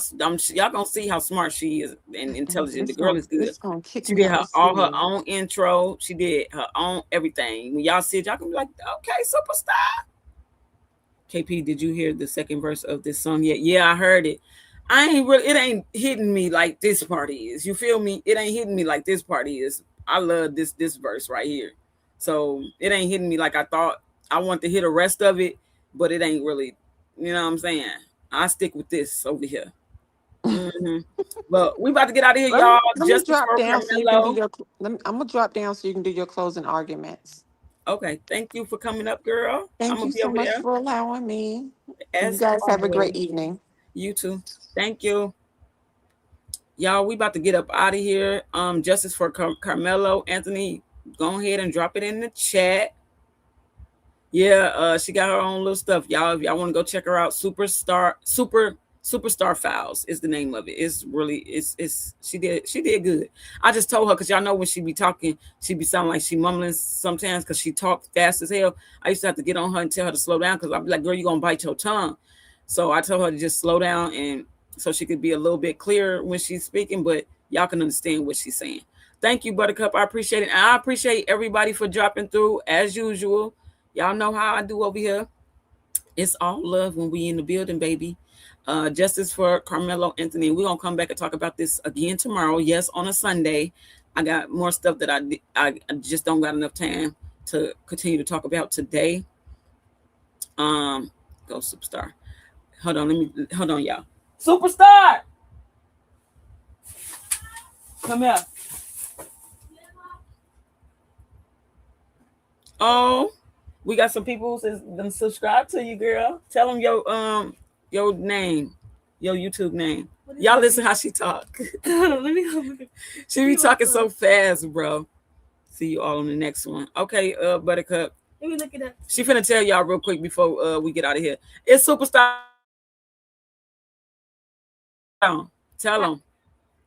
y'all gonna see how smart she is and intelligent. The girl is good. She did all her own intro. She did her own everything. When y'all see it, y'all can be like, okay, Superstar. KP, did you hear the second verse of this song yet? Yeah, I heard it. It ain't hitting me like this part is. You feel me? It ain't hitting me like this part is. I love this verse right here. So it ain't hitting me like I thought. I want to hear the rest of it, but it ain't really, you know what I'm saying? I stick with this over here. But we about to get out of here, y'all. Let me drop down so you can do your. I'm gonna drop down so you can do your closing arguments. Okay, thank you for coming up, girl. Thank you so much for allowing me. You guys have a great evening. You too. Thank you. Y'all, we about to get up out of here. Justice for Karmelo Anthony. Go ahead and drop it in the chat. Yeah, she got her own little stuff. Y'all, if y'all want to go check her out, Superstar Files is the name of it. It's really she did good. I just told her because y'all know when she be talking, she be sounding like she mumbling sometimes because she talks fast as hell. I used to have to get on her and tell her to slow down because I'd be like, girl, you gonna bite your tongue. So I told her to just slow down and so she could be a little bit clearer when she's speaking, but y'all can understand what she's saying. Thank you, Buttercup. I appreciate it. And I appreciate everybody for dropping through as usual. Y'all know how I do over here. It's all love when we in the building, baby. Justice for Karmelo Anthony. We're going to come back and talk about this again tomorrow. Yes, on a Sunday. I got more stuff that I just don't got enough time to continue to talk about today. Go Superstar. Hold on, y'all. Superstar! Come here. Oh, we got some people who's subscribe to you, girl. Tell them your name, your YouTube name. Y'all listen how she talk. She be talking so fast, bro. See you all on the next one. Okay, Buttercup. Let me look it up. She finna tell y'all real quick before we get out of here. It's Superstar. Tell them.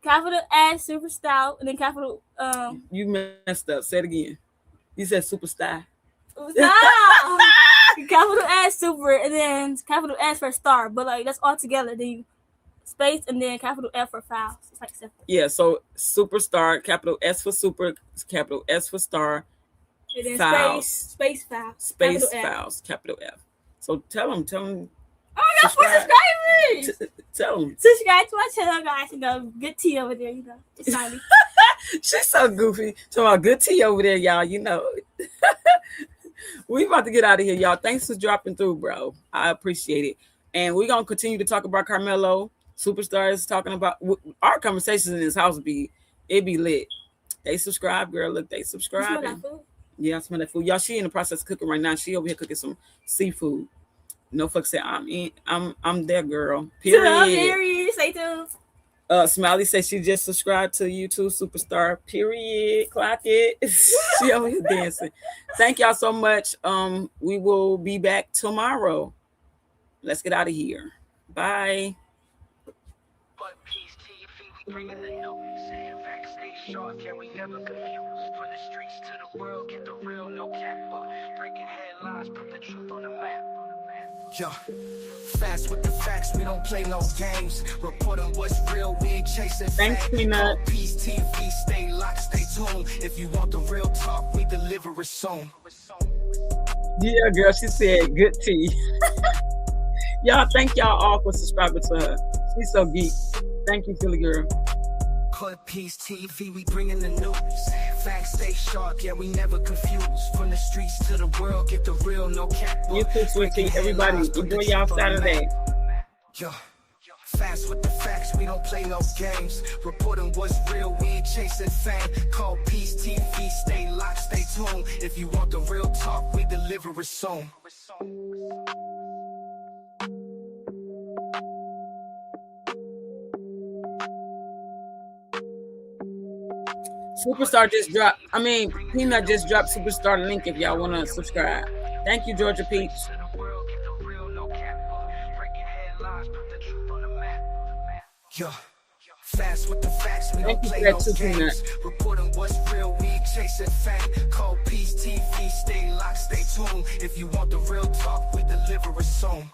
Capital S, Superstar, and then capital. You messed up. Say it again. You said Superstar. Stop. Capital S, Super, and then capital S for star. But like that's all together. Then you space and then capital F for files. It's like separate. Yeah. So Superstar, capital S for Super, capital S for Star. And then files. Space files. Space files, capital F. So tell them. Oh, that's for subscribers. Tell them. Subscribe to my channel, guys. You know, good tea over there. You know, it's funny. She's so goofy. So our good tea over there, y'all. You know. We about to get out of here, y'all. Thanks for dropping through, bro. I appreciate it. And we're gonna continue to talk about Karmelo. Superstar is talking about our conversations in this house. Be lit. They subscribe, girl. Look, they subscribe. Yeah, I smell that food. Y'all, she in the process of cooking right now. She over here cooking some seafood. No fuck said I'm there, girl. Period. Stay tuned. Smiley said she just subscribed to YouTube Superstar. Period. Clock it. She over here dancing. Thank y'all so much. We will be back tomorrow. Let's get out of here. Bye. Bringing the news, facts stay sharp, yeah, we never confused. From the streets to the world, get the real, no cap. Breaking headlines, put the truth on the map. Yeah, fast with the facts, we don't play no games. Reporting what's real, we ain't chasing. Thanks, Peanut. Peace TV, stay locked, stay tuned. If you want the real talk, we deliver it soon. Yeah, girl, she said good tea. Y'all, thank y'all all for subscribing to her. She's so geek. Thank you, Philly girl. Club Peace TV, we bringing the news. Facts stay sharp, yeah, we never confused. From the streets to the world, get the real, no cap. You too, sweetie. Everybody, enjoy y'all Saturday. Yeah. Fast with the facts, we don't play no games. Reporting what's real, we ain't chasing fame. Call Peace TV, stay locked, stay tuned. If you want the real talk, we deliver it soon. Superstar just dropped. Peanut just dropped Superstar link if y'all want to subscribe. Thank you, Georgia Peach. Yeah. Fast with the facts, we don't play no games. Reporting what's real, we ain't chasing fame. Call Peace TV, stay locked, stay tuned. If you want the real talk, we deliver it soon.